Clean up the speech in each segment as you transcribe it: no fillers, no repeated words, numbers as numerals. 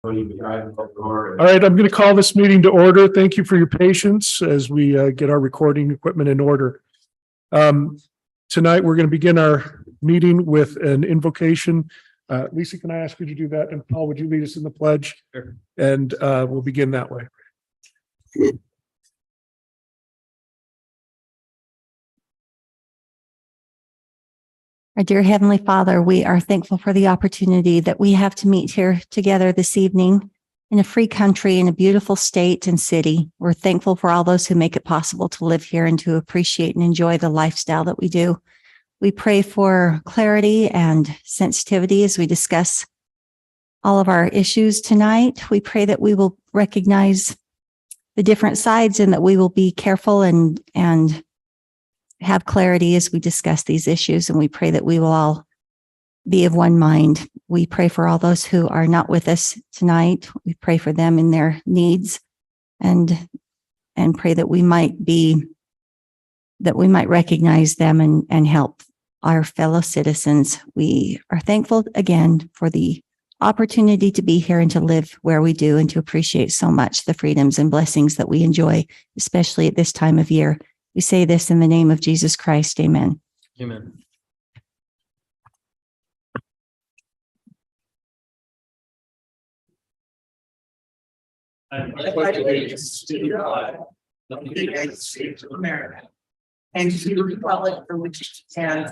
All right, I'm going to call this meeting to order. Thank you for your patience as we get our recording equipment in order. Tonight, we're going to begin our meeting with an invocation. Lisa, can I ask you to do that? And Paul, would you lead us in the pledge? Sure. And we'll begin that way. Our dear Heavenly Father, we are thankful for the opportunity that we have to meet here together this evening in a free country, in a beautiful state and city. We're thankful for all those who make it possible to live here and to appreciate and enjoy the lifestyle that we do. We pray for clarity and sensitivity as we discuss all of our issues tonight. We pray that we will recognize the different sides and that we will be careful and have clarity as we discuss these issues. And we pray that we will all be of one mind. We pray for all those who are not with us tonight. We pray for them in their needs and pray that we might recognize them and help our fellow citizens. We are thankful again for the opportunity to be here and to live where we do and to appreciate so much the freedoms and blessings that we enjoy, especially at this time of year. We say this in the name of Jesus Christ. Amen. Amen. I pledge allegiance to the flag of the United States of America and to the republic for which it stands,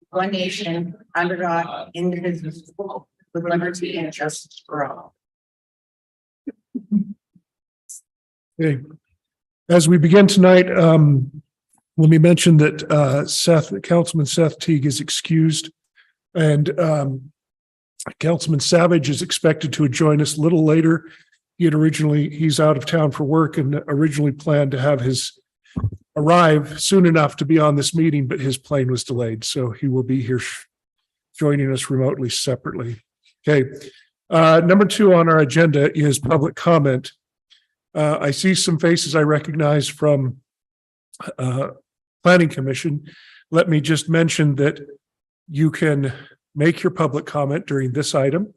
one nation, under God, indivisible, with liberty and justice for all. Okay. As we begin tonight, let me mention that Councilman Seth Teague is excused, and Councilman Savage is expected to join us a little later. He's out of town for work and originally planned to have his arrive soon enough to be on this meeting, but his plane was delayed, so he will be here joining us remotely separately. Okay. Number 2 on our agenda is public comment. I see some faces I recognize from Planning Commission. Let me just mention that you can make your public comment during this item.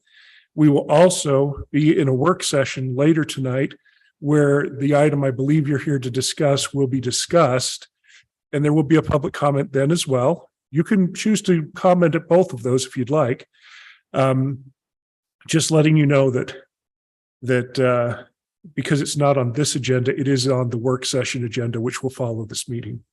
We will also be in a work session later tonight where the item I believe you're here to discuss will be discussed, and there will be a public comment then as well. You can choose to comment at both of those if you'd like. Just letting you know that because it's not on this agenda, it is on the work session agenda, which will follow this meeting.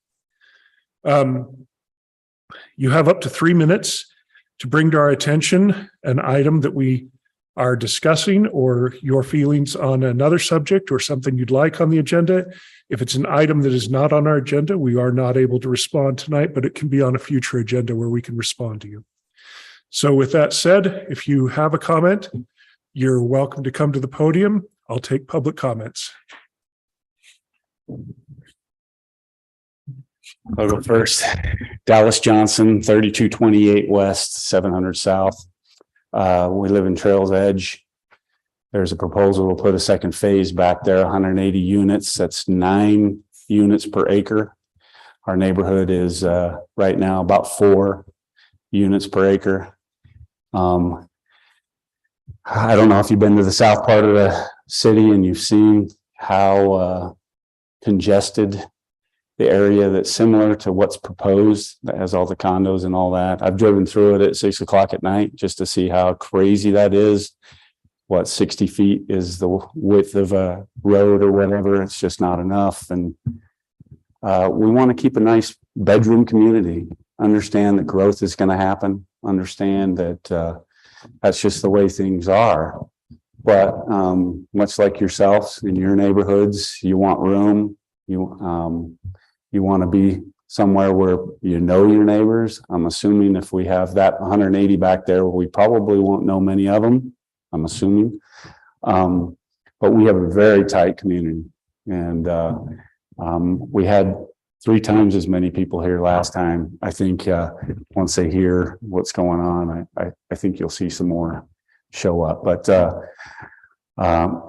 You have up to 3 minutes to bring to our attention an item that we are discussing or your feelings on another subject or something you'd like on the agenda. If it's an item that is not on our agenda, we are not able to respond tonight, but it can be on a future agenda where we can respond to you. So with that said, if you have a comment, you're welcome to come to the podium. I'll take public comments. I'll go first. Dallas Johnson, 3228 West, 700 South. We live in Trails Edge. There's a proposal to put a second phase back there, 180 units. That's 9 units per acre. Our neighborhood is right now about 4 units per acre. I don't know if you've been to the south part of the city and you've seen how congested the area that's similar to what's proposed, that has all the condos and all that. I've driven through it at 6 o'clock at night just to see how crazy that is. What, 60 feet is the width of a road or whatever. It's just not enough. And we want to keep a nice bedroom community, understand that growth is going to happen, understand that that's just the way things are. But much like yourselves in your neighborhoods, you want room. You want to be somewhere where you know your neighbors. I'm assuming if we have that 180 back there, we probably won't know many of them, I'm assuming. But we have a very tight community. And we had 3 times as many people here last time. I think once they hear what's going on, I think you'll see some more show up. But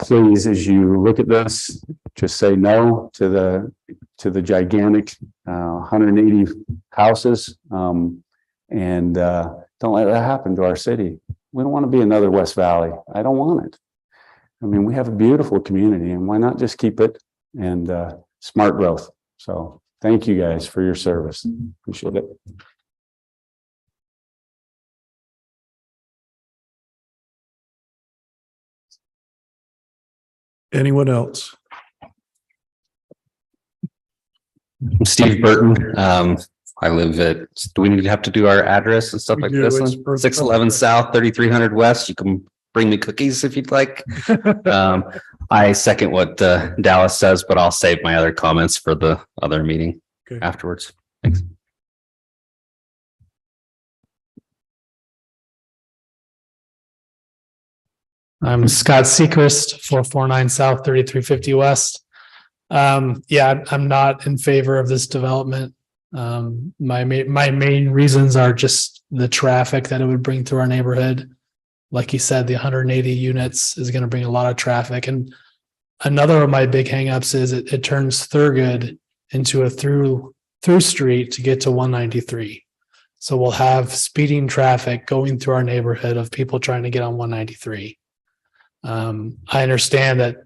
please, as you look at this, just say no to the gigantic 180 houses, and don't let that happen to our city. We don't want to be another West Valley. I don't want it. I mean, we have a beautiful community, and why not just keep it and smart growth? So thank you guys for your service. Appreciate it. Anyone else? I'm Steve Burton. I live at, do we need to have to do our address and stuff We like do. this? It's per- 611 South, 3300 West. You can bring me cookies if you'd like. I second what Dallas says, but I'll save my other comments for the other meeting Okay. afterwards. Thanks. I'm Scott Sechrist, 449 South, 3350 West. Yeah, I'm not in favor of this development. My main reasons are just the traffic that it would bring through our neighborhood. Like you said, the 180 units is going to bring a lot of traffic. And another of my big hangups is it turns Thurgood into a through street to get to 193. So we'll have speeding traffic going through our neighborhood of people trying to get on 193. I understand that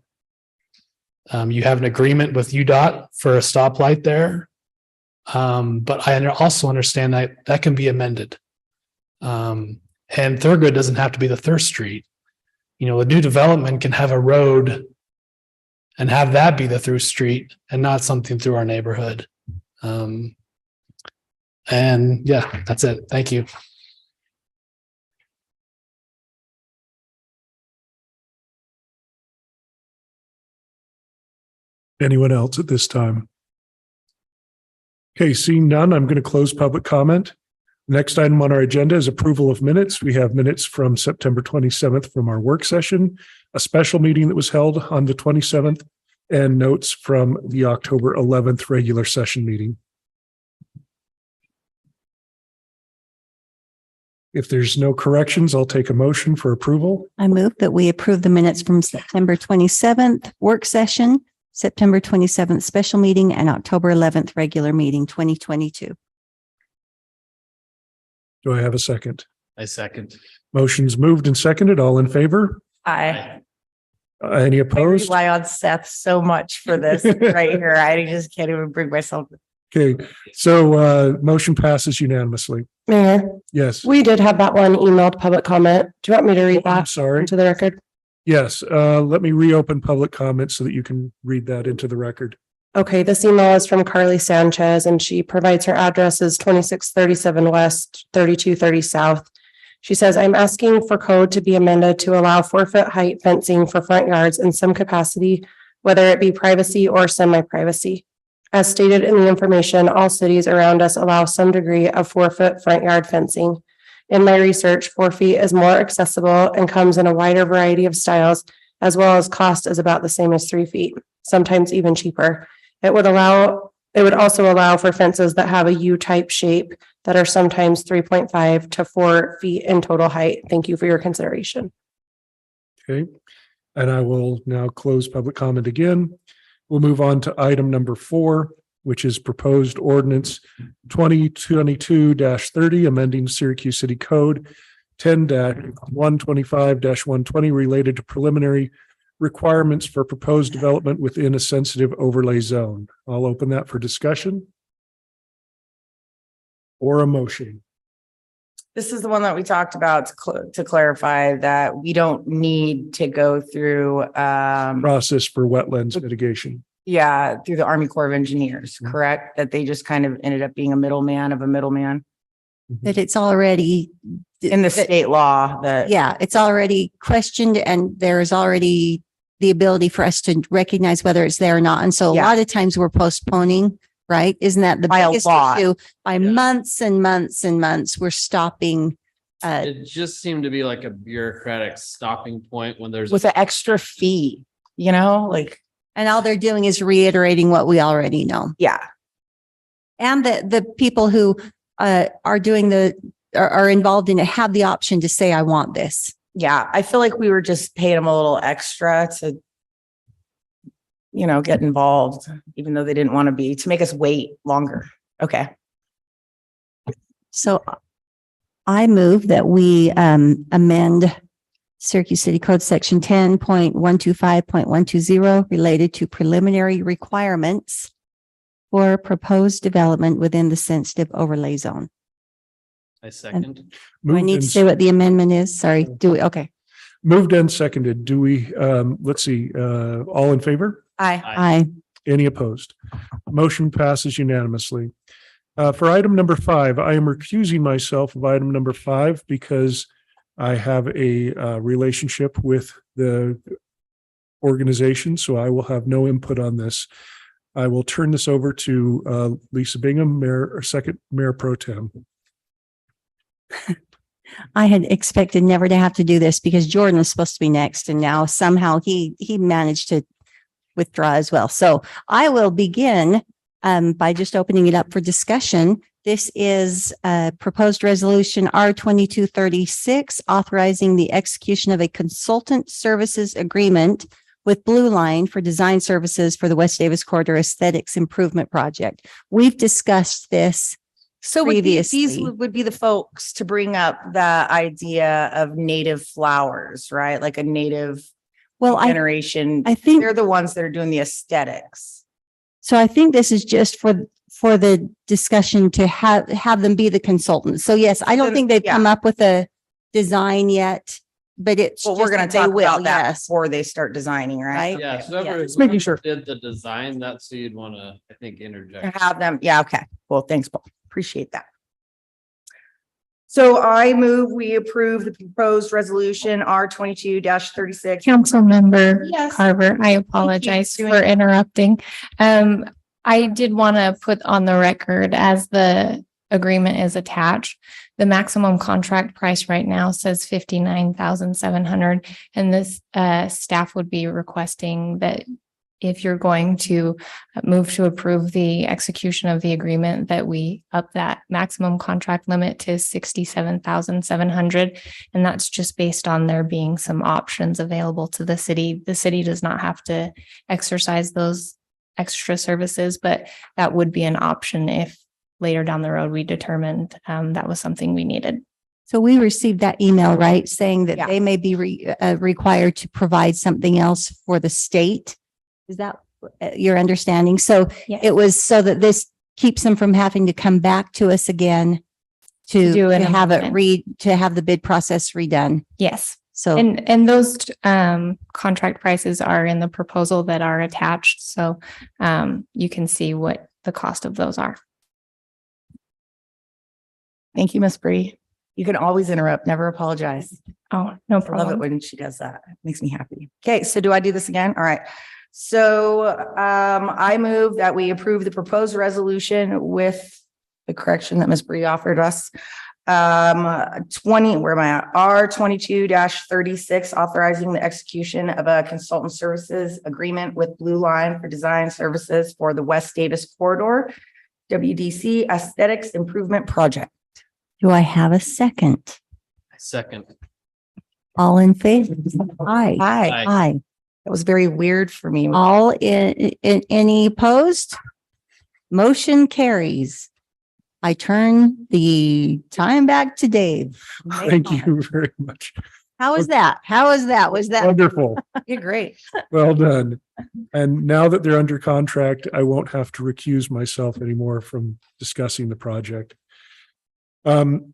you have an agreement with UDOT for a stoplight there. But I also understand that that can be amended. And Thurgood doesn't have to be the third street. You know, a new development can have a road and have that be the through street and not something through our neighborhood. And yeah, that's it. Thank you. Anyone else at this time? Okay, seeing none, I'm going to close public comment. Next item on our agenda is approval of minutes. We have minutes from September 27th from our work session, a special meeting that was held on the 27th, and notes from the October 11th regular session meeting. If there's no corrections, I'll take a motion for approval. I move that we approve the minutes from September 27th work session, September 27th special meeting, and October 11th regular meeting 2022. Do I have a second? I second. Motion's moved and seconded. All in favor? I Any opposed? rely on Seth so much for this right here. I just can't even bring myself. Okay, so motion passes unanimously. Mayor, Yes. we did have that one emailed public comment. Do you want me to read I'm that sorry. into the record? Yes, let me reopen public comment so that you can read that into the record. Okay, this email is from Carly Sanchez and she provides her address is 2637 West, 3230 South. She says, I'm asking for code to be amended to allow 4-foot height fencing for front yards in some capacity, whether it be privacy or semi-privacy. As stated in the information, all cities around us allow some degree of 4-foot front yard fencing. In my research, 4 feet is more accessible and comes in a wider variety of styles, as well as cost is about the same as 3 feet, sometimes even cheaper. It would also allow for fences that have a U-type shape that are sometimes 3.5 to 4 feet in total height. Thank you for your consideration. Okay, and I will now close public comment again. We'll move on to item number 4, which is proposed ordinance 2022-30, amending Syracuse City Code 10-125-120 related to preliminary requirements for proposed development within a sensitive overlay zone. I'll open that for discussion or a motion. This is the one that we talked about to clarify that we don't need to go through, Process for wetlands mitigation. through the Army Corps of Engineers, correct? That they just kind of ended up being a middleman of a middleman That it's already in the state law that. yeah, it's already questioned and there's already the ability for us to recognize whether it's there or not. And so a Yeah. lot of times we're postponing, right? Isn't that the By a biggest lot. issue? By months and months and months, we're stopping. It just seemed to be like a bureaucratic stopping point when there's. With an extra fee, like, And all they're doing is reiterating what we already know. yeah. And the people who are doing are involved in it have the option to say, I want this. Yeah, I feel like we were just paying them a little extra to, get involved, even though they didn't want to be, to make us wait longer. Okay. So I move that we amend Syracuse City Code Section 10.125.120 related to preliminary requirements for proposed development within the sensitive overlay zone. I second. Do I Moved need and to say what the amendment is? Sorry, do we? Okay. Moved and seconded. Do we, let's see, all in favor? Aye. Aye. Any opposed? Motion passes unanimously. For item number 5, I am recusing myself of item number 5 because I have a relationship with the organization, so I will have no input on this. I will turn this over to Lisa Bingham, second Mayor Pro Tem. I had expected never to have to do this because Jordan was supposed to be next, and now somehow he managed to withdraw as well. So I will begin by just opening it up for discussion. This is a proposed resolution R-2236, authorizing the execution of a consultant services agreement with Blue Line for design services for the West Davis Corridor Aesthetics Improvement Project. We've discussed this. So would these Previously. would be the folks to bring up the idea of native flowers, right? Like a native Well, generation. I think, They're the ones that are doing the aesthetics. so I think this is just for the discussion to have them be the consultants. So yes, I don't Then, think they've yeah. come up with a design yet, but it's Well, we're just gonna that they talk will, about that yes. before they start designing, right? Right. Yeah, so Yeah. whoever Just making sure. did the design, that's who you'd want to, I think, interject. Have them, yeah, okay. Well, thanks, Paul. Appreciate that. So I move we approve the proposed resolution R-22-36. Councilmember Yes. Carver, I apologize Doing for it. interrupting. I did want to put on the record, as the agreement is attached, the maximum contract price right now says 59,700, and this staff would be requesting that if you're going to move to approve the execution of the agreement, that we up that maximum contract limit to 67,700. And that's just based on there being some options available to the city. The city does not have to exercise those extra services, but that would be an option if later down the road we determined that was something we needed. So we received that email, right, saying that Yeah. they may be required to provide something else for the state. Is that your understanding? So Yes. it was so that this keeps them from having to come back to us again To do to an have it amendment. to have the bid process redone. Yes. So And those contract prices are in the proposal that are attached. So you can see what the cost of those are. Thank you, Miss Bree. You can always interrupt, never apologize. Oh, no I love it problem. when she does that. It makes me happy. Okay, so do I do this again? All right. So I move that we approve the proposed resolution with the correction that Ms. Bree offered us. 20, where am I at? R-22-36, authorizing the execution of a consultant services agreement with Blue Line for design services for the West Davis Corridor WDC Aesthetics Improvement Project. do I have a second? I second. All in favor? Aye. Hi, Aye. Aye. that was very weird for me. All in any opposed? Motion carries. I turn the time back to Dave. Thank you very much. How was that? How was that? Was that? Wonderful. You're great. Well done. And now that they're under contract, I won't have to recuse myself anymore from discussing the project. Item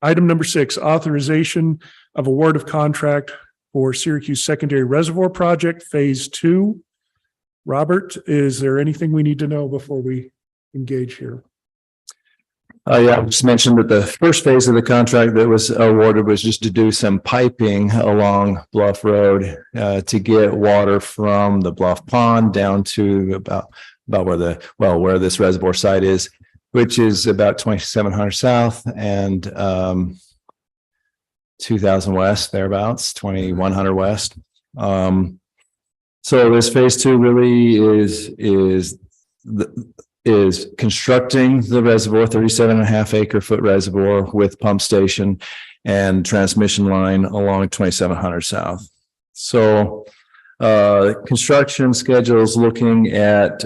number 6, authorization of award of contract for Syracuse Secondary Reservoir Project Phase 2. Robert, is there anything we need to know before we engage here? Yeah, I just mentioned that the first phase of the contract that was awarded was just to do some piping along Bluff Road to get water from the Bluff Pond down to about where this reservoir site is, which is about 2,700 south and 2,000 west, thereabouts, 2,100 west. So this phase 2 really is constructing the reservoir, 37.5 acre foot reservoir with pump station and transmission line along 2,700 south. So construction schedule is looking at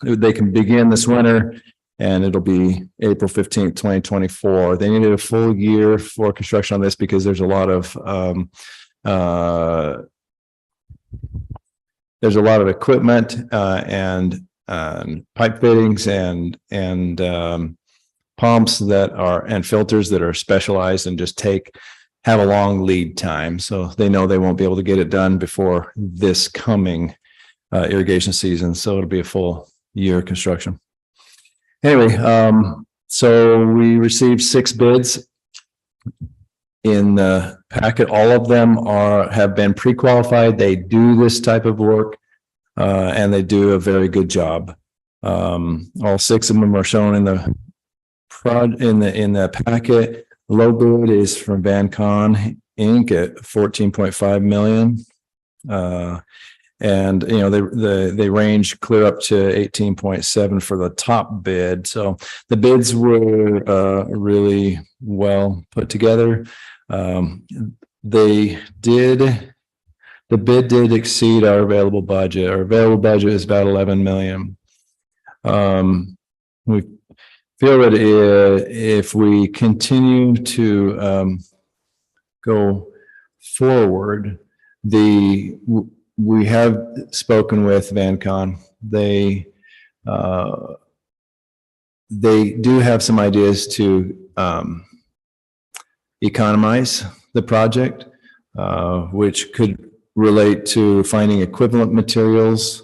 they can begin this winter and it'll be April 15th, 2024. They needed a full year for construction on this because there's a lot of equipment and pipe fittings and pumps that are and filters that are specialized and just have a long lead time. So they know they won't be able to get it done before this coming irrigation season. So it'll be a full year construction. Anyway, so we received 6 bids in the packet. All of them have been pre-qualified. They do this type of work and they do a very good job. All 6 of them are shown in the packet. Low bid is from VanCon Inc. at 14.5 million. And you know, they range clear up to 18.7 for the top bid. So the bids were really well put together. The bid did exceed our available budget. Our available budget is about 11 million. We feel that if we continue to go forward, we have spoken with VanCon. They do have some ideas to economize the project, which could relate to finding equivalent materials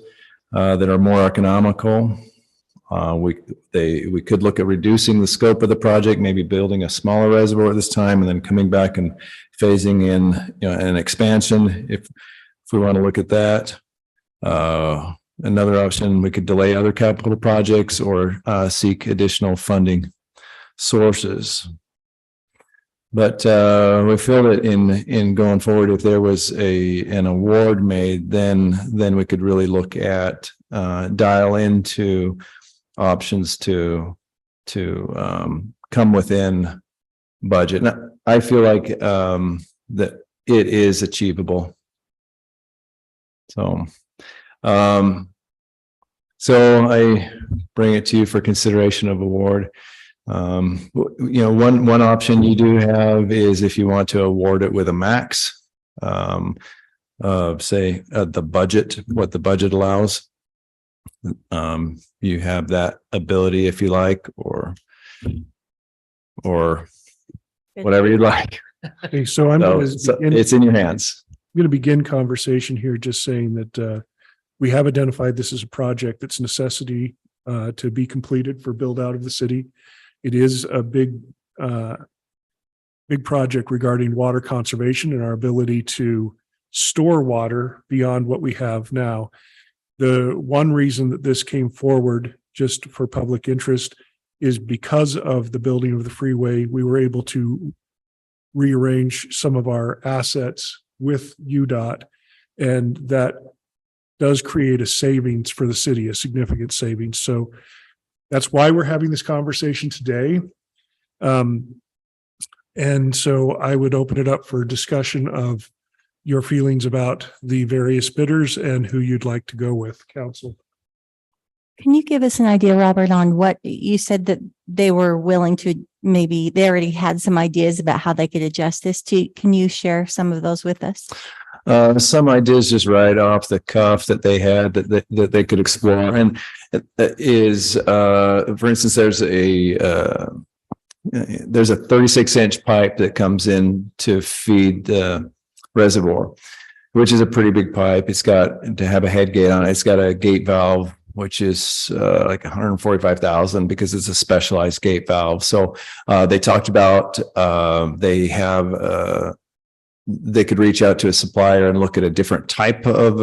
that are more economical. We could look at reducing the scope of the project, maybe building a smaller reservoir at this time, and then coming back and phasing in, you know, an expansion if we want to look at that. Another option, we could delay other capital projects or seek additional funding sources. But we feel that in going forward, if there was an award made, then we could really look at dial into options to come within budget. And I feel like that it is achievable. So I bring it to you for consideration of award. You know, one option you do have is if you want to award it with a max of say the budget, what the budget allows. You have that ability if you like, or whatever you'd like. Okay, so It's in your hands. I'm going to begin conversation here just saying that we have identified this as a project that's necessity to be completed for build out of the city. It is a big project regarding water conservation and our ability to store water beyond what we have now. The one reason that this came forward just for public interest is because of the building of the freeway, we were able to rearrange some of our assets with UDOT, and that does create a savings for the city, a significant savings. So that's why we're having this conversation today. And so I would open it up for discussion of your feelings about the various bidders and who you'd like to go with, council. Can you give us an idea, Robert, on what you said that they were willing to, maybe they already had some ideas about how they could adjust this to? Can you share some of those with us? Some ideas just right off the cuff that they had that they could explore, and is for instance, there's a 36-inch pipe that comes in to feed the reservoir, which is a pretty big pipe. It's got to have a head gate on it. It's got a gate valve, which is like $145,000 because it's a specialized gate valve. So they talked about they could reach out to a supplier and look at a different type of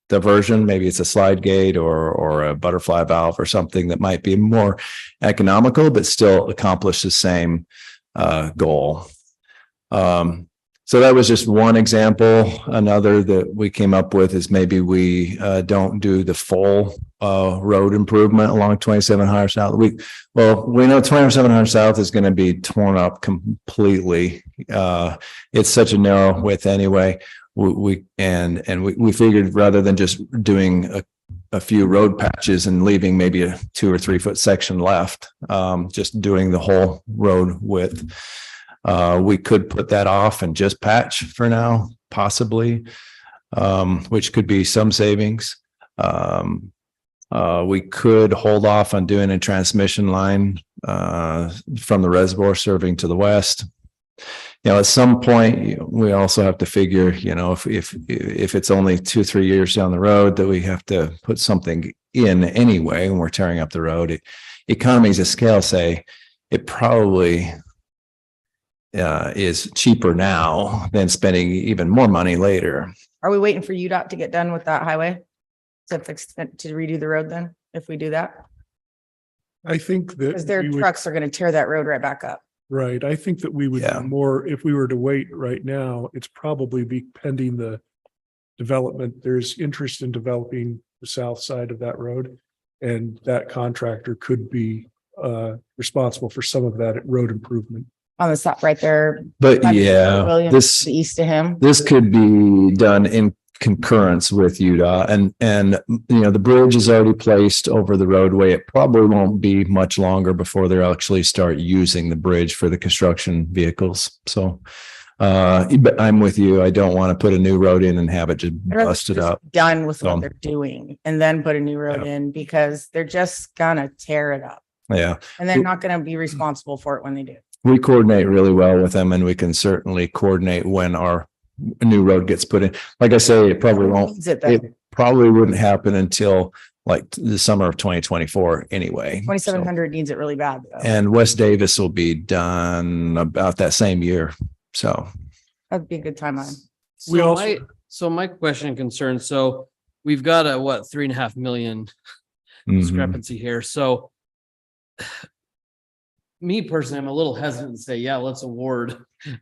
diversion. Maybe it's a slide gate or a butterfly valve or something that might be more economical, but still accomplish the same goal. So that was just one example. Another that we came up with is maybe we don't do the full road improvement along 2700 South. We know 2700 South is going to be torn up completely. It's such a narrow width anyway. We figured rather than just doing a few road patches and leaving maybe a 2 or 3 foot section left, just doing the whole road width. We could put that off and just patch for now, possibly, which could be some savings. We could hold off on doing a transmission line from the reservoir serving to the west. You know, at some point, we also have to figure, you know, if it's only 2-3 years down the road that we have to put something in anyway, when we're tearing up the road, economies of scale say it probably is cheaper now than spending even more money later. Are we waiting for UDOT to get done with that highway? To redo the road then, if we do that? I think Because that their we would- trucks are gonna tear that road right back up. right. I think that we would Yeah. do more, if we were to wait right now, it's probably be pending the development. There's interest in developing the south side of that road. And that contractor could be responsible for some of that road improvement. On the side, right there. But by yeah, Williams, this to the east of him. this could be done in concurrence with UDOT, and you know, the bridge is already placed over the roadway. It probably won't be much longer before they actually start using the bridge for the construction vehicles. So but I'm with you. I don't want to put a new road in and have it just I'd rather busted just up. Done with what So- they're doing and then put a new road in because they're just gonna tear it up. Yeah, And they're not gonna be responsible for it when they do. we coordinate really well with them, and we can certainly coordinate when our new road gets put in. Like I say, it probably won't. Needs it then. It probably wouldn't happen until like the summer of 2024 anyway. So- 2,700 needs it really bad. though. And West Davis will be done about that same year. So That'd be a good timeline. We So also- my question and concern, so we've got a, what, 3.5 million mhm. discrepancy here, so. Me personally, I'm a little hesitant to say, yeah, let's award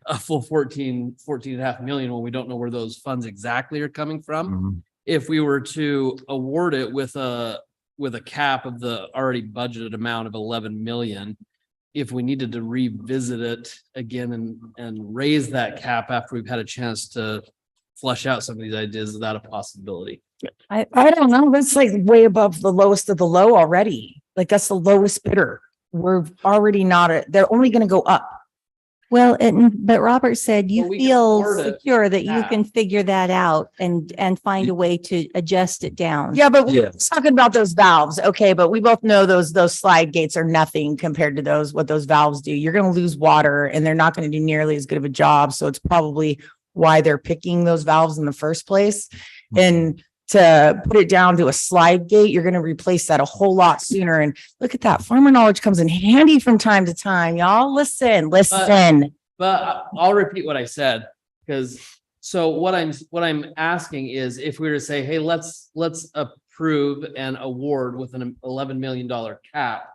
a full 14.5 million when we don't know where those funds exactly are coming from. Mhm. If we were to award it with a cap of the already budgeted amount of 11 million. If we needed to revisit it again and raise that cap after we've had a chance to flesh out some of these ideas, is that a possibility? I don't know. That's like way above the lowest of the low already. Like that's the lowest bidder. We're already they're only gonna go up. Well, but Robert said you Well, we can feel afford it. secure that you Yeah. can figure that out and find a way to adjust it down. Yeah, but we're Yes. talking about those valves. Okay, but we both know those slide gates are nothing compared to what those valves do. You're gonna lose water and they're not gonna do nearly as good of a job. So it's probably why they're picking those valves in the first place. And to put it down to a slide gate, you're going to replace that a whole lot sooner. And look at that. Farmer knowledge comes in handy from time to time. Y'all listen. But I'll repeat what I said, because so what I'm asking is if we were to say, hey, let's approve and award with an $11 million cap.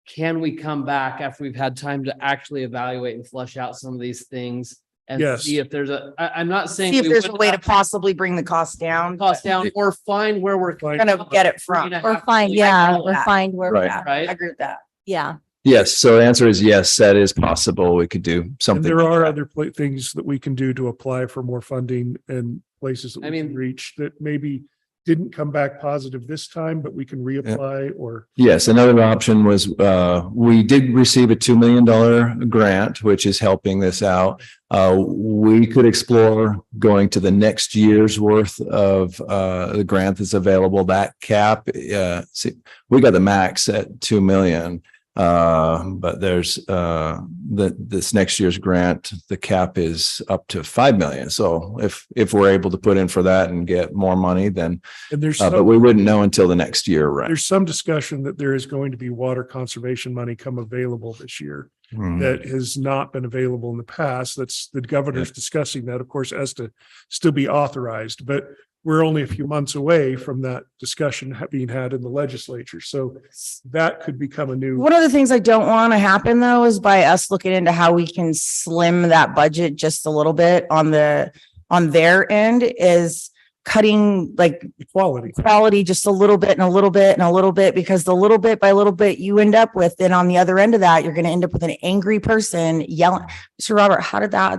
Can we come back after we've had time to actually evaluate and flesh out some of these things? And Yes. see if there's I'm not saying. See if we there's a wouldn't way to have possibly bring the cost down. cost down or find where we're Gonna get it from. Or find, yeah, or find where, Right. yeah, Right. I agree with that. yeah. Yes. So the answer is yes, that is possible. We could do And something. there are other things that we can do to apply for more funding and places that I we can mean- reach that maybe didn't come back positive this time, but we can reapply or. Yes, another option was, we did receive a $2 million grant, which is helping this out. We could explore going to the next year's worth of, the grant that's available. That cap, see, we got the max at 2 million. But there's, this next year's grant, the cap is up to 5 million. So if we're able to put in for that and get more money, then, And there's but some, we wouldn't know until the next year, right? there's some discussion that there is going to be water conservation money come available this year Mhm. that has not been available in the past. That's the governor's discussing that, of course, has to still be authorized, but we're only a few months away from that discussion being had in the legislature. So that could become a new. One of the things I don't want to happen though is by us looking into how we can slim that budget just a little bit on their end is cutting like quality just a little bit and a little bit and a little bit, because the little bit by little bit you end up with, then on the other end of that, you're going to end up with an angry person yelling. Mr. Robert,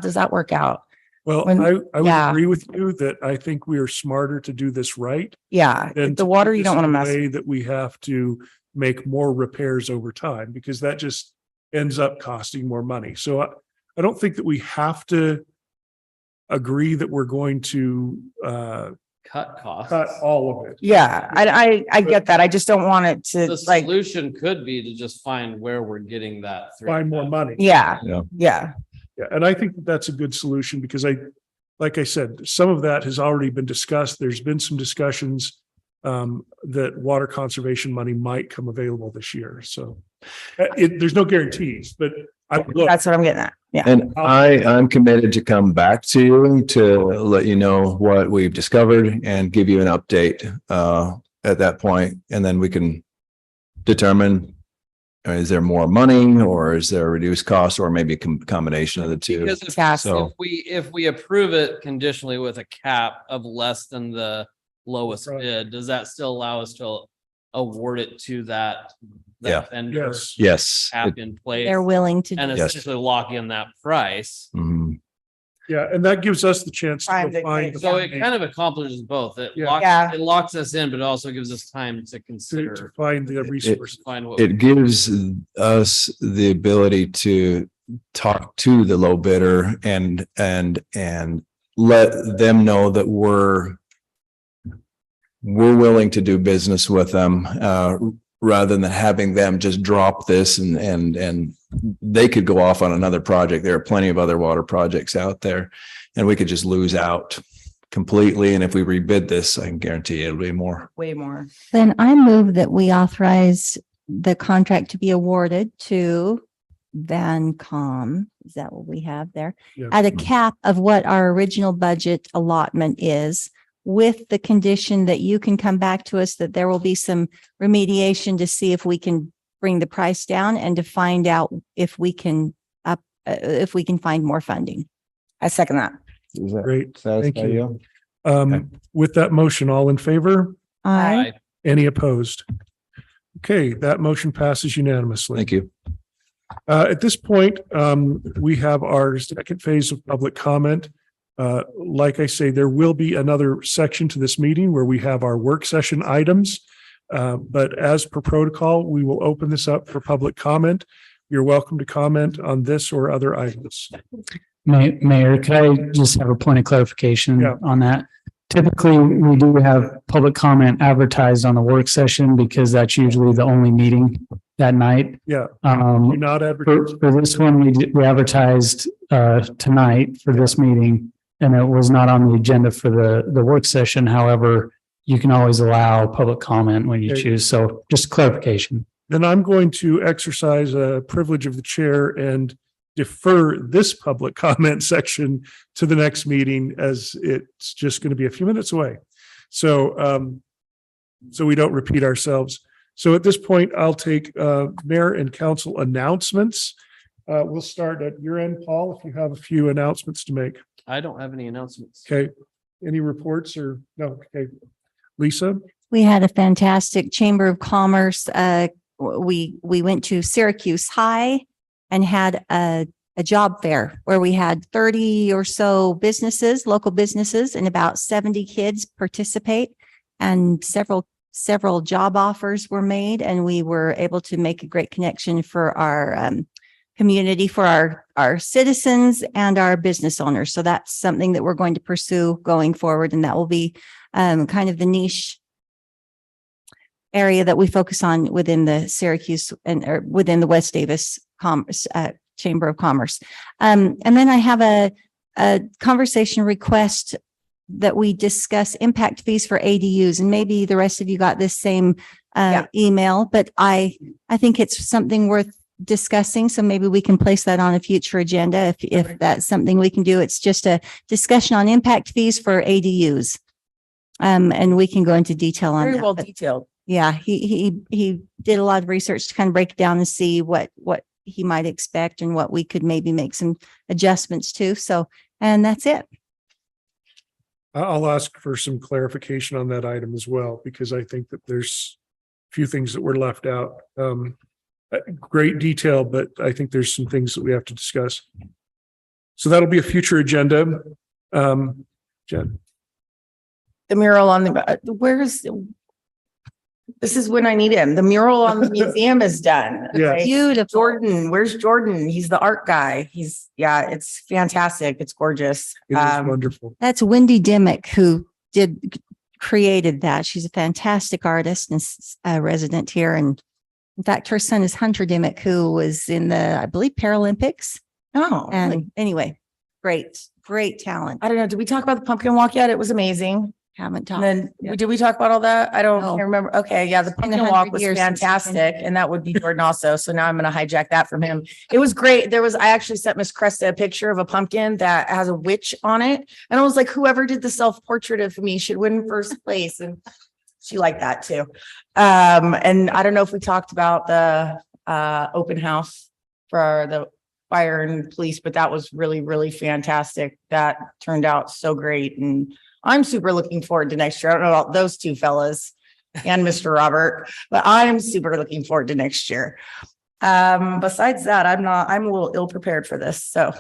does that work out? Well, When- I would yeah. agree with you that I think we are smarter to do this right. Yeah, than the to water do you this don't want to in a mess with. way that we have to make more repairs over time, because that just ends up costing more money. So I don't think that we have to agree that we're going to Cut costs. cut all of it. Yeah, I get that. I just don't want it The to like, solution could be to just find where we're getting that. Find more money. yeah, Yeah. yeah. Yeah, and I think that that's a good solution, because like I said, some of that has already been discussed. There's been some discussions that water conservation money might come available this year. So there's no guarantees, but I would look. That's what I'm getting at. Yeah. And I'm committed to come back to you to let you know what we've discovered and give you an update at that point. And then we can determine, is there more money or is there a reduced cost, or maybe a combination of the two? Because So if we approve it conditionally with a cap of less than the lowest Right. bid, does that still allow us to award it to that Yeah. vendor? Yes. yes. Cap in place They're willing to. and Yes. essentially lock in that price. Mhm. Yeah, and that gives us the chance to Time go to find. get- So it kind of accomplishes both. Yeah. It locks us in, but it also gives us time to to consider, find the resources. find what. It gives us the ability to talk to the low bidder and let them know that we're willing to do business with them, rather than having them just drop this and they could go off on another project. There are plenty of other water projects out there, and we could just lose out completely. And if we rebid this, I can guarantee you it'll be more. Way more. Then I move that we authorize the contract to be awarded to Vancom. Is that what we have there? Yeah. At a cap of what our original budget allotment is, with the condition that you can come back to us, that there will be some remediation to see if we can bring the price down and to find out if we can find more funding. I second that. Does that Great, satisfy thank you. you? Okay. With that motion, all in favor? Aye. Any opposed? Okay, that motion passes unanimously. Thank you. At this point, we have our second phase of public comment. Like I say, there will be another section to this meeting where we have our work session items. But as per protocol, we will open this up for public comment. You're welcome to comment on this or other items. Mayor, could I just have a point of clarification Yeah. on that? Typically, we do have public comment advertised on the work session because that's usually the only meeting that night. Yeah, you're not For advertising. this one, we advertised tonight for this meeting, and it was not on the agenda for the work session. However, you can always allow public comment when you Okay. choose. So just clarification. Then I'm going to exercise a privilege of the chair and defer this public comment section to the next meeting, as it's just going to be a few minutes away. So, so we don't repeat ourselves. So at this point, I'll take mayor and council announcements. We'll start at your end, Paul, if you have a few announcements to make. I don't have any announcements. Okay. Any reports or no? Okay. Lisa? We had a fantastic Chamber of Commerce. We went to Syracuse High and had a job fair where we had 30 or so businesses, local businesses, and about 70 kids participate, and several job offers were made, and we were able to make a great connection for our community, for our citizens and our business owners. So that's something that we're going to pursue going forward, and that will be kind of the niche area that we focus on within the Syracuse or within the West Davis Chamber of Commerce. And then I have a conversation request that we discuss impact fees for ADUs, and maybe the rest of you got this same email, but I think it's something worth discussing. So maybe we can place that on a future agenda if that's something we can do. It's just a discussion on impact fees for ADUs. And we can go into detail on Very that. well but detailed. yeah, he did a lot of research to kind of break it down and see what he might expect and what we could maybe make some adjustments to. So, and that's it. I'll ask for some clarification on that item as well, because I think that there's a few things that were left out. Great detail, but I think there's some things that we have to discuss. So that'll be a future agenda. Jen, The mural on this is when I need him. The mural on the museum is done. Yeah. Okay. Beautiful. Jordan, where's Jordan? He's the art guy. It's fantastic. It's gorgeous. it was wonderful. That's Wendy Dimmick who created that. She's a fantastic artist and a resident here. And in fact, her son is Hunter Dimmick, who was in the, I believe, Paralympics. Oh, And anyway, great talent. I don't know. Did we talk about the pumpkin walk yet? It was amazing. Haven't talked. And then did we talk about all that? I don't No. remember. Okay. Yeah. The been pumpkin 100 walk was years since it's been- fantastic. And that would be Jordan also. So now I'm going to hijack that from him. It was great. I actually sent Miss Cresta a picture of a pumpkin that has a witch on it. And I was like, whoever did the self-portrait of me should win first place. And she liked that too. And I don't know if we talked about the open house for the fire and police, but that was really, really fantastic. That turned out so great. And I'm super looking forward to next year. I don't know about those two fellas and Mr. Robert, but I'm super looking forward to next year. Besides that, I'm a little ill prepared for this. So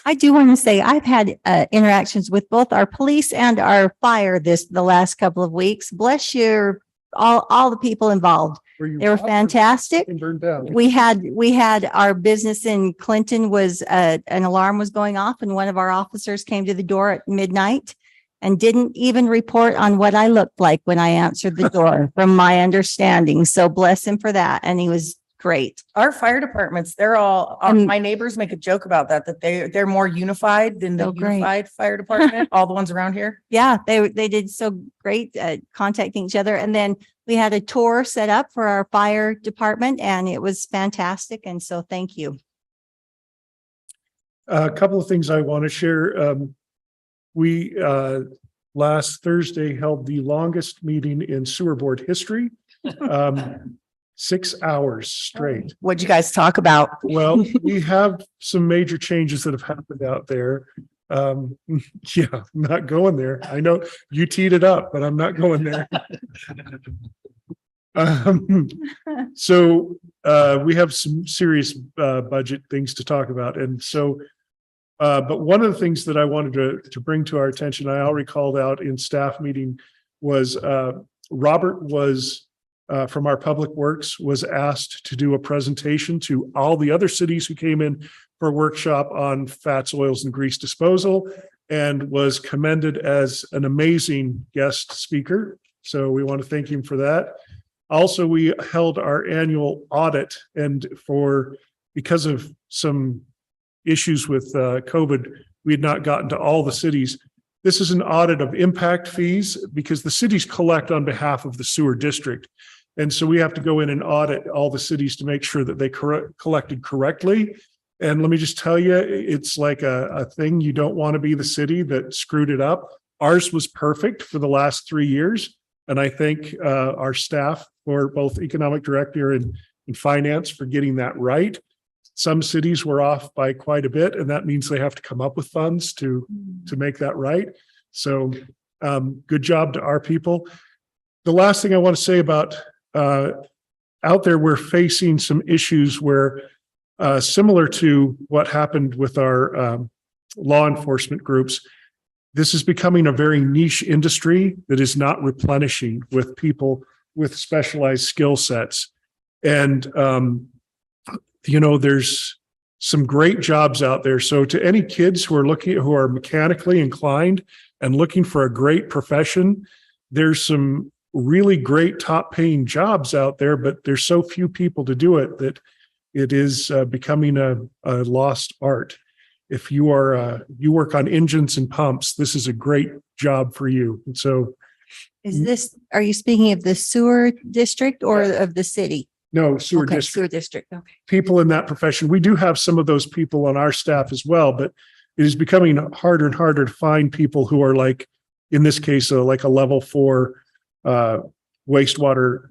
I do want to say I've had interactions with both our police and our fire the last couple of weeks. Bless you, all the people involved. They were fantastic. Burned down. We had our business in Clinton was an alarm was going off and one of our officers came to the door at midnight and didn't even report on what I looked like when I answered the door from my understanding. So bless him for that. And he was great. our fire departments, they're all, And- my neighbors make a joke about that they're more unified than the Oh, great. unified fire department, all the ones around here. Yeah, they did so great contacting each other. And then we had a tour set up for our fire department and it was fantastic. And so thank you. A couple of things I want to share. We last Thursday held the longest meeting in sewer board history. 6 hours straight. What'd you guys talk about? Well, we have some major changes that have happened out there. Yeah, I'm not going there. I know you teed it up, but I'm not going there. So we have some serious budget things to talk about. And so, but one of the things that I wanted to bring to our attention, I already called out in staff meeting, was Robert was from our Public Works was asked to do a presentation to all the other cities who came in for a workshop on fats, oils, and grease disposal, and was commended as an amazing guest speaker. So we want to thank him for that. Also, we held our annual audit, and because of some issues with COVID, we had not gotten to all the cities. This is an audit of impact fees because the cities collect on behalf of the sewer district. And so we have to go in and audit all the cities to make sure that they collected correctly. And let me just tell you, it's like a thing. You don't want to be the city that screwed it up. Ours was perfect for the last 3 years. And I thank our staff, for both economic director and finance, for getting that right. Some cities were off by quite a bit, and that means they have to come up with funds to make that right. So good job to our people. The last thing I want to say about out there, we're facing some issues where similar to what happened with our law enforcement groups, this is becoming a very niche industry that is not replenishing with people with specialized skill sets. And there's some great jobs out there. So to any kids who are mechanically inclined and looking for a great profession, there's some really great top paying jobs out there, but there's so few people to do it that it is becoming a lost art. If you work on engines and pumps, this is a great job for you. And so Are you speaking of the sewer district or of the city? no, sewer Okay, district. sewer district. Okay. People in that profession. We do have some of those people on our staff as well, but it is becoming harder and harder to find people who are like, in this case, like a level 4 wastewater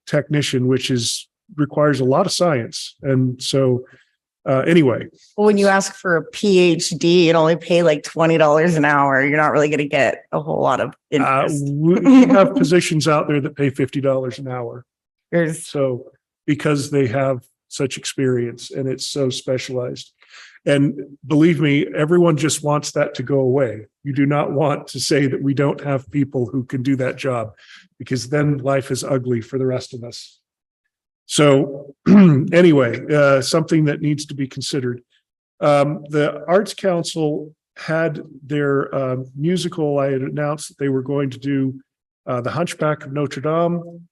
technician, which requires a lot of science. And so anyway. Well, when you ask for a PhD, it only pay like $20 an hour. You're not really going to get a whole lot of interest. We have positions out there that pay $50 an hour. There's So because they have such experience and it's so specialized. And believe me, everyone just wants that to go away. You do not want to say that we don't have people who can do that job, because then life is ugly for the rest of us. So anyway, something that needs to be considered. The Arts Council had their musical. I had announced that they were going to do The Hunchback of Notre Dame.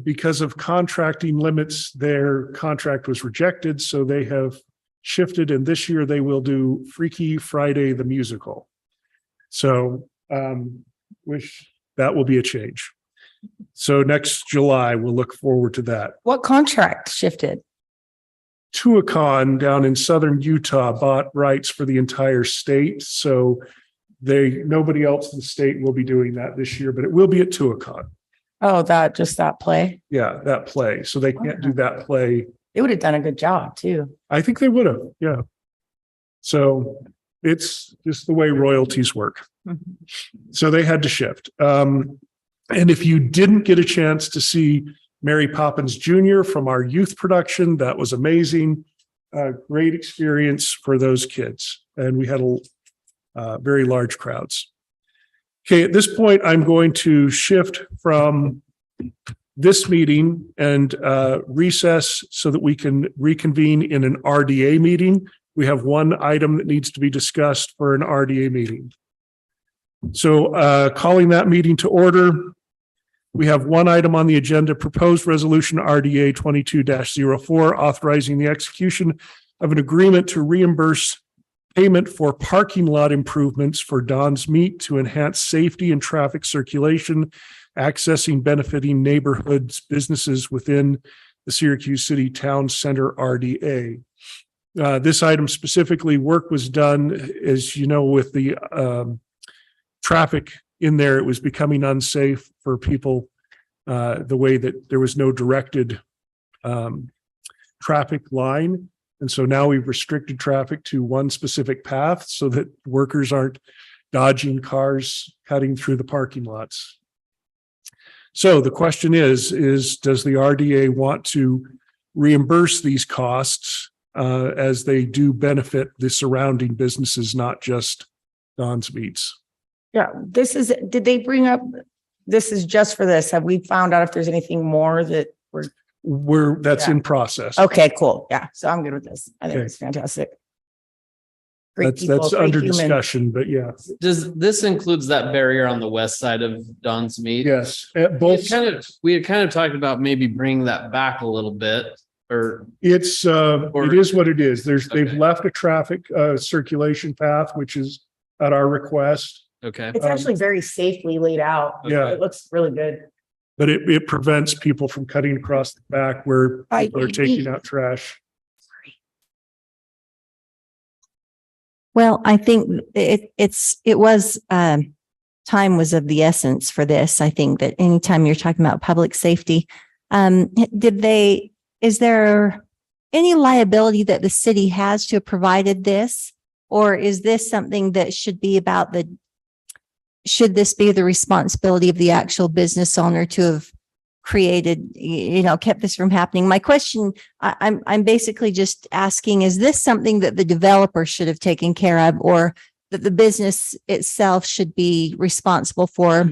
Because of contracting limits, their contract was rejected, so they have shifted, and this year they will do Freaky Friday the musical. So wish that will be a change. So next July, we'll look forward to that. What contract shifted? Tuacahn down in southern Utah bought rights for the entire state, so nobody else in the state will be doing that this year, but it will be at Tuacahn. Oh, that play. Yeah, that play. So they can't do that play. They would have done a good job too. I think they would have, yeah. So it's just the way royalties work. So they had to shift. And if you didn't get a chance to see Mary Poppins Jr. from our youth production, that was amazing. Great experience for those kids. And we had very large crowds. Okay, at this point, I'm going to shift from this meeting and recess so that we can reconvene in an RDA meeting. We have one item that needs to be discussed for an RDA meeting. So calling that meeting to order, we have one item on the agenda, proposed resolution RDA 22-04, authorizing the execution of an agreement to reimburse payment for parking lot improvements for Don's Meat to enhance safety and traffic circulation, accessing benefiting neighborhoods, businesses within the Syracuse City Town Center RDA. This item specifically, work was done, as you know, with the traffic in there. It was becoming unsafe for people, the way that there was no directed traffic line. And so now we've restricted traffic to one specific path so that workers aren't dodging cars cutting through the parking lots. So the question is does the RDA want to reimburse these costs as they do benefit the surrounding businesses, not just Don's Meats? Yeah, did they bring up, this is just for this. Have we found out if there's anything more that That's in process. Okay, cool. Yeah, so I'm good with this. I think Okay. it's fantastic. Great That's people, under great human. discussion, but yeah, Does this includes that barrier on the west side of Don's Meat? yes, at both. We had kind of talked about maybe bringing that back a little bit, or It is what it is. They've Okay. left a traffic circulation path, which is at our request, okay. It's actually very safely laid out. Yeah. It looks really good. but it prevents people from cutting across the back where people are taking out trash. Well, I think time was of the essence for this. I think that anytime you're talking about public safety, is there any liability that the city has to have provided this? Or is this something that should this be the responsibility of the actual business owner to have created, kept this from happening? My question, I'm basically just asking, is this something that the developer should have taken care of, or that the business itself should be responsible for?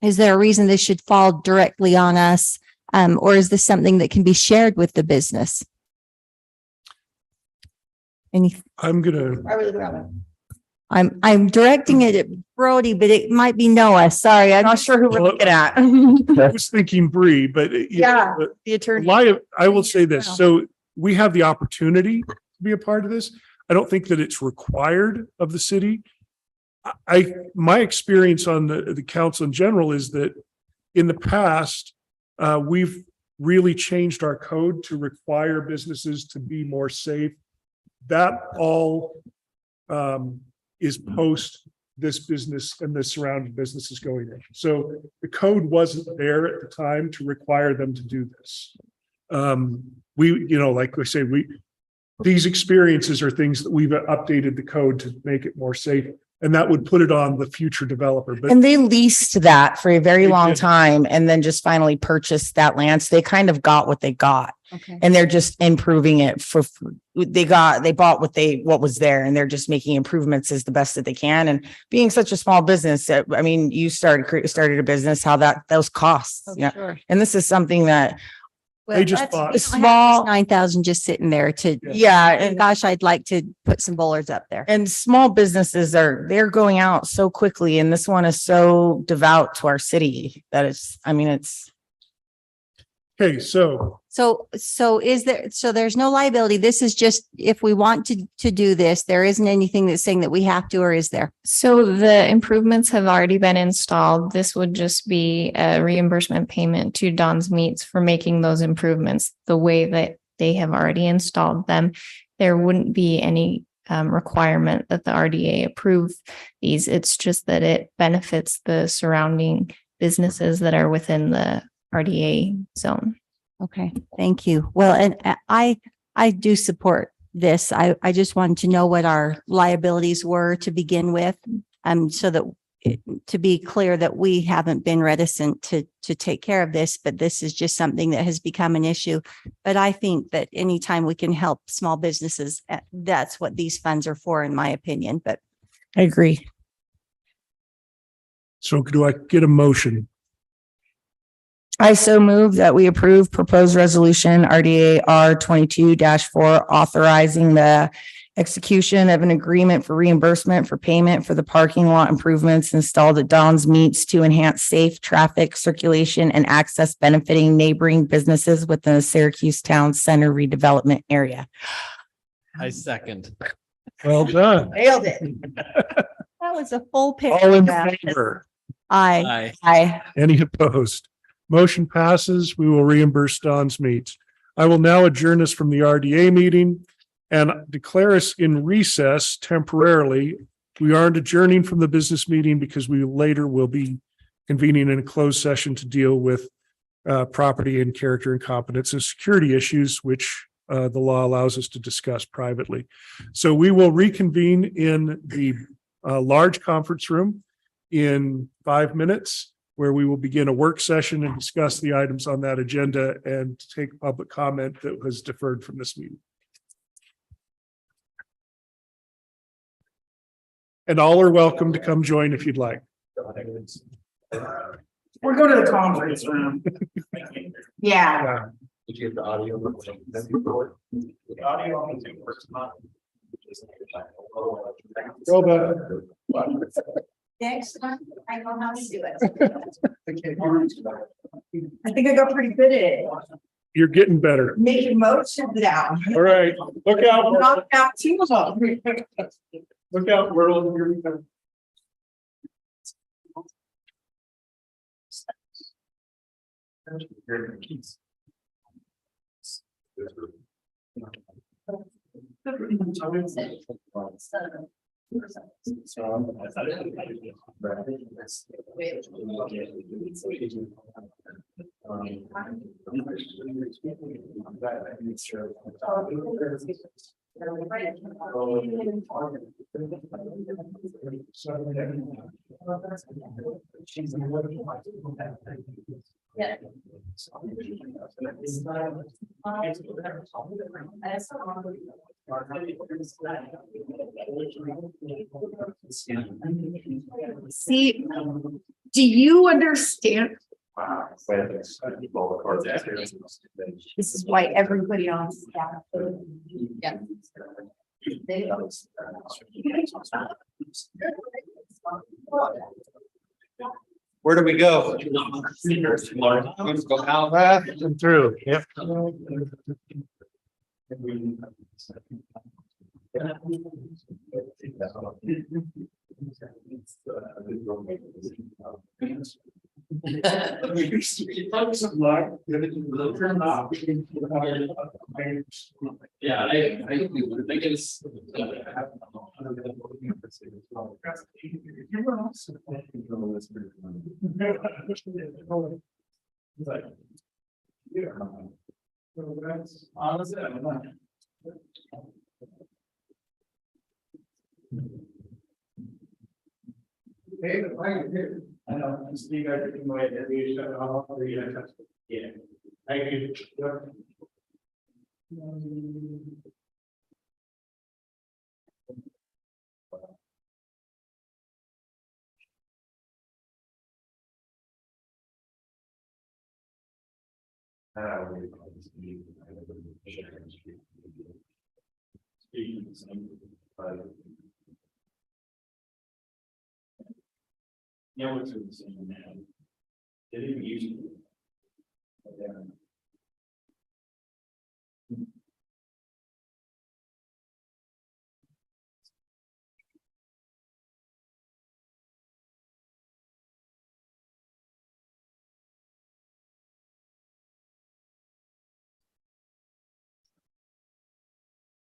Is there a reason this should fall directly on us? Or is this something that can be shared with the business? I'm gonna, Why are we looking at that? I'm directing it at Brody, but it might be Noah. Sorry, I'm I'm not sure who we're looking at. I was thinking Bree, but Yeah. but The attorney. I will say this, so we have the opportunity to be a part of this. I don't think that it's required of the city. My experience on the council in general is that in the past, we've really changed our code to require businesses to be more safe. That all is post this business and the surrounding businesses going in. So the code wasn't there at the time to require them to do this. Like we say, these experiences are things that we've updated the code to make it more safe, and that would put it on the future developer. But And they leased that for a very They long did. time and then just finally purchased that land. So they kind of got what they got. Okay. And they're just improving it they bought what was there, and they're just making improvements as the best that they can. And being such a small business, I mean, you started a business, how those costs, Oh, yeah. sure. And this is something that, Well, They just that's- bought- we don't have Small- 9,000 just sitting there to, yeah, and and gosh, I'd like to put some bowlers up there. and small businesses they're going out so quickly, and this one is so devout to our city that it's Okay, so So there's no liability. This is just, if we want to do this, there isn't anything that's saying that we have to, or is there? So the improvements have already been installed. This would just be a reimbursement payment to Don's Meats for making those improvements the way that they have already installed them. There wouldn't be any requirement that the RDA approve these. It's just that it benefits the surrounding businesses that are within the RDA zone. Okay, thank you. Well, and I do support this. I just wanted to know what our liabilities were to begin with. So that to be clear that we haven't been reticent to take care of this, but this is just something that has become an issue. But I think that anytime we can help small businesses, that's what these funds are for, in my opinion. But I agree. so do I get a motion? I so move that we approve proposed resolution RDA R 22-4, authorizing the execution of an agreement for reimbursement for payment for the parking lot improvements installed at Don's Meats to enhance safe traffic circulation and access, benefiting neighboring businesses within the Syracuse Town Center redevelopment area. I second. Well done. Nailed it. that was a full picture. All in Beth. favor? Aye. Aye. Any opposed? Motion passes. We will reimburse Don's Meats. I will now adjourn us from the RDA meeting and declare us in recess temporarily. We aren't adjourning from the business meeting because we later will be convening in a closed session to deal with property and character and competence and security issues, which the law allows us to discuss privately. So we will reconvene in the large conference room in 5 minutes, where we will begin a work session and discuss the items on that agenda and take public comment that was deferred from this meeting. And all are welcome to come join if you'd like. We're going to the conference room. Yeah. Did you have the audio? The audio on the Zoom works not. Well done. Next time, I know how to do it. I think I got pretty good at it. You're getting better. Making motions down. All right, look out. Knock out two of them. Look out, Myrtle. Here we go. See, do you understand? This is why everybody on staff. Yeah. Where do we go? Let's go out and through. Yep. Yeah, I think it's. Honestly, I don't know. I know, Steve, I think my, yeah, thank you. Yeah, what's the same now? They didn't use it.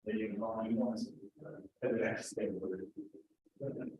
They didn't know how he wants it. But they have to stay with it.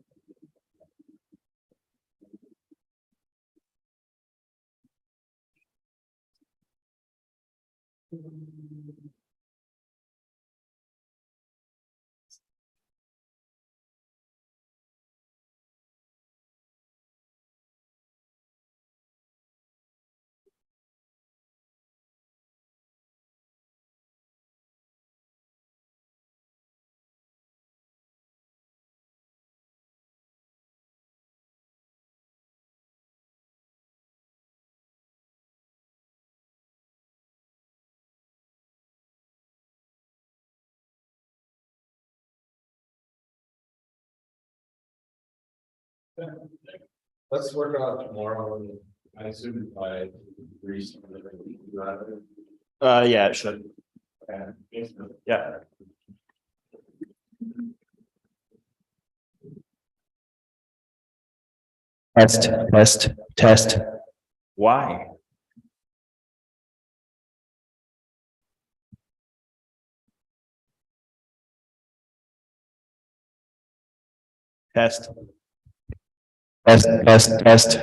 Let's work on it tomorrow. I assume by recently. Yeah, it should. Yeah. Test. Why? Test. Test.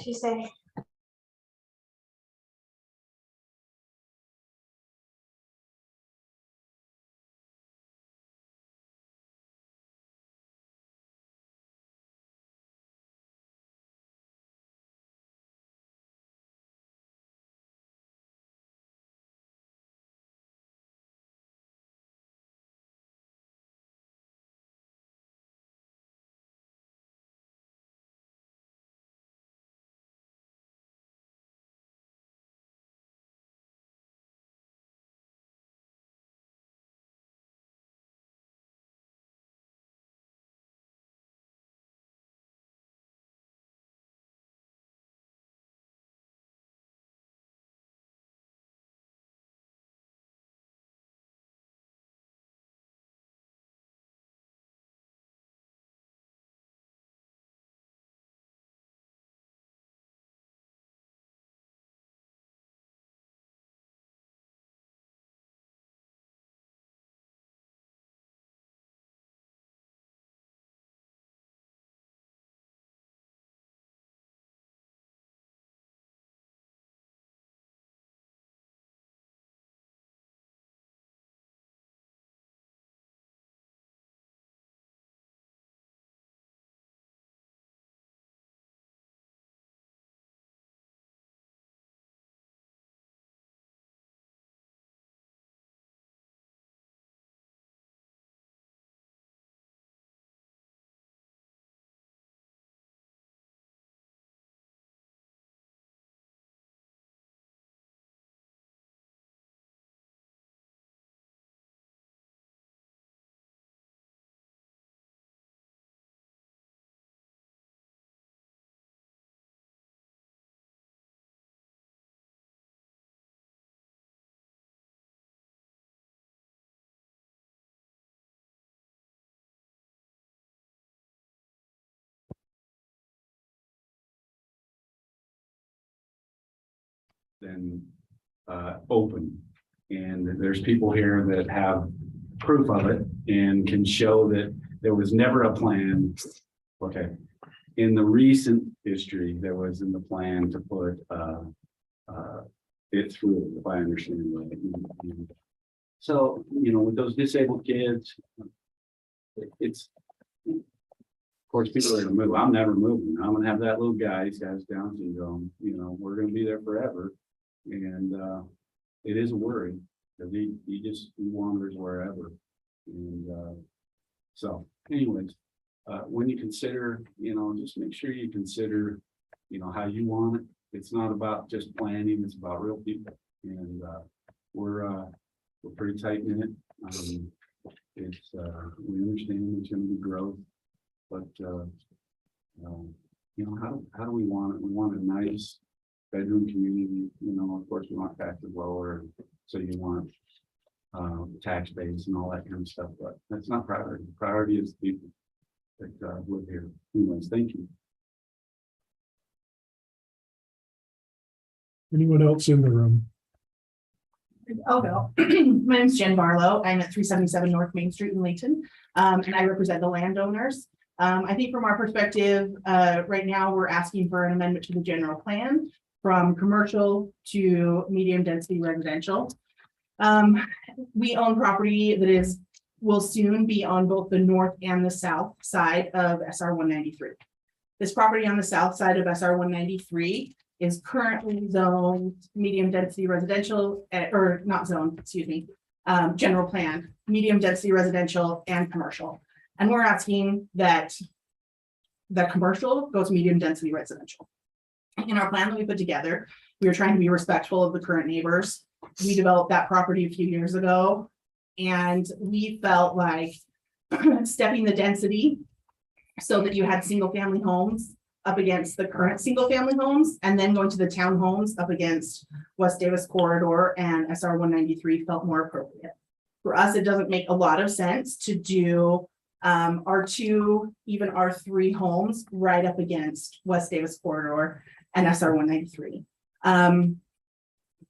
She said. Then open. And there's people here that have proof of it and can show that there was never a plan. Okay. In the recent history, there was in the plan to put it through, if I understand right. So, you know, with those disabled kids, it's, of course, people are gonna move. I'm never moving. I'm gonna have that little guy, he's got his Down syndrome, you know, we're gonna be there forever. And it is a worry, because he wanders wherever. And so anyways, when you consider, you know, just make sure you consider, you know, how you want it. It's not about just planning, it's about real people. And we're pretty tight in it. It's we understand there's gonna be growth, but you know, how do we want it? We want a nice bedroom community, you know, of course we want taxes lower, so you want tax base and all that kind of stuff, but that's not priority. Priority is the people that live here. Anyways, thank you. Anyone else in the room? I'll go. My name's Jen Barlow. I'm at 377 North Main Street in Layton, and I represent the landowners. I think from our perspective, right now, we're asking for an amendment to the general plan from commercial to medium density residential. We own property that will soon be on both the north and the south side of SR 193. This property on the south side of SR 193 is currently zoned medium density residential, or not zoned, excuse me, general plan, medium density residential and commercial. And we're asking that the commercial goes medium density residential. In our plan that we put together, we were trying to be respectful of the current neighbors. We developed that property a few years ago, and we felt like stepping the density so that you had single family homes up against the current single family homes, and then going to the townhomes up against West Davis Corridor and SR 193 felt more appropriate. For us, it doesn't make a lot of sense to do R2, even R3 homes right up against West Davis Corridor and SR 193.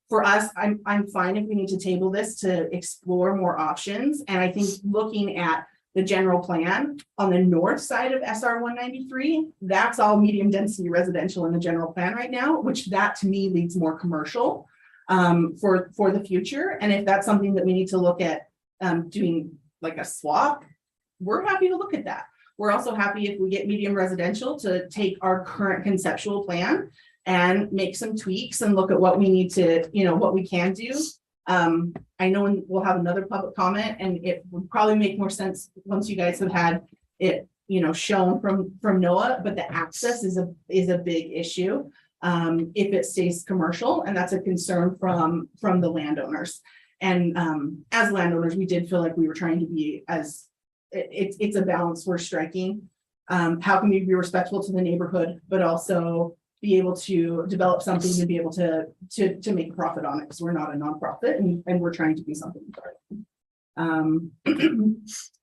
For us, I'm fine if we need to table this to explore more options. And I think looking at The general plan on the north side of SR 193, that's all medium density residential in the general plan right now, which that to me leads more commercial for the future. And if that's something that we need to look at doing like a swap, we're happy to look at that. We're also happy if we get medium residential to take our current conceptual plan and make some tweaks and look at what we need to, what we can do. I know we'll have another public comment, and it would probably make more sense once you guys have had it, shown from NOAA, but the access is a big issue. If it stays commercial, and that's a concern from the landowners. And as landowners, we did feel like we were trying to be it's a balance we're striking. How can we be respectful to the neighborhood, but also be able to develop something to be able to make a profit on it, because we're not a nonprofit and we're trying to be something.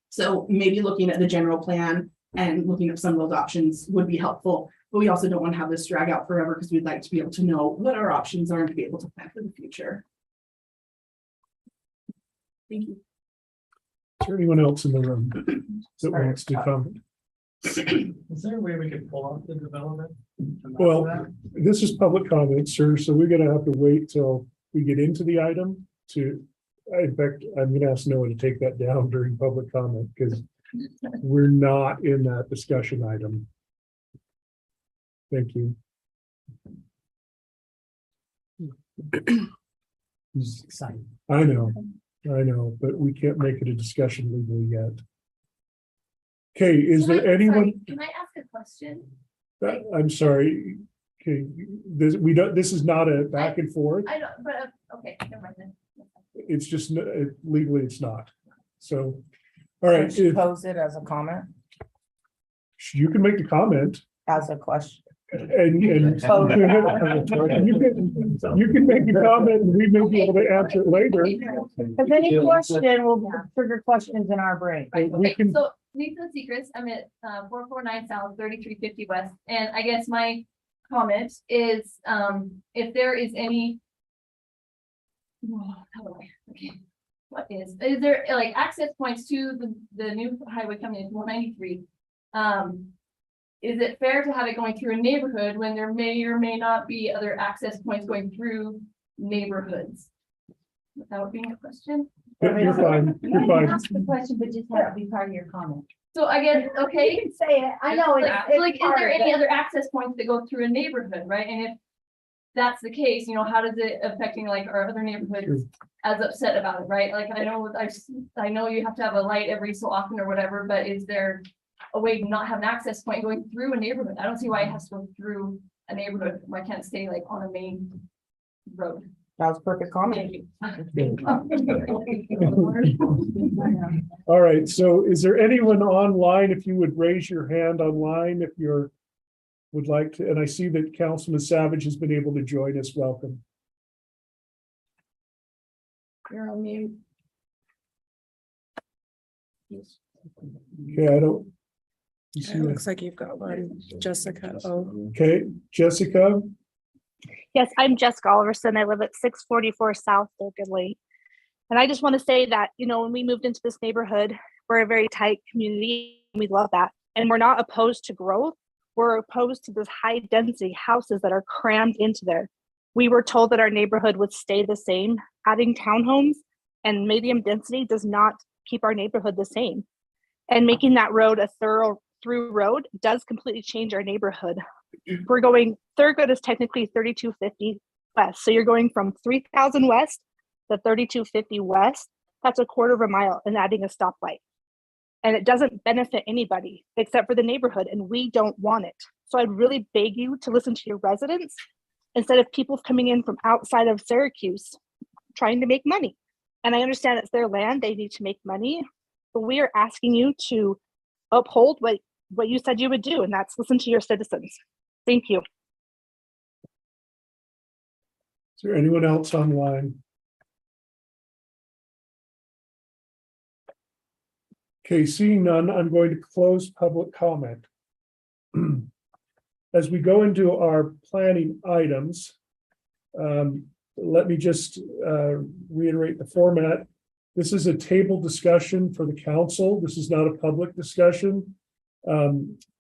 So maybe looking at the general plan and looking at some of those options would be helpful, but we also don't want to have this drag out forever, because we'd like to be able to know what our options are and to be able to plan for the future. Thank you. Is there anyone else in the room that wants to comment? Is there a way we could pull off the development? Well, this is public comment, sir, so we're gonna have to wait till we get into the item to, in fact, I'm gonna ask Noah to take that down during public comment, because we're not in that discussion item. Thank you. He's excited. I know, but we can't make it a discussion legally yet. Okay, is there anyone? Can I ask a question? I'm sorry. Okay, this is not a back and forth. I don't, but okay, never mind then. It's just legally, it's not. So, all right. Pose it as a comment, You can make the comment as a question. and you can make a comment and we may be able to answer it later. If any question will trigger questions in our brain. We can, So Lisa Secrets, I'm at 449 South, 3350 West, and I guess my comment is if there is any. What is there like access points to the new highway coming in 193? Is it fair to have it going through a neighborhood when there may or may not be other access points going through neighborhoods? That would be my question. you're fine, you're fine. Ask the question, but just have it be part of your comment. So I guess, okay. You can say it. I know. Like, is there any other access points that go through a neighborhood, right? And if that's the case, how does it affecting like our other neighborhoods as upset about it, right? Like, I know you have to have a light every so often or whatever, but is there a way to not have an access point going through a neighborhood? I don't see why it has to go through a neighborhood. Why can't it stay like on a main road? That was perfect comment. All right, so is there anyone online? If you would raise your hand online, if you're would like to, and I see that Councilman Savage has been able to join us. Welcome. You're on mute. Okay, I don't. You see It that? looks like you've got one, Jessica. Oh, Okay, Jessica. Yes, I'm Jessica Oliverson. I live at 644 South Oakland Lane. And I just want to say that, when we moved into this neighborhood, we're a very tight community. We love that. And we're not opposed to growth. We're opposed to this high density houses that are crammed into there. We were told that our neighborhood would stay the same. Adding townhomes and medium density does not keep our neighborhood the same. And making that road a through road does completely change our neighborhood. We're going, Thurgood is technically 3250 west. So you're going from 3000 west to 3250 west. That's a quarter of a mile and adding a stoplight. And it doesn't benefit anybody except for the neighborhood, and we don't want it. So I'd really beg you to listen to your residents instead of people coming in from outside of Syracuse trying to make money. And I understand it's their land, they need to make money, but we are asking you to uphold what you said you would do, and that's listen to your citizens. Thank you. Is there anyone else online? Okay, seeing none, I'm going to close public comment. As we go into our planning items, let me just reiterate the format. This is a table discussion for the council. This is not a public discussion.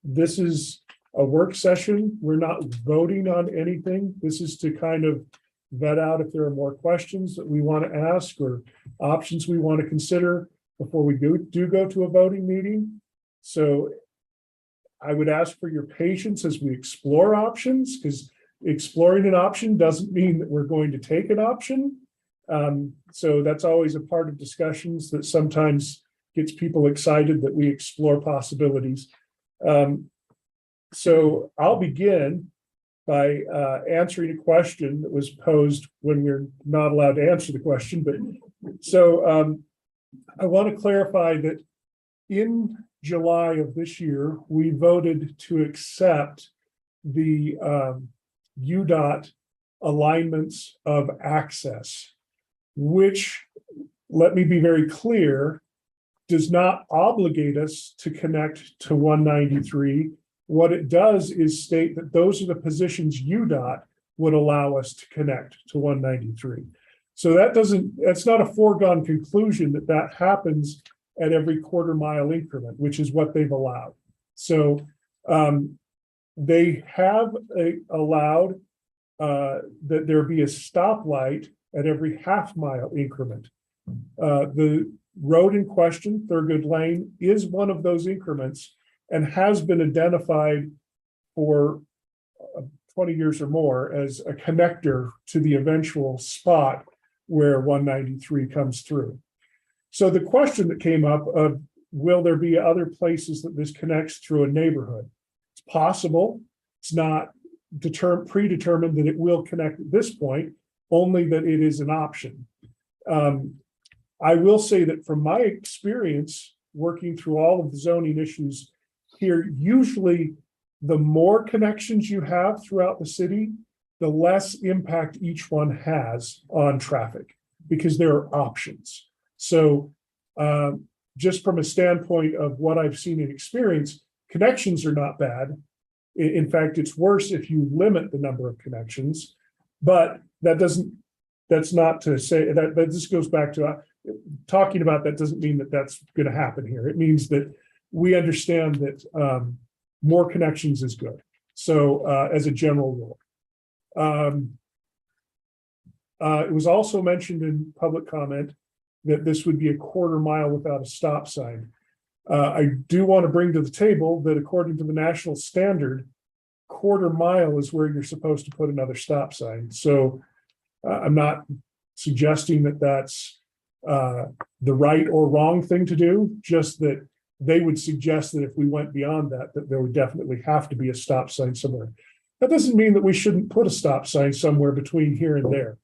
This is a work session. We're not voting on anything. This is to kind of vet out if there are more questions that we want to ask or options we want to consider before we do go to a voting meeting. So I would ask for your patience as we explore options, because exploring an option doesn't mean that we're going to take an option. So that's always a part of discussions that sometimes gets people excited that we explore possibilities. So I'll begin by answering a question that was posed when we're not allowed to answer the question. But so I want to clarify that in July of this year, we voted to accept the UDOT alignments of access, which, let me be very clear, does not obligate us to connect to 193. What it does is state that those are the positions UDOT would allow us to connect to 193. So that's not a foregone conclusion that that happens at every quarter-mile increment, which is what they've allowed. So they have allowed that there be a stoplight at every half-mile increment. The road in question, Thurgood Lane, is one of those increments and has been identified for 20 years or more as a connector to the eventual spot where 193 comes through. So the question that came up of, will there be other places that this connects through a neighborhood? It's possible. It's not predetermined that it will connect at this point, only that it is an option. I will say that from my experience working through all of the zoning issues here, usually the more connections you have throughout the city, the less impact each one has on traffic, because there are options. So just from a standpoint of what I've seen and experienced, connections are not bad. In fact, it's worse if you limit the number of connections, but that's not to say that this goes back to talking about that doesn't mean that that's going to happen here. It means that we understand that more connections is good. So as a general rule, it was also mentioned in public comment that this would be a quarter-mile without a stop sign. I do want to bring to the table that according to the national standard, quarter-mile is where you're supposed to put another stop sign. So I'm not suggesting that that's the right or wrong thing to do, just that they would suggest that if we went beyond that, that there would definitely have to be a stop sign somewhere. That doesn't mean that we shouldn't put a stop sign somewhere between here and there.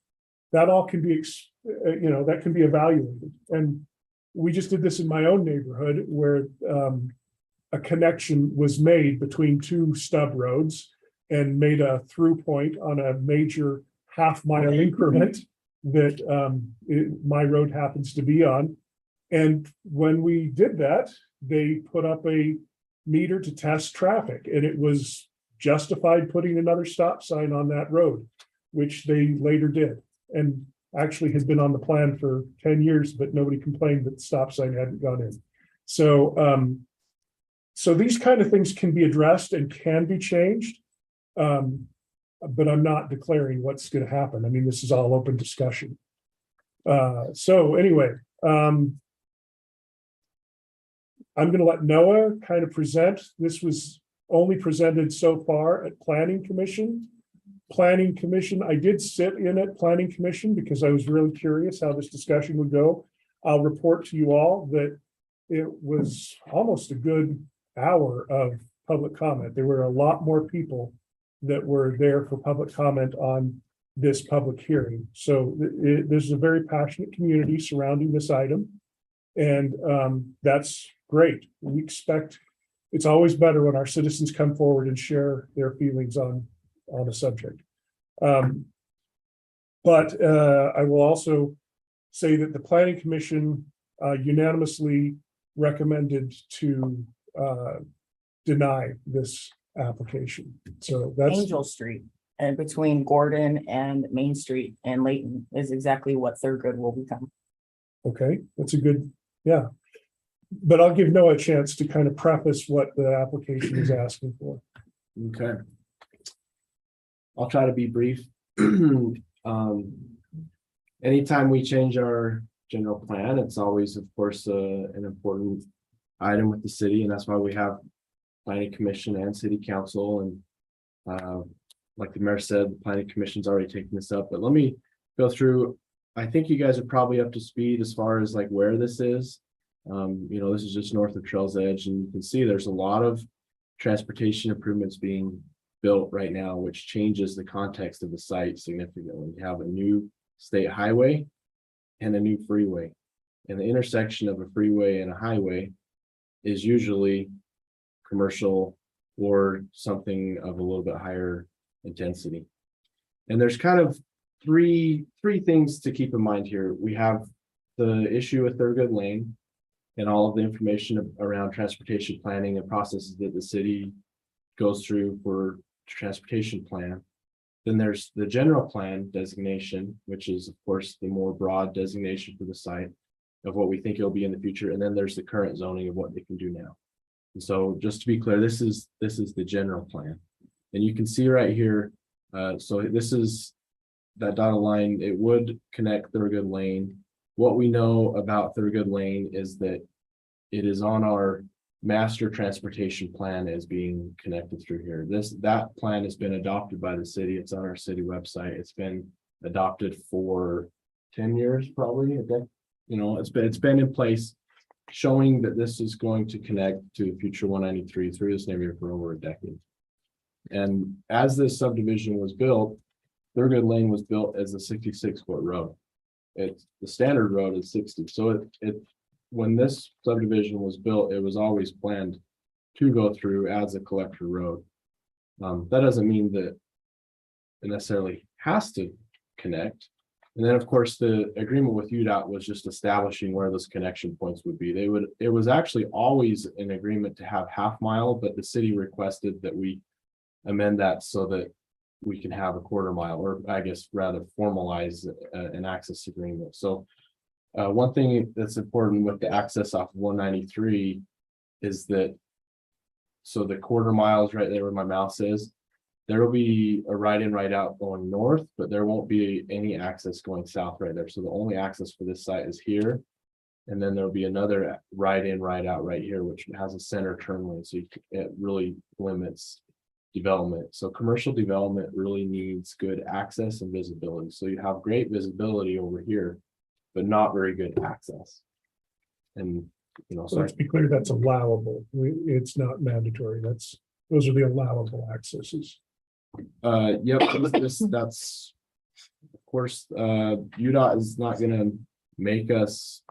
That all can be, that can be evaluated. And we just did this in my own neighborhood where a connection was made between two stub roads and made a through point on a major half-mile increment that my road happens to be on. And when we did that, they put up a meter to test traffic, and it was justified putting another stop sign on that road, which they later did. And actually has been on the plan for 10 years, but nobody complained that the stop sign hadn't gone in. So, so these kind of things can be addressed and can be changed. But I'm not declaring what's going to happen. I mean, this is all open discussion. So anyway, I'm going to let Noah kind of present. This was only presented so far at Planning Commission. Planning Commission, I did sit in at Planning Commission because I was really curious how this discussion would go. I'll report to you all that it was almost a good hour of public comment. There were a lot more people that were there for public comment on this public hearing. So there's a very passionate community surrounding this item. And that's great. We expect, it's always better when our citizens come forward and share their feelings on a subject. But I will also say that the Planning Commission unanimously recommended to deny this application. So that's Angel Street and between Gordon and Main Street and Layton is exactly what Thurgood will become. Okay, that's a good, yeah. But I'll give Noah a chance to kind of preface what the application is asking for. Okay. I'll try to be brief. Anytime we change our general plan, it's always, of course, an important item with the city, and that's why we have planning commission and city council. And like the mayor said, the planning commission's already taken this up, but let me go through. I think you guys are probably up to speed as far as like where this is. This is just north of Trail's Edge, and you can see there's a lot of transportation improvements being built right now, which changes the context of the site significantly. You have a new state highway and a new freeway, and the intersection of a freeway and a highway is usually commercial or something of a little bit higher intensity. And there's kind of three things to keep in mind here. We have the issue with Thurgood Lane and all of the information around transportation planning and processes that the city goes through for transportation plan. Then there's the general plan designation, which is of course the more broad designation for the site of what we think it'll be in the future. And then there's the current zoning of what they can do now. And so just to be clear, this is the general plan. And you can see right here, so this is that dotted line. It would connect Thurgood Lane. What we know about Thurgood Lane is that it is on our master transportation plan as being connected through here. That plan has been adopted by the city. It's on our city website. It's been adopted for 10 years, probably a decade. It's been in place, showing that this is going to connect to future 193 through this neighborhood for over a decade. And as this subdivision was built, Thurgood Lane was built as a 66-foot road. The standard road is 60. So when this subdivision was built, it was always planned to go through as a collector road. That doesn't mean that it necessarily has to connect. And then, of course, the agreement with UDOT was just establishing where those connection points would be. It was actually always an agreement to have half mile, but the city requested that we amend that so that we can have a quarter mile, or I guess rather formalize an access agreement. So one thing that's important with the access off of 193 is that, so the quarter mile is right there where my mouse is. There will be a right in, right out going north, but there won't be any access going south right there. So the only access for this site is here. And then there'll be another right in, right out right here, which has a center turn lane. So it really limits development. So commercial development really needs good access and visibility. So you have great visibility over here, but not very good access. And, So let's be clear, that's allowable. It's not mandatory. Those are the allowable accesses. Yep, that's of course, UDOT is not going to make us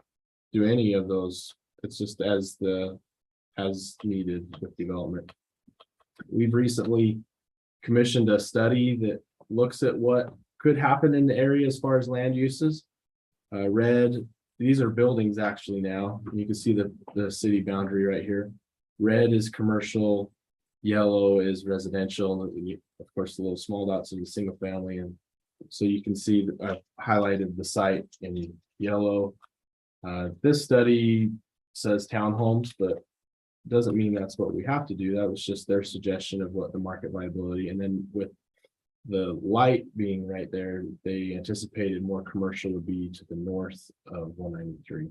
do any of those. It's just as needed with development. We've recently commissioned a study that looks at what could happen in the area as far as land uses. Red, these are buildings actually now. You can see the city boundary right here. Red is commercial, yellow is residential, and of course the little small dots are the single family. And so you can see that I've highlighted the site in yellow. This study says townhomes, but doesn't mean that's what we have to do. That was just their suggestion of what the market viability. And then with the light being right there, they anticipated more commercial would be to the north of 193.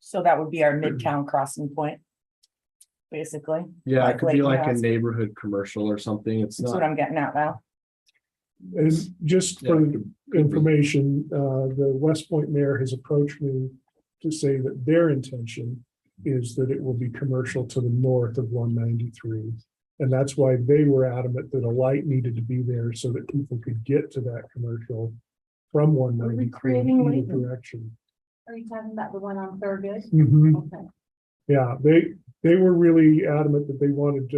So that would be our midtown crossing point, basically. Yeah, it could be like a neighborhood commercial or something. It's That's not. what I'm getting at now. And just for information, the West Point mayor has approached me to say that their intention is that it will be commercial to the north of 193. And that's why they were adamant that a light needed to be there so that people could get to that commercial from 193 in either direction. Are you talking about the one on Thurgood? Mhm. Okay. Yeah, they were really adamant that they wanted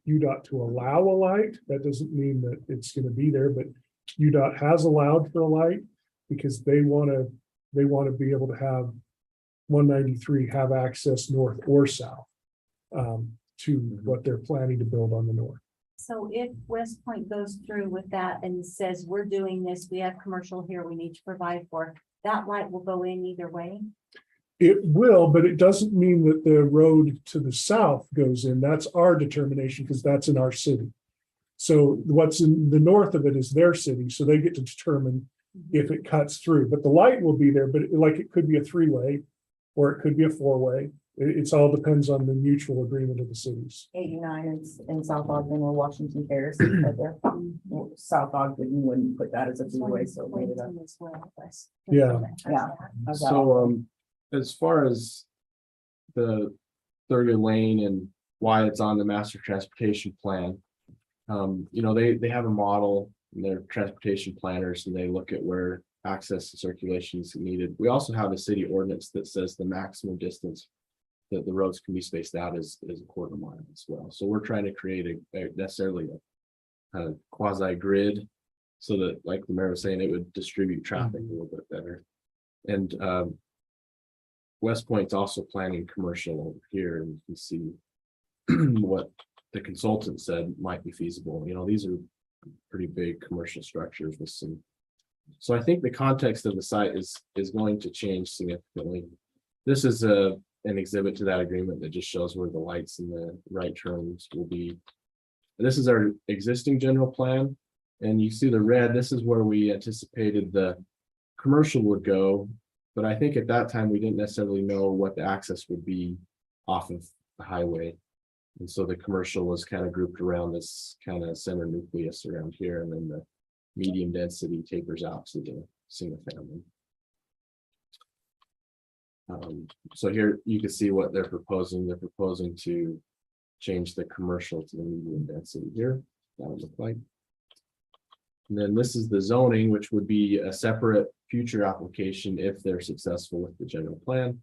UDOT to allow a light. That doesn't mean that it's going to be there, but UDOT has allowed for a light because they want to be able to have 193 have access north or south to what they're planning to build on the north. So if West Point goes through with that and says, we're doing this, we have commercial here, we need to provide for, that light will go in either way? It will, but it doesn't mean that the road to the south goes in. That's our determination because that's in our city. So what's in the north of it is their city, so they get to determine if it cuts through. But the light will be there, but it could be a three-way or it could be a four-way. It's all depends on the mutual agreement of the cities. 89 in South Ogden or Washington Terrace, right there. South Ogden wouldn't put that as a freeway, so it made it up. Yeah. Yeah. So, as far as the Thurgood Lane and why it's on the master transportation plan, they have a model in their transportation planners and they look at where access and circulation is needed. We also have a city ordinance that says the maximum distance that the roads can be spaced out is a quarter mile as well. So we're trying to create necessarily a quasi grid so that, like the mayor was saying, it would distribute traffic a little bit better. And West Point's also planning commercial over here, and you can see what the consultant said might be feasible. These are pretty big commercial structures with some. So I think the context of the site is going to change significantly. This is an exhibit to that agreement that just shows where the lights and the right turns will be. This is our existing general plan, and you see the red. This is where we anticipated the commercial would go, but I think at that time we didn't necessarily know what the access would be off of the highway. And so the commercial was kind of grouped around this kind of center nucleus around here, and then the medium density tapers out to the single family. So here you can see what they're proposing. They're proposing to change the commercial to the medium density here. That would look like. And then this is the zoning, which would be a separate future application if they're successful with the general plan.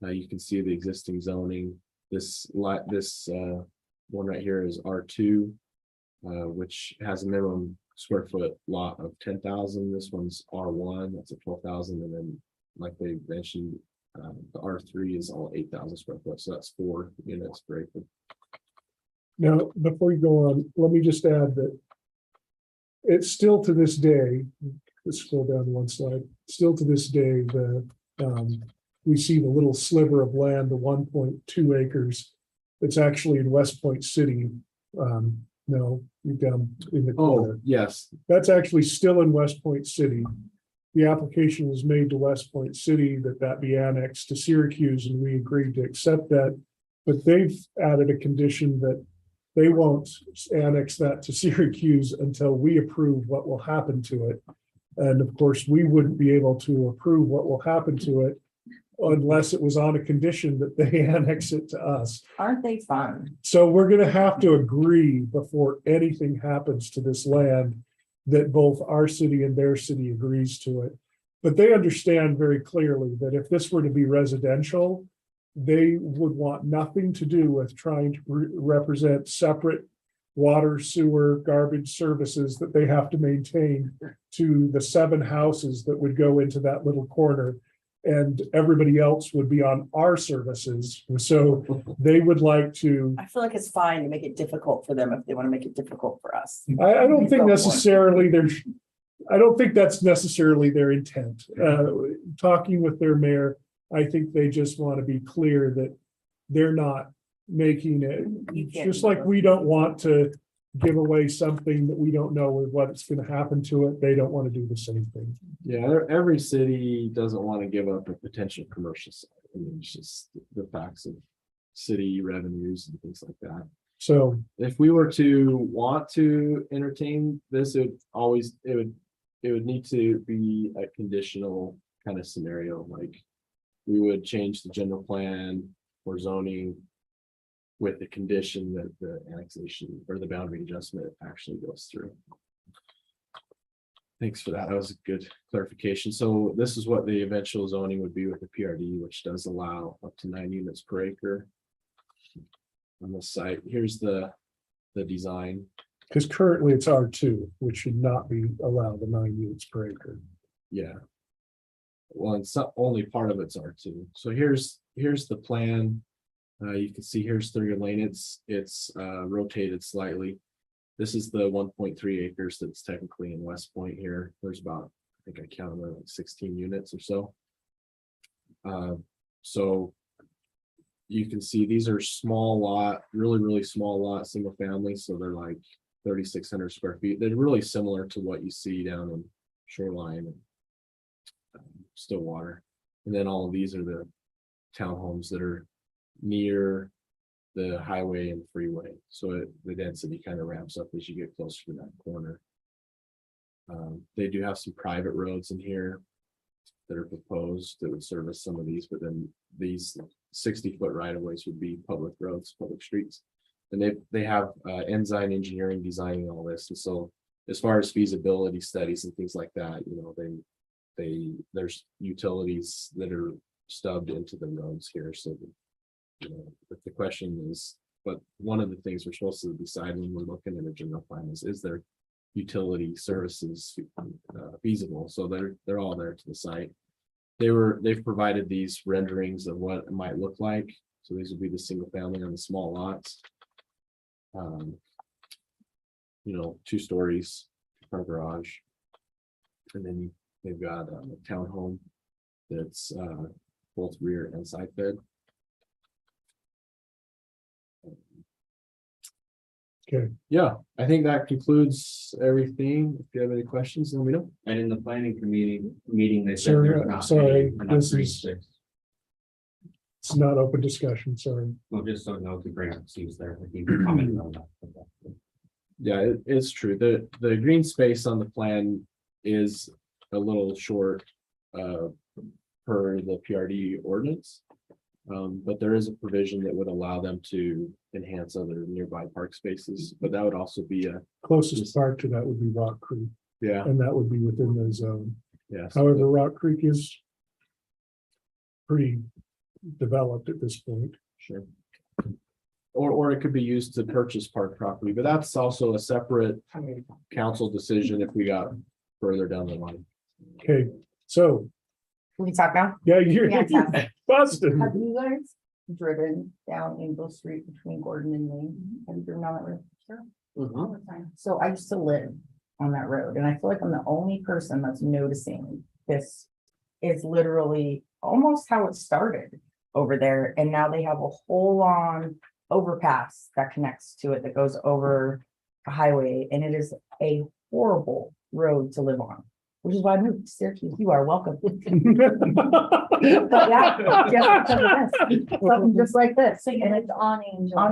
You can see the existing zoning. This one right here is R2, which has a minimum square foot lot of 10,000. This one's R1, that's a 12,000. And then, like they mentioned, the R3 is all 8,000 square foot. So that's 4 units per acre. Now, before you go on, let me just add that it's still to this day, let's scroll down one slide, still to this day, we see the little sliver of land, the 1.2 acres, that's actually in West Point City. No, you're down in the corner. Oh, yes. That's actually still in West Point City. The application was made to West Point City that be annexed to Syracuse, and we agreed to accept that. But they've added a condition that they won't annex that to Syracuse until we approve what will happen to it. And of course, we wouldn't be able to approve what will happen to it unless it was on a condition that they annex it to us. Aren't they fun? So we're going to have to agree before anything happens to this land that both our city and their city agrees to it. But they understand very clearly that if this were to be residential, they would want nothing to do with trying to represent separate water, sewer, garbage services that they have to maintain to the 7 houses that would go into that little corner. And everybody else would be on our services. So they would like to. I feel like it's fine to make it difficult for them if they want to make it difficult for us. I don't think necessarily I don't think that's necessarily their intent. Talking with their mayor, I think they just want to be clear that they're not making it, just like we don't want to give away something that we don't know what's going to happen to it. They don't want to do the same thing. Yeah, every city doesn't want to give up a potential commercial site. I mean, it's just the facts of city revenues and things like that. So if we were to want to entertain this, it would need to be a conditional kind of scenario. Like we would change the general plan or zoning with the condition that the annexation or the boundary adjustment actually goes through. Thanks for that. That was a good clarification. So this is what the eventual zoning would be with the PRD, which does allow up to 9 units per acre on the site. Here's the design. because currently it's R2, which should not be allowed the 9 units per acre. Yeah. Well, it's not only part of it's R2. So here's the plan. You can see here's Thurgood Lane. It's rotated slightly. This is the 1.3 acres that's technically in West Point here. There's about, I think I counted like 16 units or so. So you can see these are small lot, really small lot, single family. So they're like 3,600 square feet. They're really similar to what you see down in Shoreline and Stillwater. And then all of these are the townhomes that are near the highway and freeway. So the density kind of ramps up as you get closer to that corner. They do have some private roads in here that are proposed that would service some of these, but then these 60-foot right of ways would be public roads, public streets. And they have Ensign Engineering designing all this. And so as far as feasibility studies and things like that, you know, there's utilities that are stubbed into the roads here. So that, you know, but the question is, but one of the things we're supposed to decide when we're looking at a general plan is there utility services feasible? So they're all there to the site. They've provided these renderings of what it might look like. So these would be the single family on the small lots. You know, 2 stories, front garage, and then they've got a townhome that's both rear and side fed. Okay. Yeah, I think that concludes everything. If you have any questions, let me know. And in the planning committee meeting, they said Sir, they're not. sorry, they're not this green is- space. It's not open discussion, sorry. Well, just so no to bring up Steve's there, if he commented on that. Yeah, it's true. The green space on the plan is a little short per the PRD ordinance. But there is a provision that would allow them to enhance other nearby park spaces, but that would also be a, Closest park to that would be Rock Creek, yeah, and that would be within the zone. yes. However, Rock Creek is pretty developed at this point. Sure. Or it could be used to purchase park property, but that's also a separate council decision if we got further down the line. Okay, so, Can we talk now? yeah, you're Yes. Boston. Have you guys driven down Angel Street between Gordon and Main? Have you driven down that road? Sure. All the time. So I used to live on that road, and I feel like I'm the only person that's noticing this is literally almost how it started over there. And now they have a whole on overpass that connects to it that goes over a highway, and it is a horrible road to live on, which is why I moved to Syracuse. You are welcome. But yeah, just because of this, something just like this, and it's on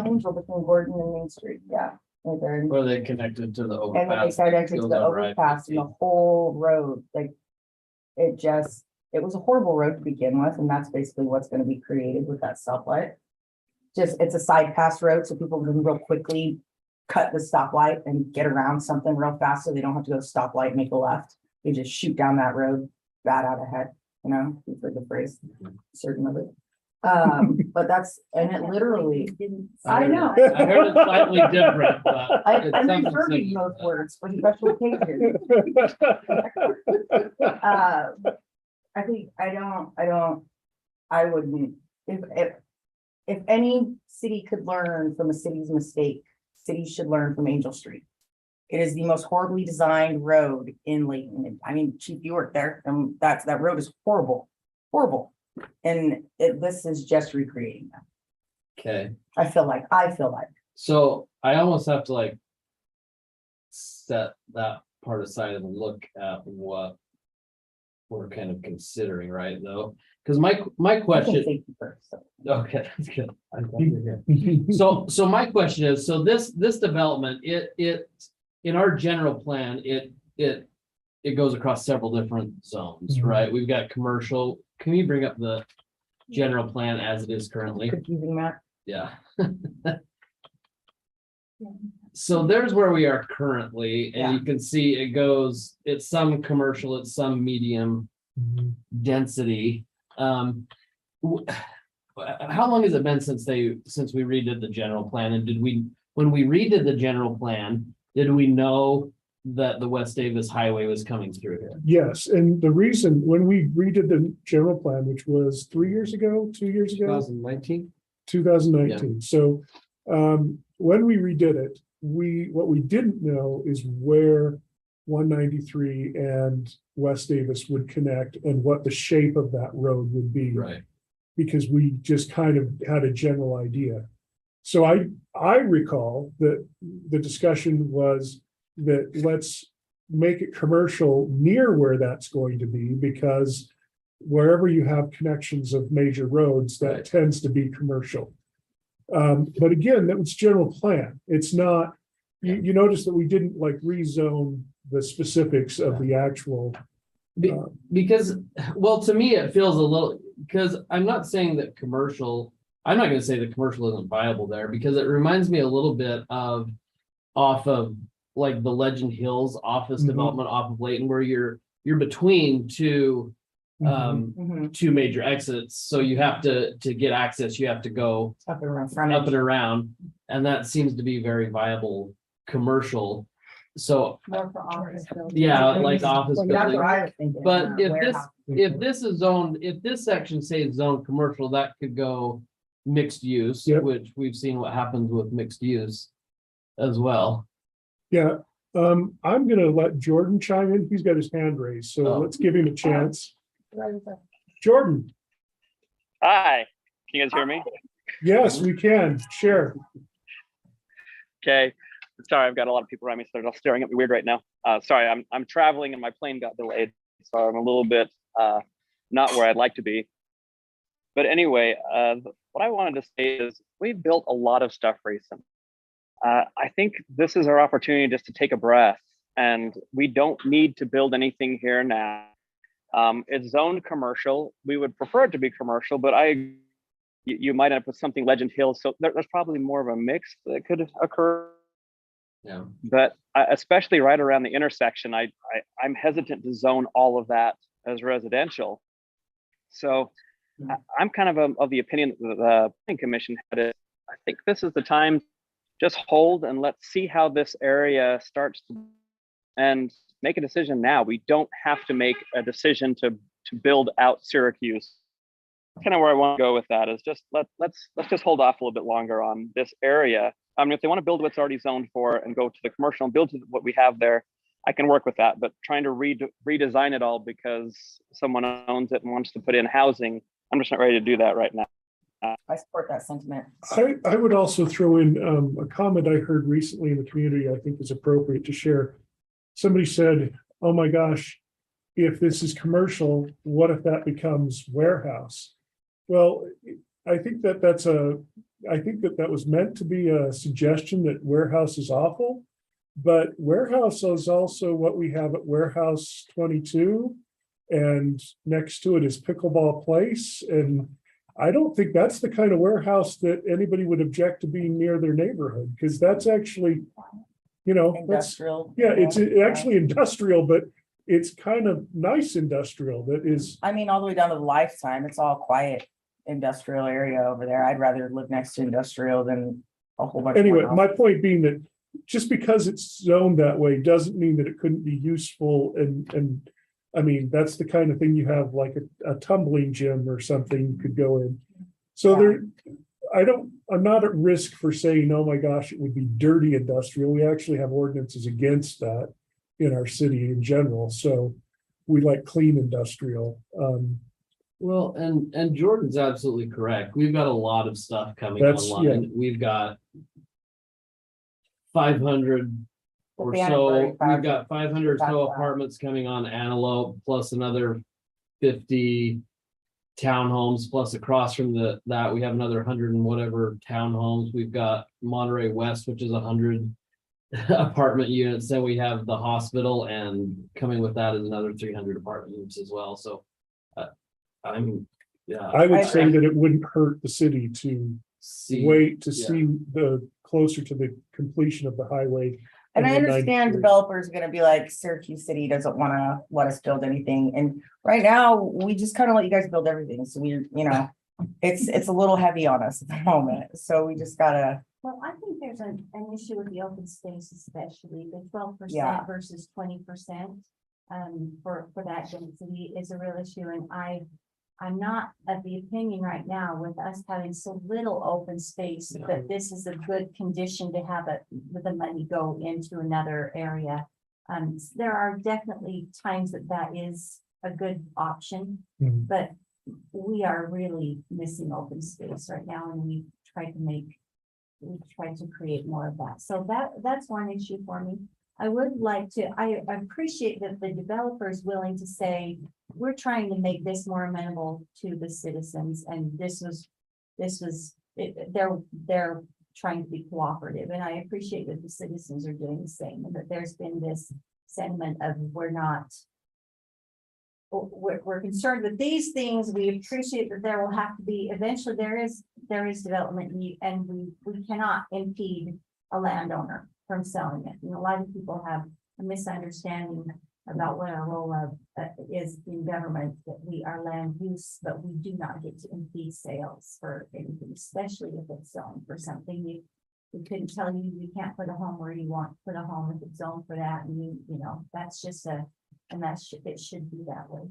Angel between Gordon and Main Street, yeah. Right there. Or they connected to the And when they overpass. started to goes the over overpass and the I-50. whole road, like, it was a horrible road to begin with, and that's basically what's gonna be created with that stoplight. Just, it's a side pass road, so people can real quickly cut the stoplight and get around something real fast, so they don't have to go to stoplight and make a left. They just shoot down that road, bat out ahead, you know, you've heard the phrase, certain of it. But that's, and it literally, I know. I heard it slightly different, but. I'm it sounds reserving similar. those words for special occasions. I wouldn't, if any city could learn from a city's mistake, cities should learn from Angel Street. It is the most horribly designed road in Layton. I mean, Chief, you work there, and that road is horrible, horrible. And this is just recreating that. Okay, I feel like. so I almost have to like. Set that part aside and look at what. We're kind of considering, right, though, because my I can question, safety first, so. okay, that's good. I'm glad you're here. So my question is, so this development, it, in our general plan, it goes across several different zones, Mhm. right? We've got commercial. Can you bring up the general plan as it is currently? Confusing that. Yeah. So there's where we are currently, and you can see it goes, it's some commercial, it's some medium density. How long has it been since we redid the general plan? And when we redid the general plan, did we know that the West Davis Highway was coming through here? Yes, and the reason, when we redid the general plan, which was 2 years ago, 2019. 2019. So when we redid it, what we didn't know is where 193 and West Davis would connect and what the shape of that road would be. Right. Because we just kind of had a general idea. So I recall that the discussion was that let's make it commercial near where that's going to be, because wherever you have connections of major roads, that Right. tends to be commercial. But again, that was general plan. It's not, you notice that we didn't like rezone the specifics of the actual. Because, well, to me, it feels a little, because I'm not saying that commercial, I'm not gonna say that commercial isn't viable there, because it reminds me a little bit of off of like the Legend Hills office Mhm. development off of Layton, where you're between two two major exits. So you have to get access, you have to go Up and around up frontage. and around, and that seems to be very viable commercial. So More for office buildings. yeah, like office Well, that's buildings. what I was thinking, But if warehouse. this is zoned, if this section says zoned commercial, that could go mixed use, Yep. which we've seen what happens with mixed use as well. Yeah, I'm gonna let Jordan chime in. He's got his hand raised, so Oh. let's give him a chance. Jordan, Hi, can you guys hear me? yes, we can, share. Okay, sorry, I've got a lot of people around me, so they're all staring at me weird right now. Sorry, I'm traveling and my plane got delayed, so I'm a little bit not where I'd like to be. But anyway, what I wanted to say is we've built a lot of stuff recently. I think this is our opportunity just to take a breath, and we don't need to build anything here now. It's zoned commercial. We would prefer it to be commercial, but you might end up with something Legend Hills. So there's probably more of a mix that could occur. Yeah. But especially right around the intersection, I'm hesitant to zone all of that as residential. So I'm kind of the opinion that the planning commission had it. I think this is the time, just hold and let's see how this area starts to, and make a decision now. We don't have to make a decision to build out Syracuse. Kind of where I want to go with that is just let's just hold off a little bit longer on this area. I mean, if they want to build what's already zoned for and go to the commercial and build to what we have there, I can work with that. But trying to redesign it all because someone owns it and wants to put in housing, I'm just not ready to do that right now. I support that sentiment. I would also throw in a comment I heard recently in the community I think is appropriate to share. Somebody said, oh my gosh, if this is commercial, what if that becomes warehouse? Well, I think that was meant to be a suggestion that warehouse is awful, but warehouse is also what we have at Warehouse 22, and next to it is Pickleball Place. And I don't think that's the kind of warehouse that anybody would object to being near their neighborhood, because that's actually, Industrial. it's actually industrial, but it's kind of nice industrial that is. I mean, all the way down to the Lifetime, it's all quiet industrial area over there. I'd rather live next to industrial than a whole bunch. Anyway, more my point being that just because it's zoned that way doesn't mean that it couldn't be useful. And I mean, that's the kind of thing you have like a tumbling gym or something you could go in. So I'm not at risk for saying, oh my gosh, it would be dirty industrial. We actually have ordinances against that in our city in general. So we like clean industrial. Well, and Jordan's absolutely correct. We've got a lot of stuff coming That's- online. We've got 500 or The so, Anniversary we've got 500 or so Project. apartments coming on Antelope, plus another 50 townhomes, plus across from that we have another 100 and whatever townhomes. We've got Monterey West, which is 100 apartment units. Then we have the hospital, and coming with that is another 300 apartment units as well. So I would say that it wouldn't hurt the city to wait to see the closer to the completion of the highway. And I then understand 93. developers are gonna be like, Syracuse City doesn't wanna let us build anything, and right now, we just kind of let you guys build everything, so it's a little heavy on us at the moment, so we just gotta. Well, I think there's an issue with the open space, especially the 12% Yeah. versus 20%. For that density is a real issue, and I I'm not of the opinion right now with us having so little open space that this is a good condition to have it with the money go into another area. There are definitely times that is a good option, Mhm. but we are really missing open space right now, and we've tried to create more of that. So that's one issue for me. I would like to, I appreciate that the developer is willing to say, we're trying to make this more amenable to the citizens, and they're trying to be cooperative, and I appreciate that the citizens are doing the same, and that there's been this sentiment of we're concerned with these things. We appreciate that there will have to be, eventually there is development, and we cannot impede a landowner from selling it. A lot of people have a misunderstanding about what our role is in government, that we are land use, but we do not get to impede sales for anything, especially if it's selling for something. We couldn't tell you can't put a home where you want to put a home if it's zoned for that, and that's just it should be that way.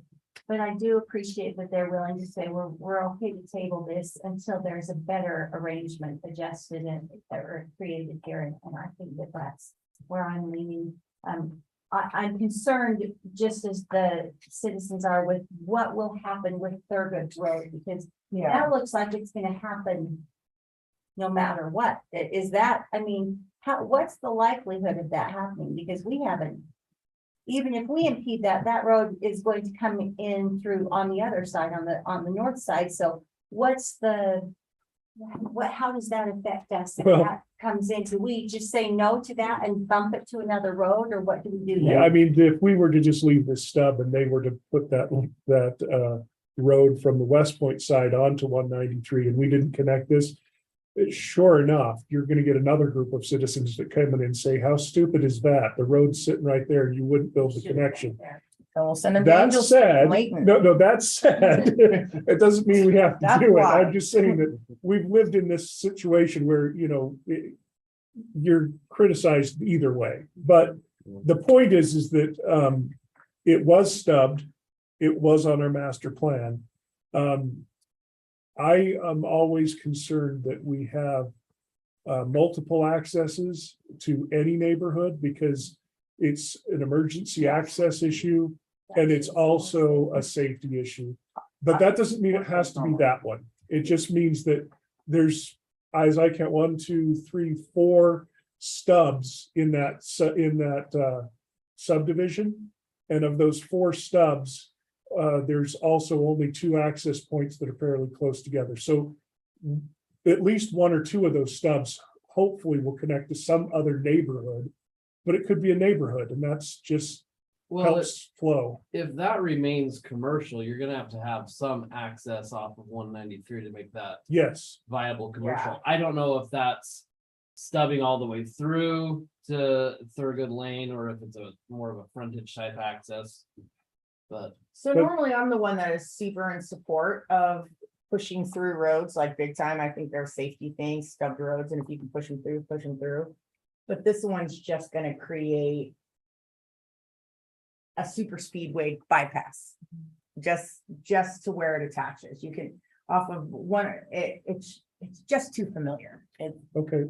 But I do appreciate that they're willing to say we're okay to table this until there's a better arrangement adjusted or created here, and I think that's where I'm leaning. I'm concerned, just as the citizens are, with what will happen with Thurgood Road, because that looks like it's going to happen no matter what. Is that, what's the likelihood of that happening? Because we haven't, even if we impede that road is going to come in through on the other side, on the north side. So how does that affect us if that comes in? Do we just say no to that and bump it to another road, or what do we do there? Yeah, if we were to just leave this stub and they were to put that road from the West Point side onto 193, and we didn't connect this, sure enough, you're going to get another group of citizens that come in and say, how stupid is that? The road's sitting right there and you wouldn't build the connection. So we'll send them. That said, no, that said, it doesn't mean we have to That's do it. why. I'm just saying that we've lived in this situation where, you're criticized either way. But the point is that it was stubbed. It was on our master plan. I am always concerned that we have multiple accesses to any neighborhood, because it's an emergency access issue and it's also a safety issue. But that doesn't mean it has to be that one. It just means that there's, as I count, 1, 2, 3, 4 stubs in that subdivision, and of those 4 stubs, there's also only 2 access points that are fairly close together. So at least 1 or 2 of those stubs hopefully will connect to some other neighborhood, but it could be a neighborhood, and that's just helps flow. If that remains commercial, you're gonna have some access off of 193 to make that Yes. viable commercial. I don't know if that's stubbing all the way through to Thurgood Lane, or if it's more of a frontage type access. But Normally I'm the one that is super in support of pushing through roads like big time. I think they're safety things, stubbed roads, and if you can push them through, push them through. But this one's just gonna create a super speedway bypass, just to where it attaches. You can off of one, it's just too familiar. Okay.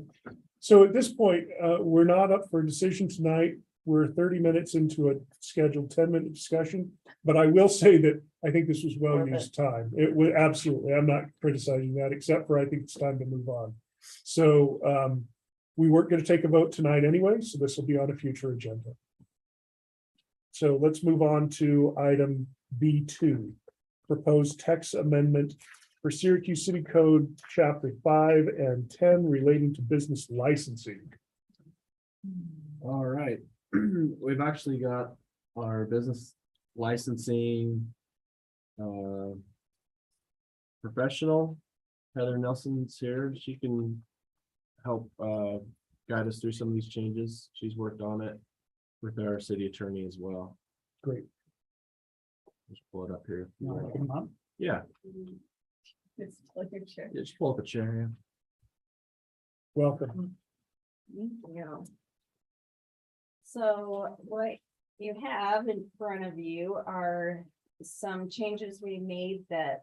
So at this point, we're not up for a decision tonight. We're 30 minutes into a scheduled 10-minute discussion, but I will say that I think this was well-used time. It was absolutely, I'm not criticizing that, except for I think it's time to move on. So we weren't going to take a vote tonight anyway, so this will be on a future agenda. So let's move on to item B2, proposed text amendment for Syracuse City Code Chapter 5 and 10 relating to business licensing. All right, we've actually got our business licensing professional, Heather Nelson's here. She can help guide us through some of these changes. She's worked on it with our city attorney as well. Great. Just pull it up here. Yeah. It's like a chair. Yeah, just pull up a chair. Welcome. So what you have in front of you are some changes we made that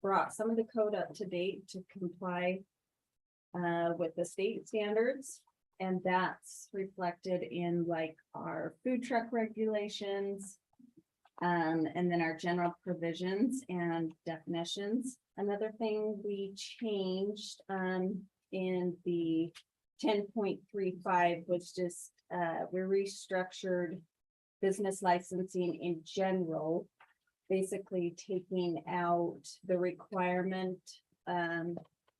brought some of the code up to date to comply with the state standards. And that's reflected in like our food truck regulations, and then our general provisions and definitions. Another thing we changed in the 10.35 was just we restructured business licensing in general, basically taking out the requirement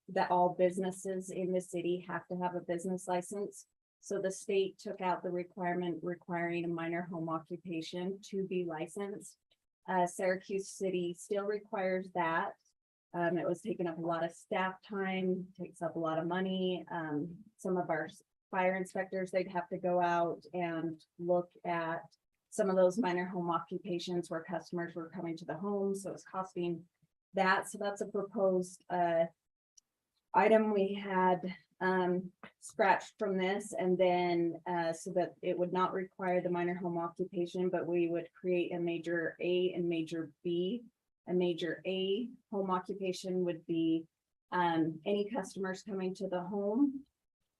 that all businesses in the city have to have a business license. So the state took out the requirement requiring a minor home occupation to be licensed. Syracuse City still requires that. It was taking up a lot of staff time, takes up a lot of money. Some of our fire inspectors, they'd have to go out and look at some of those minor home occupations where customers were coming to the home. So it's costing that. So that's a proposed item we had scratched from this, and then so that it would not require the minor home occupation, but we would create a major A and major B. A major A home occupation would be any customers coming to the home.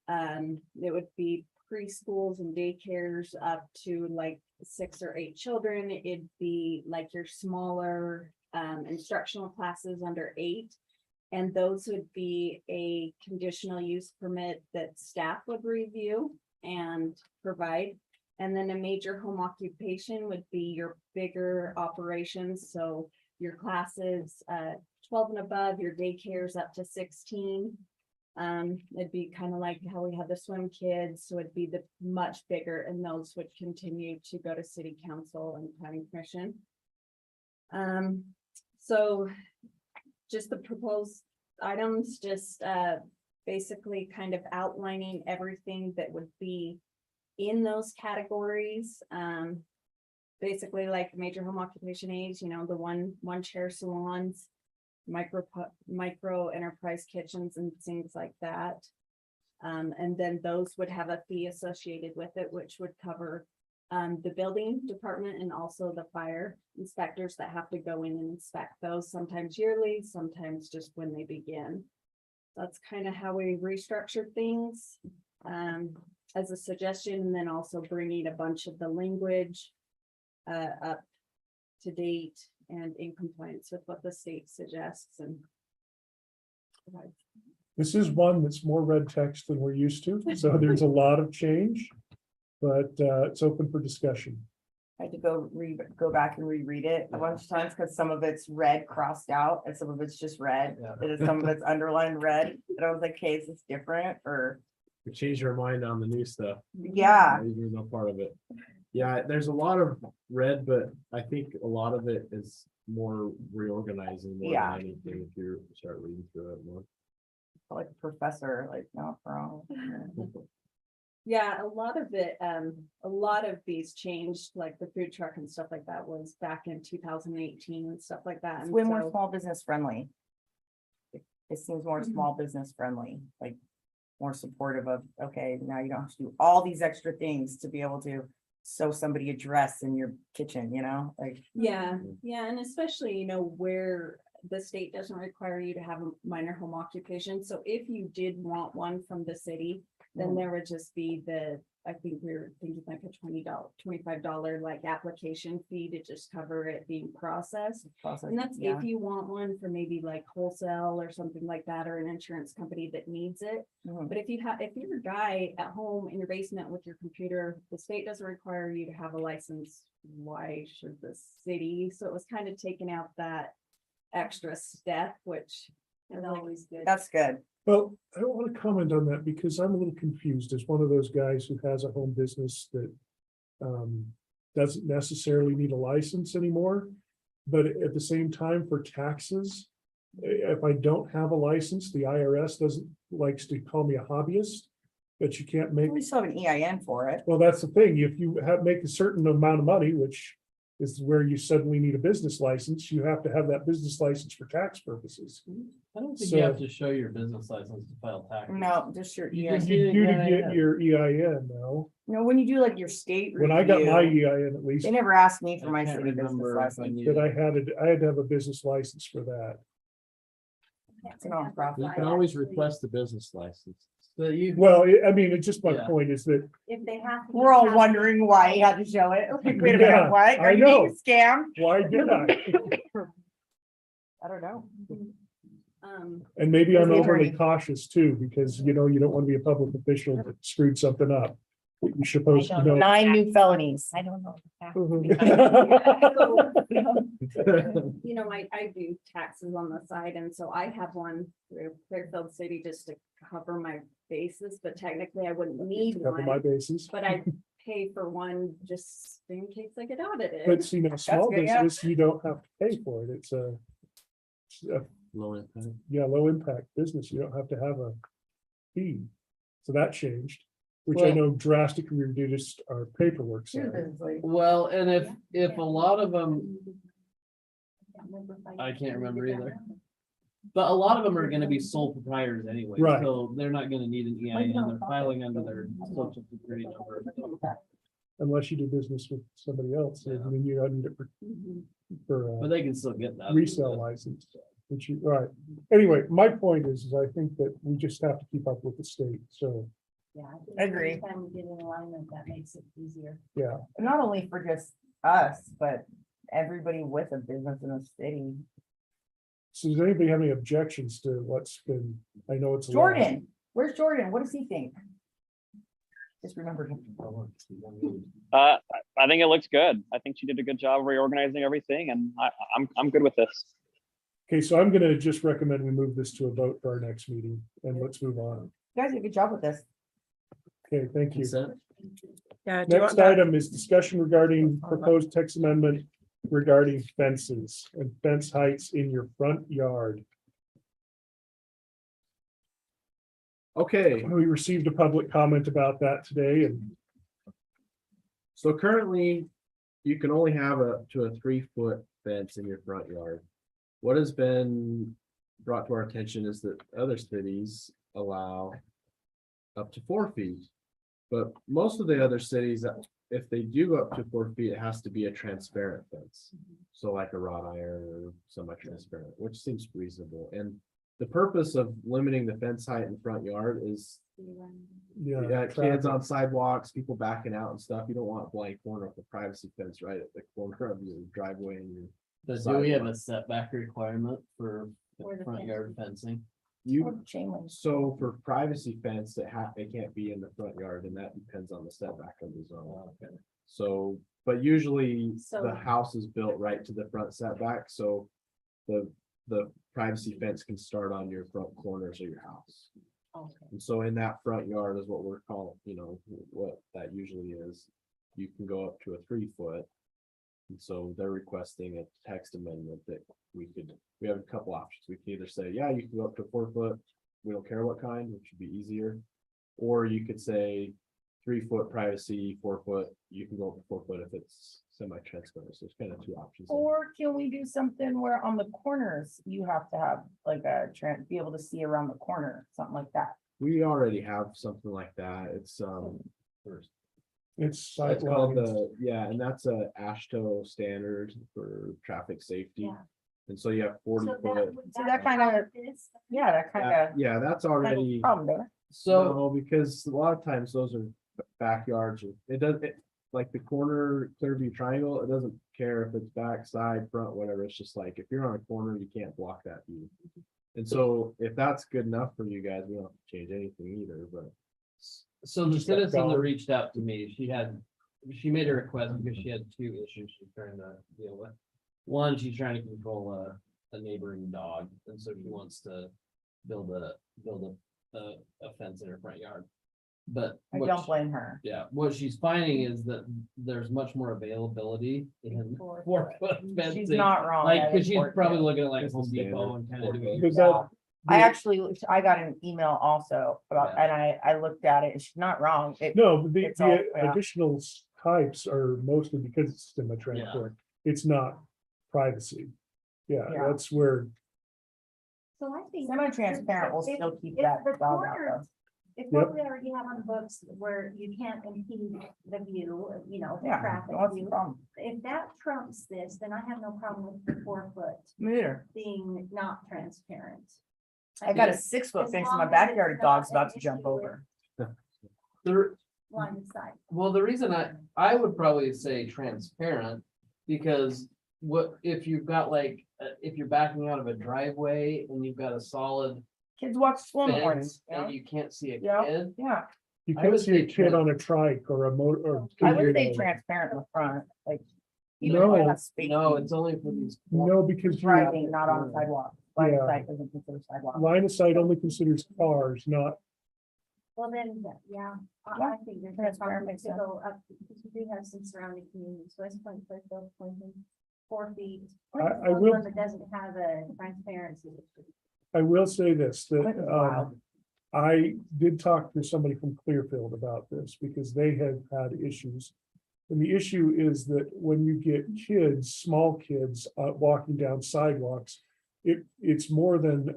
It would be preschools and daycares up to like 6 or 8 children. It'd be like your smaller instructional classes under 8. And those would be a conditional use permit that staff would review and provide. And then a major home occupation would be your bigger operations. So your classes 12 and above, your daycares up to 16. It'd be kind of like how we have the swim kids. So it'd be the much bigger, and those would continue to go to city council and planning commission. So just the proposed items, just basically kind of outlining everything that would be in those categories. Basically like major home occupation aids, you know, the one chair salons, micro enterprise kitchens and things like that. And then those would have a fee associated with it, which would cover the building department and also the fire inspectors that have to go in and inspect those, sometimes yearly, sometimes just when they begin. That's kind of how we restructured things as a suggestion, and then also bringing a bunch of the language up to date and in compliance with what the state suggests. And this is one that's more red text than we're used to, so there's a lot of change, but it's open for discussion. I had to go back and reread it a bunch of times because some of it's red crossed out and some of it's just red. And some of it's underlined red. And I was like, hey, is this different? Or We changed our mind on the new stuff. yeah. Even though part of it. Yeah, there's a lot of red, but I think a lot of it is more reorganizing more Yeah. than anything if you start reading through it more. Like a professor, like not wrong. yeah, a lot of it, a lot of these changed, like the food truck and stuff like that was back in 2018 and stuff like that. It's And way more so- small business friendly. It seems more small business friendly, like more supportive of, okay, now you don't have to do all these extra things to be able to sew somebody a dress in your kitchen, you know, like. Yeah, yeah, and especially, you know, where the state doesn't require you to have a minor home occupation. So if you did want one from the city, then there would just be the, I think we were thinking like a $25 like application fee to just cover it being processed. And that's Yeah. if you want one for maybe like wholesale or something like that, or an insurance company that needs it. Mhm. But if you're a guy at home in your basement with your computer, the state doesn't require you to have a license. Why should the city? So it was kind of taking out that extra step, which is always good. That's good. Well, I don't want to comment on that because I'm a little confused as one of those guys who has a home business that doesn't necessarily need a license anymore. But at the same time, for taxes, if I don't have a license, the IRS likes to call me a hobbyist, but you can't make. We still have an EIN for it. Well, that's the thing. If you make a certain amount of money, which is where you suddenly need a business license. You have to have that business license for tax purposes. I don't think So- you have to show your business license to file taxes. No, just your, You EIN. just- You do to get your EIN now. No, when you do like your state When I got my review, EIN, at least, they never asked me for I my can't city business remember if I license. needed- that I had to have a business license for that. It's a nonprofit. You can always request the business license. But you. Well, I mean, it's just my Yeah. point is that If they have. to be We're all taxed- wondering why he had to show it. Like, wait a Yeah, minute, what? I Are you know. being scammed? why did I? I don't know. And maybe As I'm the overly attorney. cautious too, because you know, you don't want to be a public official that screwed something up. You're supposed to know. 9 new felonies. I don't know. You know, I do taxes on the side, and so I have one through Clearfield City just to cover my bases, but technically I wouldn't need Cover my one. bases. But I pay for one just in case I get audited. But see, now, small good, yeah. business, you don't have to pay for it. It's a Low impact. yeah, low impact business. You don't have to have a fee. So that changed, which I Well- know drastically reduced our paperwork side. Well, and if a lot of them, I can't remember either. But a lot of them are gonna be sole proprietors anyway, Right. so they're not gonna need an EIN, they're filing under their social security number. Unless you do business with somebody else, and then you need it for But they can still get that. resale license. Which you, all right. Anyway, my point is I think that we just have to keep up with the state. So, Yeah. I think Agree. every time we get in alignment, that makes it easier. yeah. Not only for just us, but everybody with a business in the city. So does anybody have any objections to what's been, I know it's. a lot. Jordan, where's Jordan? What does he think? Just remember him. I think it looks good. I think she did a good job reorganizing everything, and I'm good with this. Okay, so I'm gonna just recommend we move this to a vote for our next meeting and let's move on. You guys did a good job with this. Okay, thank you. Consent? Yeah. Next item is discussion regarding proposed text amendment regarding fences and fence heights in your front yard. Okay, We received a public comment about that today and so currently you can only have up to a 3-foot fence in your front yard. What has been brought to our attention is that other cities allow up to 4 feet. But most of the other cities, if they do go up to 4 feet, it has to be a transparent fence. So like a wrought iron or semi-transparent, which seems reasonable. And the purpose of limiting the fence height in the front yard is you got kids on sidewalks, people backing out and stuff. You don't want a blank corner of the privacy fence right at the corner of your driveway and your. But do we have a setback requirement for front yard fencing? You, so for privacy fence, it can't be in the front yard, and that depends on the setback of the zone. Okay. So, but usually the house is built right to the front setback, so the privacy fence can start on your front corners of your house. Okay. And so in that front yard is what we're calling, what that usually is. You can go up to a 3-foot. And so they're requesting a text amendment that we have a couple options. We can either say, yeah, you can go up to 4-foot. We don't care what kind, which would be easier. Or you could say 3-foot privacy, 4-foot, you can go up to 4-foot if it's semi-transparent. So it's kind of 2 options. Or can we do something where on the corners, you have to have like be able to see around the corner, something like that? We already have something like that. It's it's It's called sidelines. and that's a AASHTO standard for traffic safety. Yeah. And so you have 40 foot. So that kind of, yeah, that kind of. Yeah, that's already. Problem, don't it? So, No, because a lot of times those are backyards. It does, like the corner Clearview triangle, it doesn't care if it's back, side, front, whatever. It's just like, if you're on a corner, you can't block that view. And so if that's good enough for you guys, we don't have to change anything either, but. so the Just got citizen that going. reached out to me, she made a request because she had 2 issues she's trying to deal with. One, she's trying to control a neighboring dog, and so she wants to build a fence in her front yard. But I what don't she- blame her. Yeah, what she's finding is that there's much more availability in 4-foot fencing. She's not wrong. Like, that cause is she's 4 probably feet. looking at like It's Home the Depot standard. and kind of doing it Does yourself. I got an email also about, and I looked at it, and she's not wrong. No, the It's all- yeah. additional types are mostly because it's semi-transparent. it's not privacy. Yeah, Yeah. that's where, So I think. Semi-transparent will if- still keep if that the dog out corner- though. If Yep. what we already have on the books where you can't impede the view, you know, the Yeah, traffic what's the view. problem? If that trumps this, then I have no problem with the 4 foot Me neither. being not transparent. I got a think 6 foot as fence in long my as it's backyard, a not dog's an about to jump issue with over. Line of sight. Well, the reason I would probably say transparent, because what, if you've got like, if you're backing out of a driveway and you've got a solid Kids watch swim fence and you can't see a Yeah. kid. Yeah, you I can't would see a say kid trans- on a trike or a motor or. I would say transparent in the front, like. even No. if it has space, No, it's only for these. No, because you, Driving, not on the sidewalk. Line Yeah. of sight doesn't consider sidewalk. line of sight only considers cars, not, Well, then, yeah, Yeah, I think there's no transparent problem makes to sense. go up, because we do have some surrounding communities, West Point, Clearfield, Clinton, 4 feet. I will- One that doesn't have a transparency. I will say this, that, Clinton's wild. I did talk to somebody from Clearfield about this because they have had issues. And the issue is that when you get kids, small kids, walking down sidewalks, it's more than,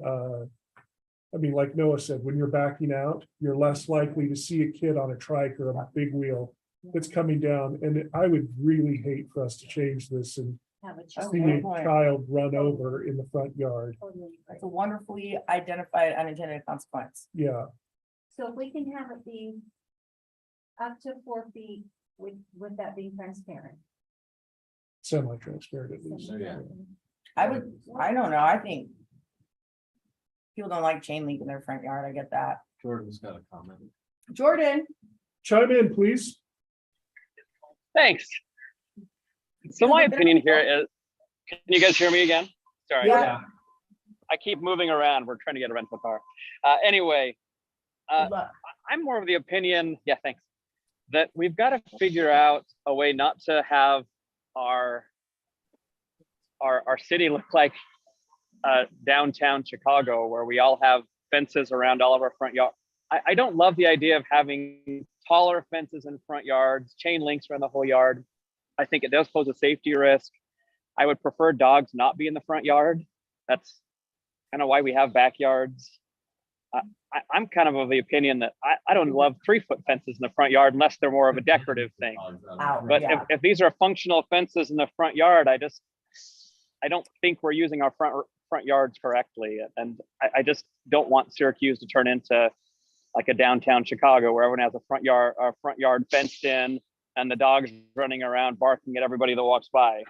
I mean, like Noah said, when you're backing out, you're less likely to see a kid on a trike or a big wheel that's coming down. And I would really hate for us to change this and Have a That's child. see good a point. child run over in the front yard. Totally right. It's a wonderfully identified unintended consequence. Yeah, So if we can have it be up to 4 feet with that being transparent. semi-transparent at least. I don't know, I think. People don't like chain link in their front yard, I get that. Jordan's got a comment. Jordan, Chime in, please. Thanks. So my opinion here is, can you guys hear me again? Sorry. Yeah. I keep moving around. We're trying to get a rental car. Anyway, good luck. I'm more of the opinion, yeah, thanks, that we've got to figure out a way not to have our city look like downtown Chicago, where we all have fences around all of our front yard. I don't love the idea of having taller fences in front yards, chain links around the whole yard. I think it does pose a safety risk. I would prefer dogs not be in the front yard. That's kind of why we have backyards. I'm kind of the opinion that I don't love 3-foot fences in the front yard unless they're more of a decorative thing. But Yeah. if these are functional fences in the front yard, I don't think we're using our front yards correctly. And I just don't want Syracuse to turn into like a downtown Chicago where everyone has a front yard fenced in and the dogs running around barking at everybody that walks by.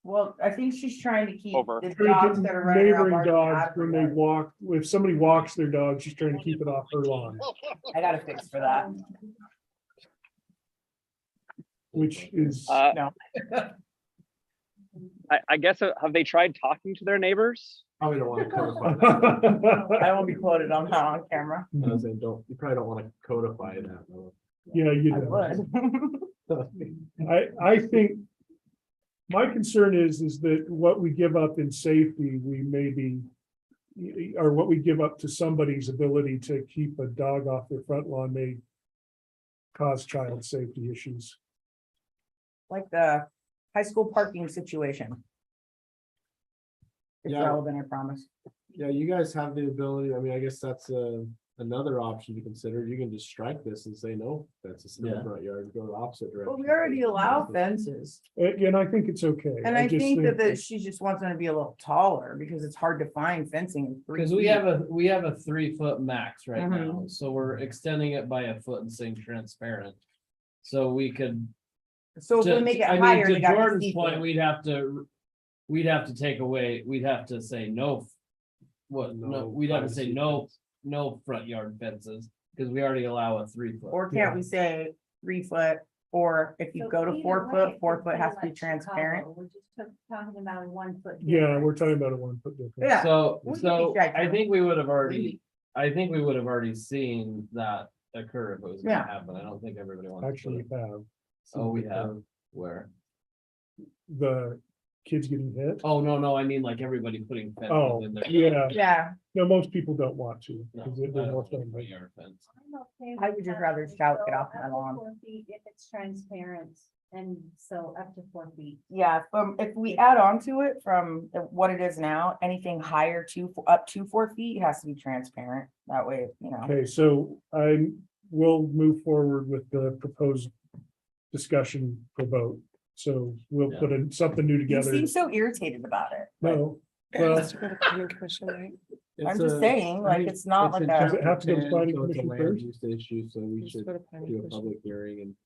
Well, I think she's trying to keep Over. the dogs that are running around Neighboring barking dogs, out of when her they yard. walk, if somebody walks their dog, she's trying to keep it off her lawn, I got a fix for that. which is. No. I guess, have they tried talking to their neighbors? Probably don't want to codify. I won't be quoted on that on camera. I was saying, you probably don't want to codify that. though. Yeah, you I do. would. I think. My concern is that what we give up in safety, we maybe. Or what we give up to somebody's ability to keep a dog off their front lawn may. Cause child safety issues. Like the high school parking situation. It's Yeah. relevant, I promise. Yeah, you guys have the ability, I mean, I guess that's another option to consider. You can just strike this and say no, that's in the front yard, go the opposite direction. Well, we already allow fences. And I think it's okay. And I just think that she just wants them to be a little taller because it's hard to find fencing. in 3 Because we feet. have a 3-foot max right Mhm. now, so we're extending it by a foot and saying transparent. So we could. So if we to- make it I mean, higher, to they got to Jordan's see point, through. we'd have to take away, we'd have to say no. No, we'd have to say no front yard fences, because we already allow a 3-foot. Or can't we say 3 foot, or if you So go to either 4 way, foot, it 4 could foot be has to be like transparent. Chicago. We're just talking about a 1 foot. Yeah, difference. we're talking about a 1 foot difference. Yeah. So, we can so be strict. I think we would have already, seen that occur if it was gonna Yeah. happen. I don't think everybody wants. to Actually put it- have. Oh, we have, where? The kids getting hit. Oh, no, I mean like everybody putting Oh, fences in there. yeah. Yeah, No, most people don't want to. No, Because I they're don't more want a friendly. front yard fence. I'm okay I with would just that. rather shout, So "Get off my up to lawn." 4 feet if it's transparent And so up to 4 feet. Yeah, if we add on to it from what it is now, anything higher to up to 4 feet has to be transparent. That way, you know. Okay, so I will move forward with the proposed discussion for vote. So we'll put in something new You together. seem so irritated about it. No, well, I'm just saying, like, it's not like Does it a. have to go to planning So it's a commission land first? use issue, so we should do a public hearing and. get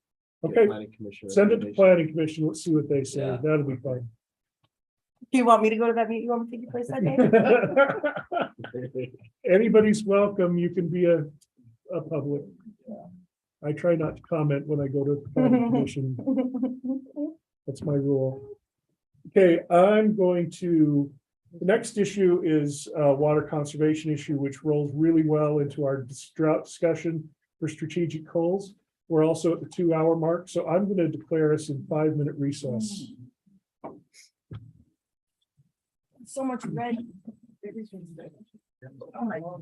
Okay, planning commission send it to recommendation. planning commission. Let's see what they say. Yeah. That'll be fun. Do you want me to go to that meeting? You want me to take your place that day? Anybody's welcome. You can be a public. I try not to comment when I go to the planning commission. That's my rule. Okay, I'm going to, the next issue is a water conservation issue, which rolls really well into our drought discussion for strategic goals. We're also at the 2-hour mark, so I'm going to declare us in 5-minute recess. So much red. Oh my God.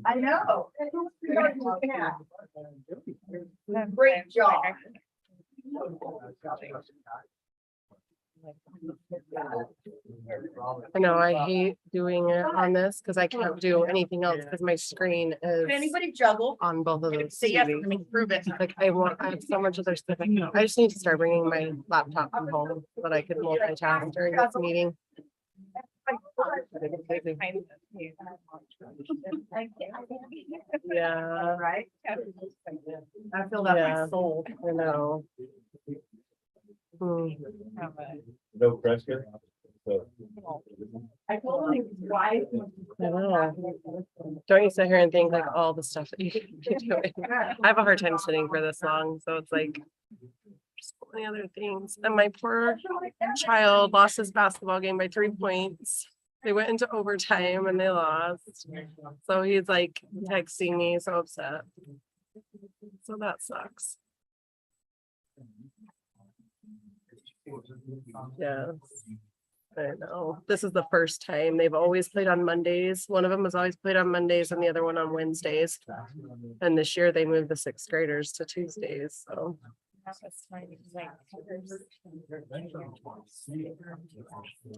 I know. Great job. I know, I hate doing it on this because I can't do anything else because my screen is Can anybody juggle? on both of those. Say yes, TVs. let me prove it. Like I have so much other stuff. I just need to start bringing my laptop from home so that I could multitask during this meeting. Yeah. Right? I feel that Yeah. my soul. I know. Hmm. No pressure. I told him why. I know. Don't you sit here and think like all the stuff that you could be doing? I have a hard time sitting for this long, so it's like so many other things. And my poor child lost his basketball game by 3 points. They went into overtime and they lost. So he's like texting me, so upset. So that sucks. Yes. I know. This is the first time. They've always played on Mondays. One of them has always played on Mondays and the other one on Wednesdays. And this year they moved the 6th graders to Tuesdays, so.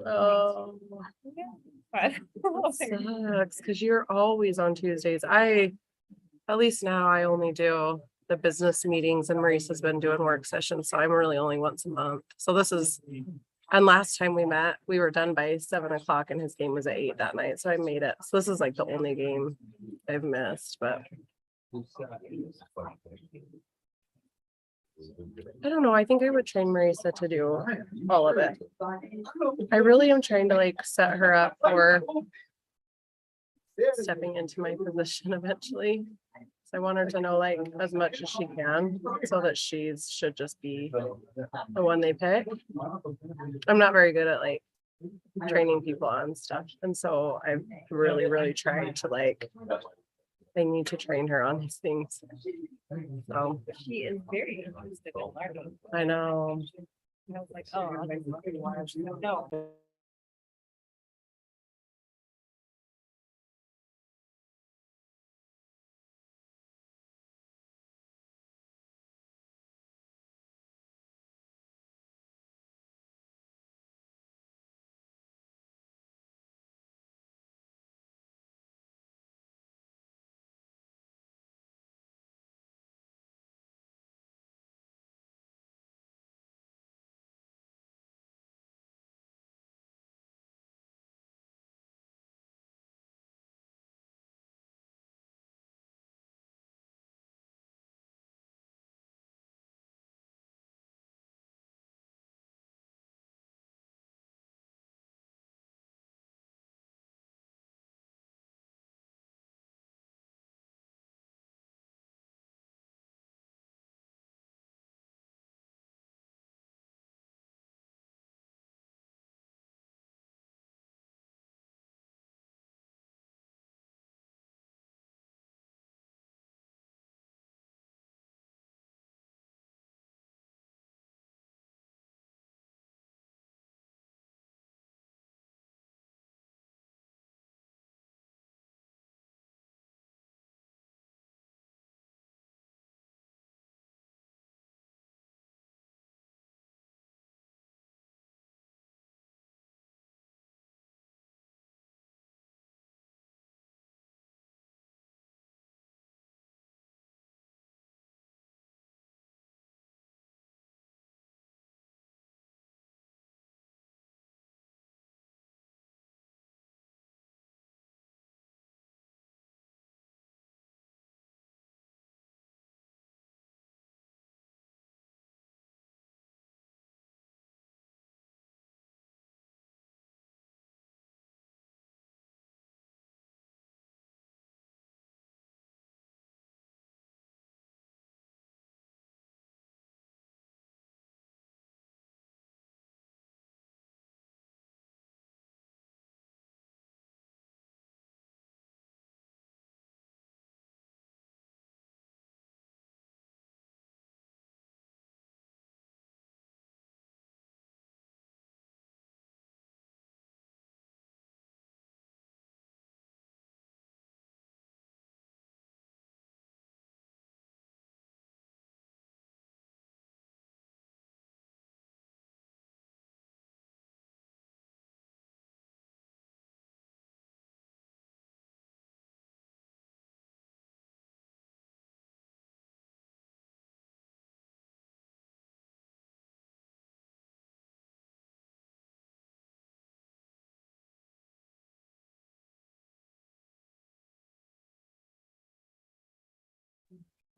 Oh. Sucks, because you're always on Tuesdays. At least now I only do the business meetings and Maurice has been doing work sessions, so I'm really only once a month. So this is, and last time we met, we were done by 7 o'clock and his game was at 8 that night, so I made it. So this is like the only game I've missed, but. I don't know. I think I would train Marisa to do all of it. I really am trying to like set her up for stepping into my position eventually. So I want her to know like as much as she can so that should just be the one they pick. I'm not very good at like training people on stuff. And so I've really tried to like, I need to train her on these things. So She is very interested in learning. I know. I was like, oh, no.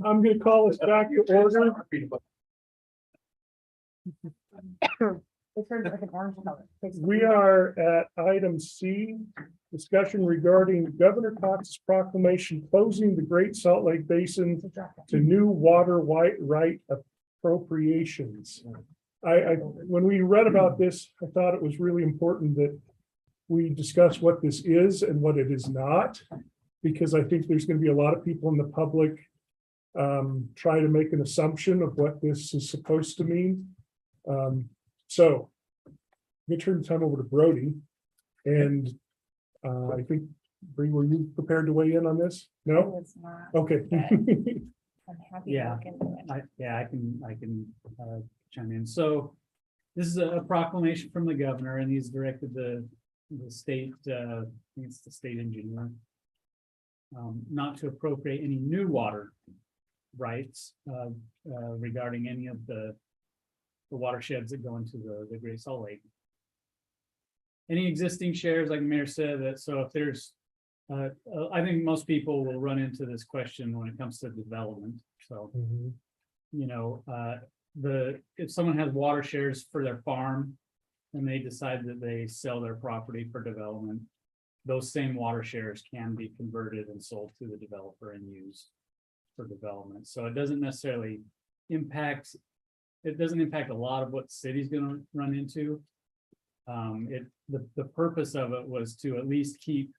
I'm gonna call us back to order. We are at item C, discussion regarding Governor Cox's proclamation closing the Great Salt Lake Basin to new water right appropriations. When we read about this, I thought it was really important that we discuss what this is and what it is not, because I think there's going to be a lot of people in the public try to make an assumption of what this is supposed to mean. So I'm going to turn the time over to Brody. And I think, Bree, were you prepared to weigh in on this? No? Okay. I'm happy. Yeah, I can chime in. So this is a proclamation from the governor, and he's directed the state, I think it's the state engineer, not to appropriate any new water rights regarding any of the watersheds that go into the Great Salt Lake. Any existing shares, like the mayor said, that so if there's, I think most people will run into this question when it comes to development. So, you know, if someone has water shares for their farm and they decide that they sell their property for development, those same water shares can be converted and sold to the developer and used for development. So it doesn't necessarily impact, it doesn't impact a lot of what the city's going to run into. The purpose of it was to at least keep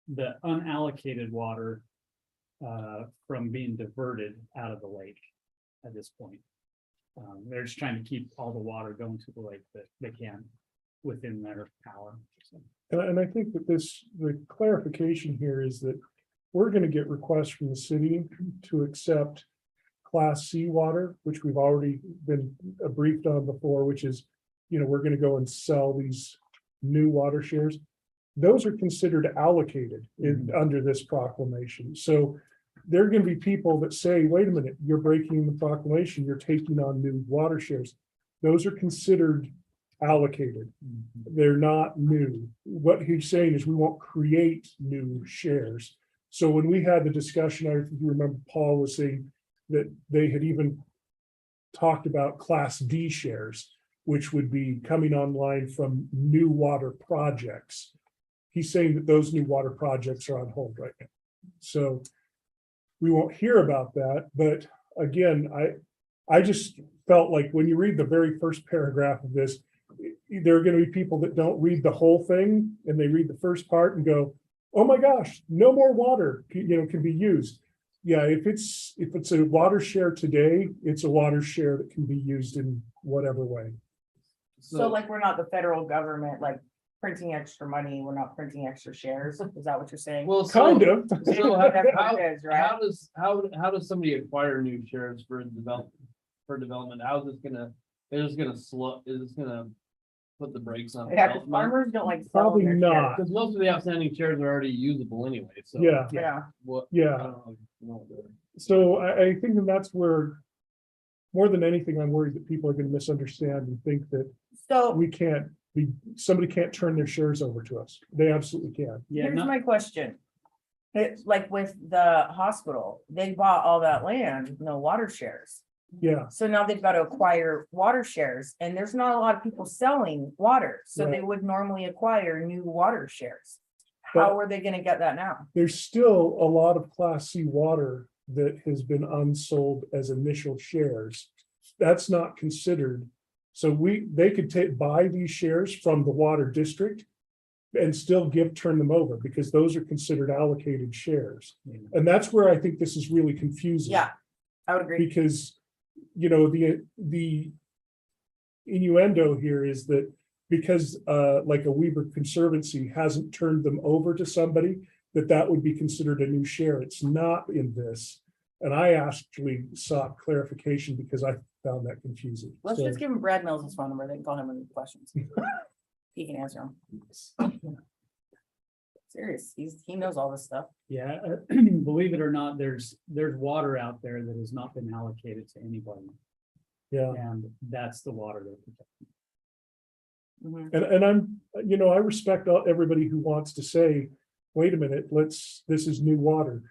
the unallocated water from being diverted out of the lake at this point. They're just trying to keep all the water going to the lake that they can within their power. So. And I think that the clarification here is that we're going to get requests from the city to accept Class C water, which we've already been briefed on before, which is, you know, we're going to go and sell these new water shares. Those are considered allocated under this proclamation. So there are going to be people that say, wait a minute, you're breaking the proclamation, you're taking on new water shares. Those are considered allocated. They're not new. What he's saying is we won't create new shares. So when we had the discussion, I think you remember Paul was saying that they had even talked about Class D shares, which would be coming online from new water projects. He's saying that those new water projects are on hold right now. So we won't hear about that. But again, I just felt like when you read the very first paragraph of this, there are going to be people that don't read the whole thing and they read the first part and go, oh my gosh, no more water, you know, can be used. Yeah, if it's a water share today, it's a water share that can be used in whatever way. So like, we're not the federal government, like printing extra money, we're not printing extra shares, is that what you're saying? Well, Kind of. So That's what it is, right? how does somebody acquire new shares for development? How is this gonna, is this gonna put the brakes on Yeah, because development? farmers don't like. Probably selling their not. Because most of the outstanding shares are already usable anyway, so. Yeah. shares. Yeah, What? Yeah. I don't know. So I think that that's where, more than anything, I'm worried that people are going to misunderstand and think that so somebody can't turn their shares over to us. They absolutely can. Yeah, here's not, my question. It's like with the hospital, they bought all that land, no water shares. Yeah. So now they've got to acquire water shares and there's not a lot of people selling water. So they Right. would normally acquire new water shares. How are they gonna get that now? There's still a lot of Class C water that has been unsold as initial shares. That's not considered. So they could buy these shares from the water district and still turn them over because those are considered allocated shares. And that's where I think this is really confusing. Yeah, I would agree. Because, you know, the innuendo here is that because like a Weber Conservancy hasn't turned them over to somebody, that would be considered a new share. It's not in this. And I actually sought clarification because I found that confusing. Let's So- just give him Brad Mills' phone number. They can call him with questions. He can answer them. Serious, he knows all this stuff. yeah, believe it or not, there's water out there that has not been allocated to anybody. Yeah. And that's the water they're protecting. And I'm, you know, I respect everybody who wants to say, wait a minute, this is new water.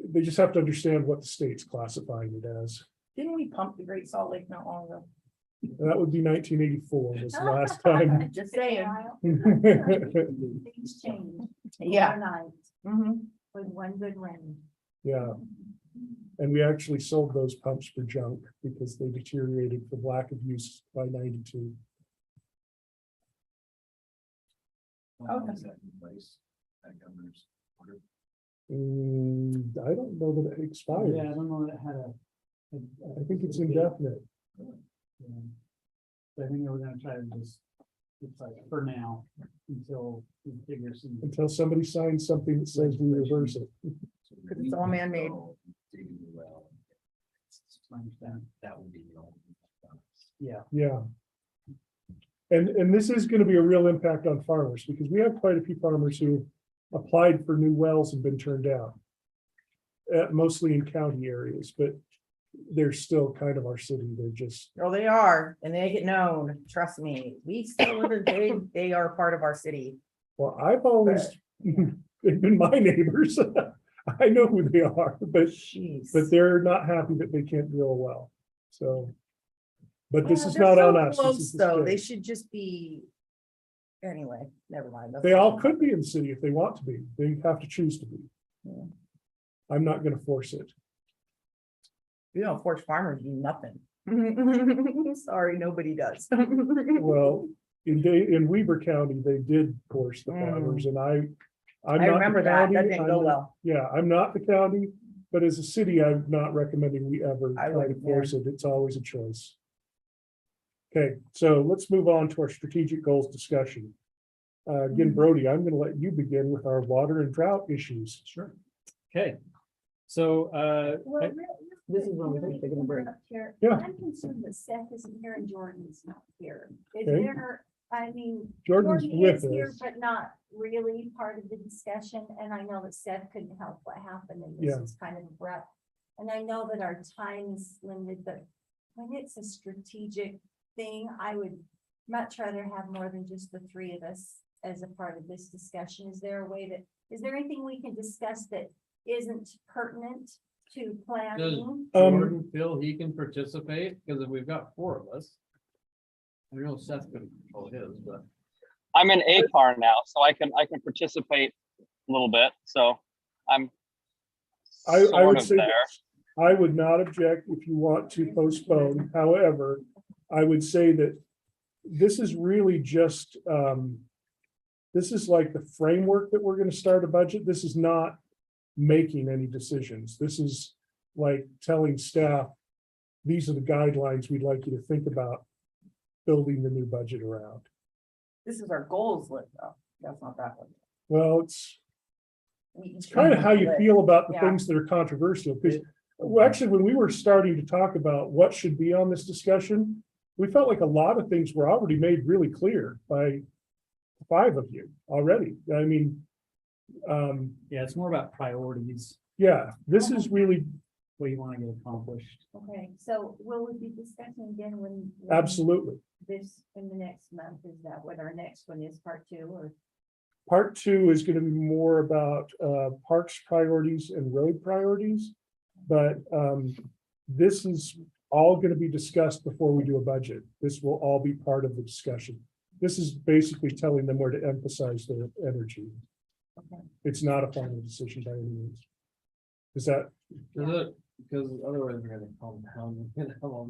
they just have to understand what the state's classifying it as. Didn't we pump the Great Salt Lake not long ago? That would be 1984 was the last time. Just saying. Things change. Yeah. Overnight, Mhm. with one good rain. Yeah. And we actually sold those pumps for junk because they deteriorated for lack of use by 92. Okay. I don't know that it expired. Yeah, I don't know that it had a. I think it's indefinite. Yeah. So I think we're gonna try to just, it's like for now, until we figure some. Until somebody signs something that says we reverse it. Because it's all man-made. That would be. Yeah. Yeah. And this is going to be a real impact on farmers because we have quite a few farmers who applied for new wells and been turned down. Mostly in county areas, but they're still kind of our city. They're just, Oh, they are, and they get known, trust me. We still live in, they are part of our city. well, I've always, they've been my neighbors. I know who they are, but Jeez. they're not happy that they can't drill a well. So, but this Yeah, is they're not so on us. This close, is the though. state. They should just be. Anyway, never mind. They all could be in the city if they want to be. They have to choose to be. Yeah. I'm not going to force it. You don't force farmers to do nothing. Sorry, nobody does. Well, in Weber County, they did force the farmers and I'm I not the remember that. county, That didn't go I'm- well. Yeah, I'm not the county, but as a city, I'm not recommending we ever I try to wouldn't, force it. It's always a choice. Okay, so let's move on to our strategic goals discussion. Again, Brody, I'm going to let you begin with our water and drought issues. Sure. Okay. So, Well, This is when we think they're gonna break. Here, Yeah. I'm concerned that Seth isn't here and Jordan's not here. Is Okay. there, I mean, Jordan's Jordan with is here, us. but not really part of the discussion, and I know that Seth couldn't help what happened, and this Yeah. is kind of abrupt. And I know that our time is limited, but when it's a strategic thing, I would much rather have more than just the three of us as a part of this discussion. Is there a way that, is there anything we can discuss that isn't pertinent to planning? Jordan feel he can participate? Because if we've got four of us. I know Seth couldn't control his, but. I'm in a car now, so I can participate a little bit. So I'm I sort would of say there. that I would not object if you want to postpone. However, I would say that this is really just, this is like the framework that we're going to start a budget. This is not making any decisions. This is like telling staff, these are the guidelines we'd like you to think about building the new budget around. This is our goals list, though. That's not that one. Well, it's kind of how you feel about the Yeah. things that are controversial, because well, actually, when we were starting to talk about what should be on this discussion, we felt like a lot of things were already made really clear by five of you already. I mean, yeah, it's more about priorities, yeah, this is really what you want to get accomplished. Okay, so will we be discussing again when? absolutely. This in the next month, is that what our next one is, part two, or? Part two is going to be more about parks priorities and road priorities. But this is all going to be discussed before we do a budget. This will all be part of the discussion. This is basically telling them where to emphasize their energy. Okay. It's not a final decision by any means. Is that? Because otherwise we're gonna compound.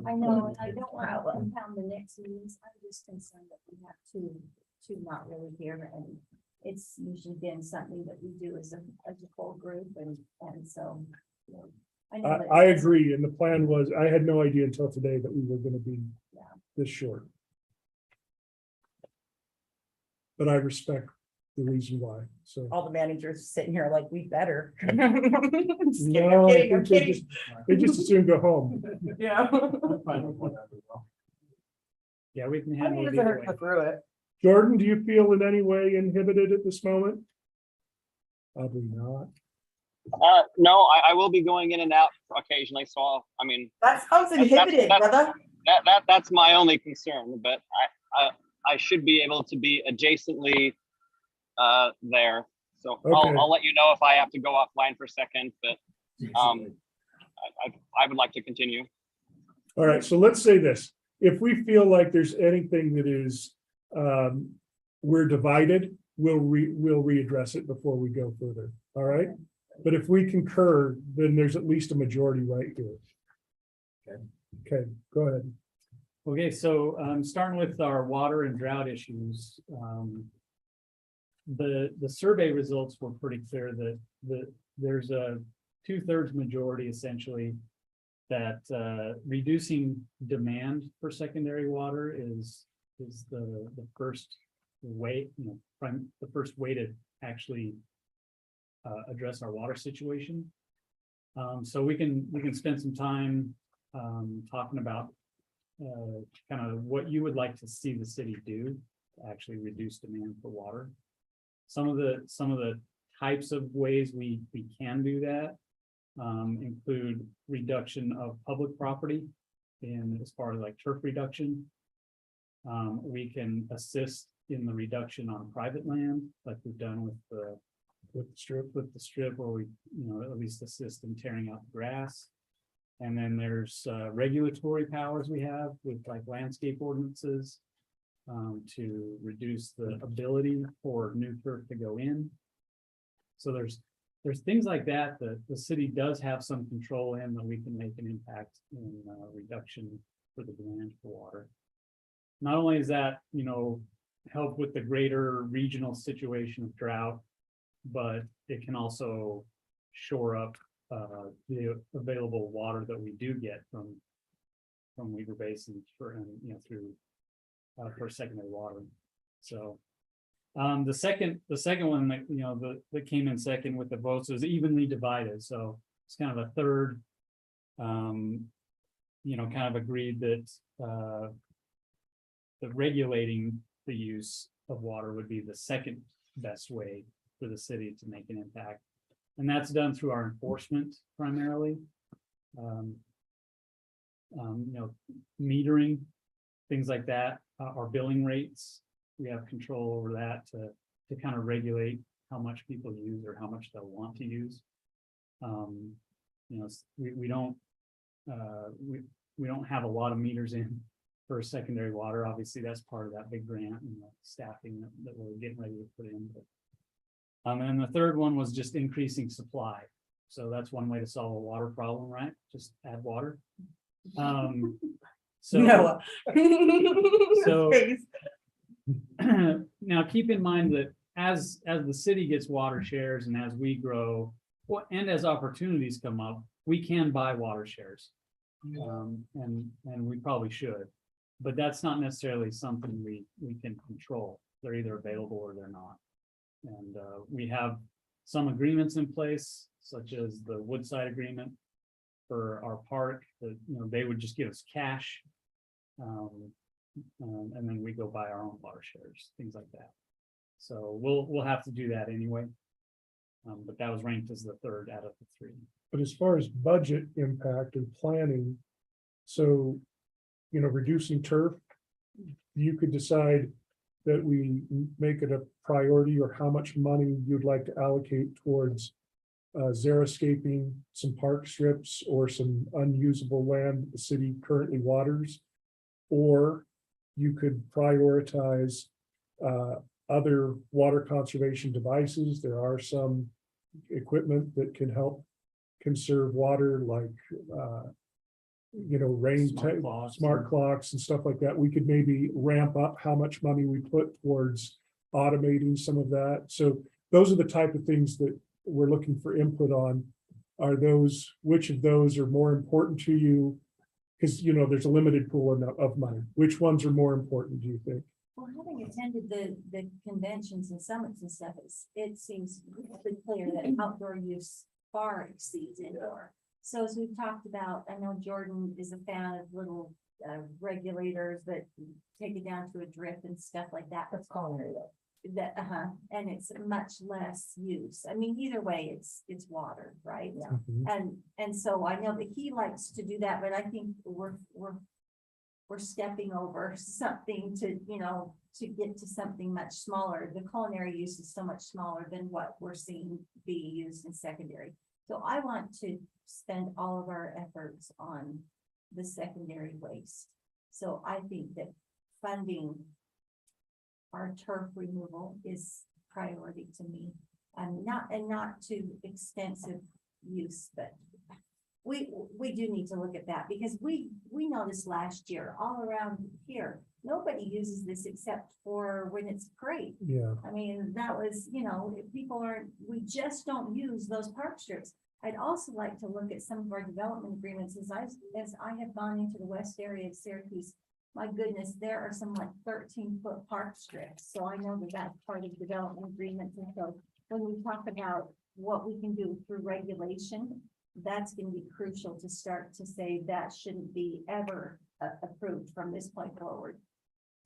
I know, and I don't want to compound the next meetings. I'm just concerned that we have two not really here, and it's usually been something that we do as a full group, and so. You know, I know that- I agree. And the plan was, I had no idea until today that we were going to be this short. But I respect the reason why, so. All the managers sitting here like, we better. I'm No, I kidding, I'm think kidding. they just as soon go home. Yeah. Yeah, we can I mean, handle it it doesn't either hurt way. to go through it. Jordan, do you feel in any way inhibited at this moment? Probably not. No, I will be going in and out occasionally. So I mean, That sounds inhibited, brother. that's my only concern. But I should be able to be adjacently there. So Okay. I'll let you know if I have to go offline for a second. But I would like to continue. All right, so let's say this, if we feel like there's anything that is, we're divided, we'll readdress it before we go further, all right? But if we concur, then there's at least a majority right here. Okay, go ahead. Okay, so starting with our water and drought issues. The survey results were pretty clear that there's a 2/3 majority essentially that reducing demand for secondary water is the first way, the first way to actually address our water situation. So we can spend some time talking about kind of what you would like to see the city do to actually reduce demand for water. Some of the types of ways we can do that include reduction of public property in as far as like turf reduction. We can assist in the reduction on private land, like we've done with the strip, where we, at least assist in tearing out the grass. And then there's regulatory powers we have with like landscape ordinances to reduce the ability for new turf to go in. So there's things like that that the city does have some control in, that we can make an impact in reduction for the demand for water. Not only is that, help with the greater regional situation of drought, but it can also shore up the available water that we do get from Weaver Basin through for secondary water. So the second one that that came in second with the votes was evenly divided. So it's kind of a third, kind of agreed that that regulating the use of water would be the second best way for the city to make an impact. And that's done through our enforcement primarily. Metering, things like that, our billing rates, we have control over that to kind of regulate how much people use or how much they'll want to use. We don't have a lot of meters in for secondary water. Obviously, that's part of that big grant and the staffing that we're getting ready to put in. But, and the third one was just increasing supply. So that's one way to solve a water problem, right? Just add water. So now keep in mind that as the city gets water shares and as we grow, and as opportunities come up, we can buy water shares. And we probably should, but that's not necessarily something we can control. They're either available or they're not. And we have some agreements in place, such as the Woodside agreement for our park, that they would just give us cash, and then we go buy our own water shares, things like that. So we'll have to do that anyway. But that was ranked as the third out of the three. But as far as budget impact and planning, so, reducing turf, you could decide that we make it a priority, or how much money you'd like to allocate towards xeriscaping some park strips or some unusable land the city currently waters, or you could prioritize other water conservation devices. There are some equipment that can help conserve water, like smart clocks and stuff like that. We could maybe ramp up how much money we put towards automating some of that. So those are the type of things that we're looking for input on. Are those, which of those are more important to you? Because there's a limited pool of money. Which ones are more important, do you think? Well, having attended the conventions and summits and stuff, it seems pretty clear that outdoor use far exceeds indoor. So as we've talked about, I know Jordan is a fan of little regulators that take it down to a drip and stuff like that. That's culinary though. And it's much less use. I mean, either way, it's water, right? Yeah. And so I know that he likes to do that, but I think we're stepping over something to get to something much smaller. The culinary use is so much smaller than what we're seeing be used in secondary. So I want to spend all of our efforts on the secondary waste. So I think that funding our turf removal is priority to me. And not to extensive use, but we do need to look at that because we noticed last year all around here, nobody uses this except for when it's great. Yeah. I mean, that was, if people aren't, we just don't use those park strips. I'd also like to look at some of our development agreements as I have gone into the west area of Syracuse. My goodness, there are some like 13-foot park strips. So I know that that's part of development agreements. And so when we talk about what we can do through regulation, that's going to be crucial to start to say that shouldn't be ever approved from this point forward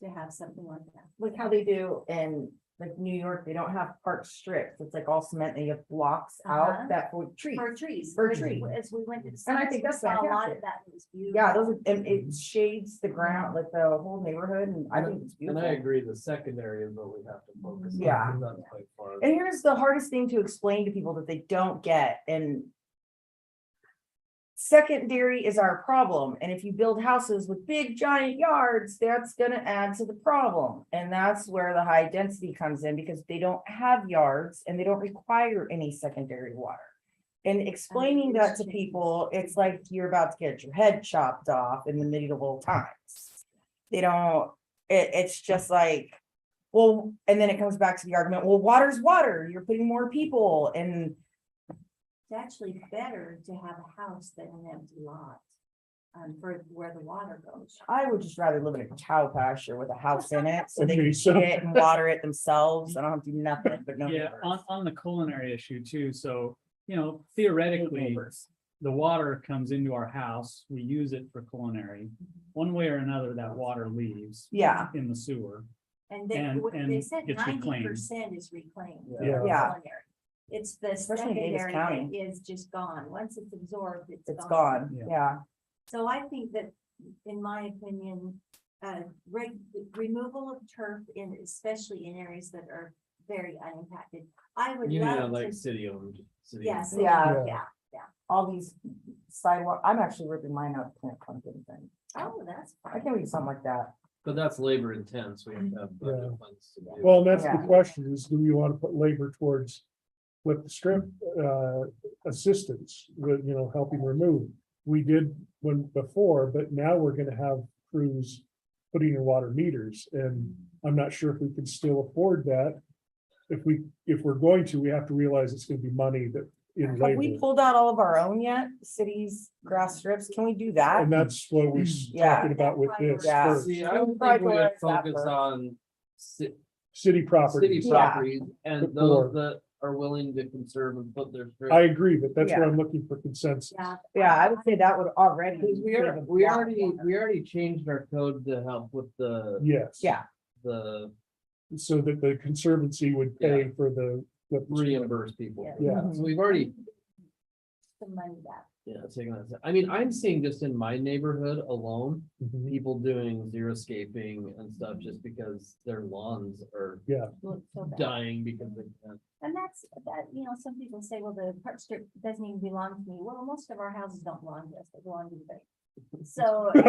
to have something like that. Look how they do in like New York, they don't have park strips. It's like all cement and you have blocks out that for trees. For trees. For As trees. As we went to. And I think that's saw a lot fantastic. of that. It was beautiful. Yeah, those are, and it shades the ground, like the whole neighborhood, and I think it's And beautiful. I agree, the secondary is what we have to focus on. Yeah. That's by far. And here's the hardest thing to explain to people that they don't get, and secondary is our problem, and if you build houses with big giant yards, that's gonna add to the problem. And that's where the high density comes in, because they don't have yards and they don't require any secondary water. And explaining that to people, it's like you're about to get your head chopped off in the medieval times. They don't, it's just like, well, and then it comes back to the argument, well, water's water, you're putting more people, and It's actually better to have a house than an empty lot. For where the water goes. I would just rather live in a cow pasture with a house in it, so they Okay, can so- feed it and water it themselves. I don't have to do nothing, but no. Yeah, neighbors. on the culinary issue too, so, theoretically, the water comes into our house, we use it for culinary. One way or another, that water leaves. Yeah. In the sewer. And they And said gets reclaimed. 90% is reclaimed. Yeah. Yeah. It's the Especially in Davis secondary County. that is just gone. Once it's absorbed, it's It's gone. gone, Yeah. yeah. So I think that, in my opinion, removal of turf in, especially in areas that are very unimpacted. I would You mean love like to. city owned? Yes. Yeah. Yeah. All these sidewalk, I'm actually ripping mine out to plant pumpkin thing. Oh, that's. I can do something like that. But that's labor intense. We have to have budget Yeah. funds to do. Well, and that's the Yeah. question is, do we want to put labor towards with strip assistance with, helping remove? We did when before, but now we're gonna have crews putting in water meters, and I'm not sure if we can still afford that. If we're going to, we have to realize it's gonna be money that in Have we labor. pulled out all of our own yet? Cities grass strips, can we do that? And that's what we're Yeah. talking about with this Yeah. first. See, I would think we would Prioritize that focus first. on City property. city Yeah. properties and Before. those that are willing to conserve and put their. I agree, but that's what Yeah. I'm looking for consensus. Yeah. Yeah, I would say that would already. We already changed our code to help with the, Yes. Yeah, the So that the conservancy would pay for the. reimburse people. Yeah. So we've already, Some money back. taken that. I mean, I'm seeing just in my neighborhood alone, Mhm. people doing xeriscaping and stuff just because their lawns are Look so bad. dying because they can't. And that's, some people say, well, the park strip doesn't even belong to me. Well, most of our houses don't belong to us, they belong to the bank. So. Say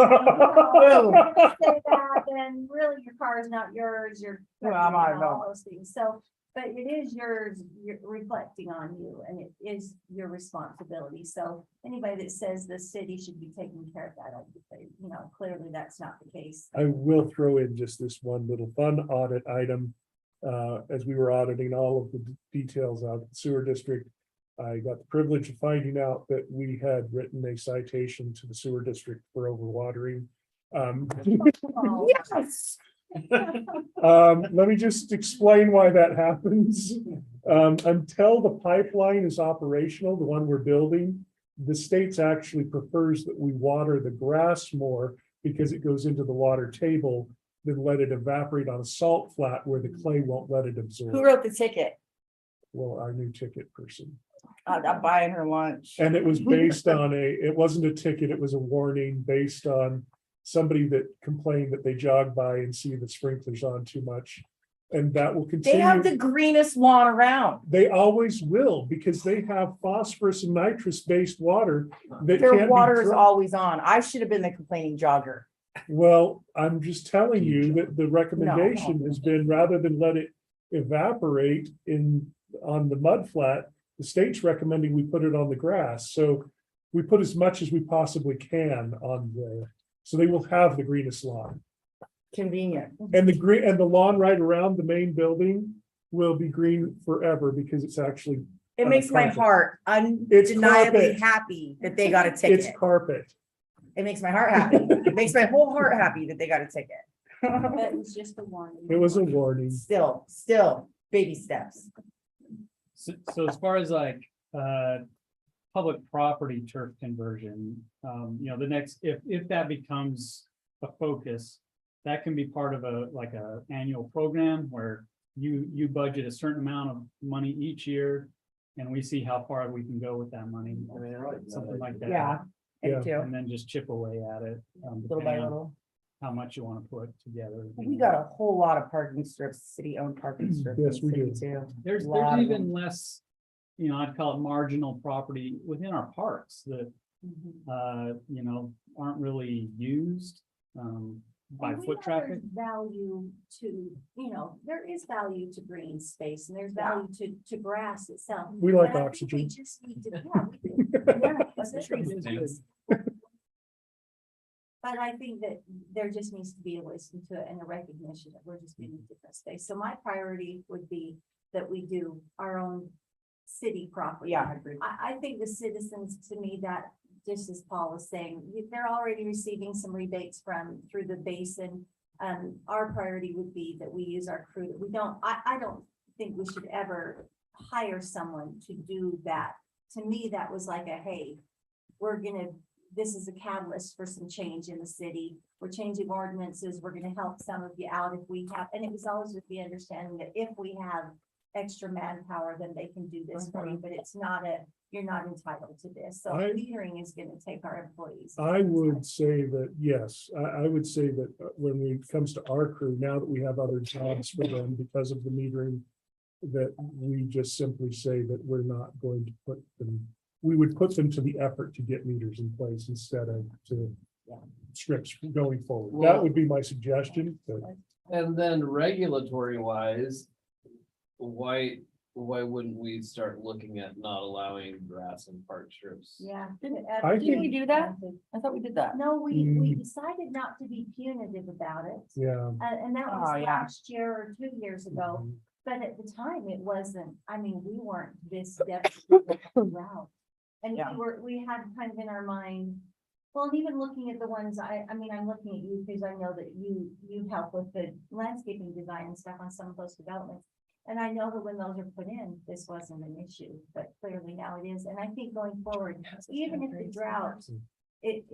that, then really your car is not yours, Well, I'm not- all those things. So, but it is yours, you're reflecting on you, and it is your responsibility. So anybody that says the city should be taking care of that, I would say, clearly that's not the case. I will throw in just this one little fun audit item. As we were auditing all of the details of the sewer district, I got the privilege of finding out that we had written a citation to the sewer district for overwatering. Oh, yes. Let me just explain why that happens. Until the pipeline is operational, the one we're building, the state's actually prefers that we water the grass more because it goes into the water table than let it evaporate on a salt flat where the clay won't let it absorb. Who wrote the ticket? Well, our new ticket person. I'm buying her lunch. And it was based on it wasn't a ticket, it was a warning based on somebody that complained that they jog by and see the sprinklers on too much. And that will They have continue. the greenest lawn around. They always will, because they have phosphorus and nitrous based water that Their can't be water is drunk. always on. I should have been the complaining jogger. Well, I'm just telling you that the recommendation has been, rather than let it evaporate on the mud flat, the state's recommending we put it on the grass. So we put as much as we possibly can on there. So they will have the greenest lawn. Convenient. And the lawn right around the main building will be green forever, because it's actually. It makes my carpet. heart It's undeniably carpet. happy that they got a It's ticket. carpet. It makes my heart happy. It makes my whole heart happy that they got a ticket. That was just a warning. It was a warning. Still, baby steps. So as far as like, public property turf conversion, the next, if that becomes a focus, that can be part of a annual program where you budget a certain amount of money each year, and we see how far we can go with that money, something like that. Yeah, I do. And then just chip away at it, Little by depending on little. how much you want to put together. We got a whole lot of parking strips, city-owned parking strips. Yes, in the we city, too. There's Lot of even them. less, I'd call it marginal property within our parks that, aren't really used, by And we foot know traffic. there's Value to, there is value to green space and there's value to grass itself. We like And I think oxygen. We just need to, yeah, we do. Yeah, especially trees. But I think that there just needs to be a listen to it and a recognition that we're just being in a different space. So my priority would be that we do our own city property. Yeah, I agree. I think the citizens, to me, that just as Paul was saying, they're already receiving some rebates through the basin. Our priority would be that we use our crew. I don't think we should ever hire someone to do that. To me, that was like hey, this is a catalyst for some change in the city. We're changing ordinances. We're gonna help some of you out if we have, and it was always with the understanding that if we have extra manpower, then they can do this for you, but it's not you're not entitled to this. So metering is gonna take our employees. I would say that, yes, I would say that when it comes to our crew, now that we have other jobs for them because of the metering, that we just simply say that we're not going to put them, we would put them to the effort to get meters in place instead of to strips going forward. That would be my suggestion, but. And then regulatory wise, why wouldn't we start looking at not allowing grass and park strips? Yeah. I Didn't think- we do that? I thought we did that. No, we decided not to be punitive about it. Yeah. And that Oh, was yeah. last year or 2 years ago. But at the time, it wasn't, we weren't this devastated route. And Yeah. we had kind of in our mind, well, and even looking at the ones, I'm looking at you because I know that you help with the landscaping design and stuff on some of those developments. And I know that when those are put in, this wasn't an issue, but clearly now it is. And I think going forward, even if the drought, it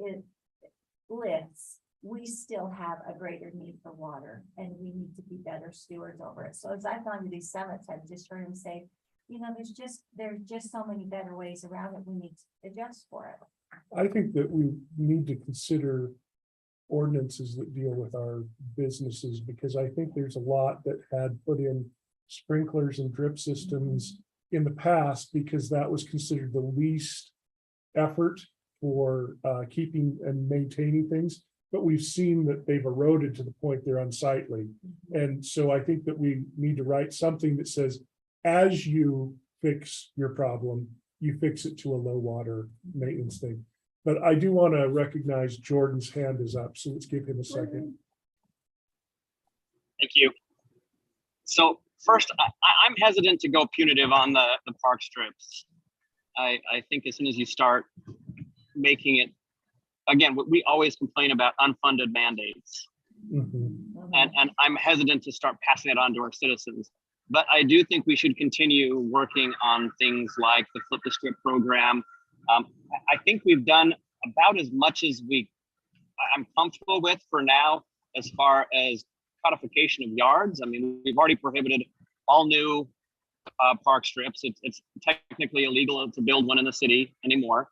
lifts, we still have a greater need for water and we need to be better stewards over it. So as I've gone to these summits, I've just heard them say, there's just so many better ways around it. We need to adjust for it. I think that we need to consider ordinances that deal with our businesses, because I think there's a lot that had put in sprinklers and drip systems in the past, because that was considered the least effort for keeping and maintaining things. But we've seen that they've eroded to the point they're unsightly. And so I think that we need to write something that says, as you fix your problem, you fix it to a low water maintenance thing. But I do want to recognize Jordan's hand is up, so let's give him a second. Thank you. So first, I'm hesitant to go punitive on the park strips. I think as soon as you start making it, again, we always complain about unfunded mandates. And I'm hesitant to start passing it on to our citizens. But I do think we should continue working on things like the Flip the Script program. I think we've done about as much as I'm comfortable with for now, as far as codification of yards. We've already prohibited all new park strips. It's technically illegal to build one in the city anymore.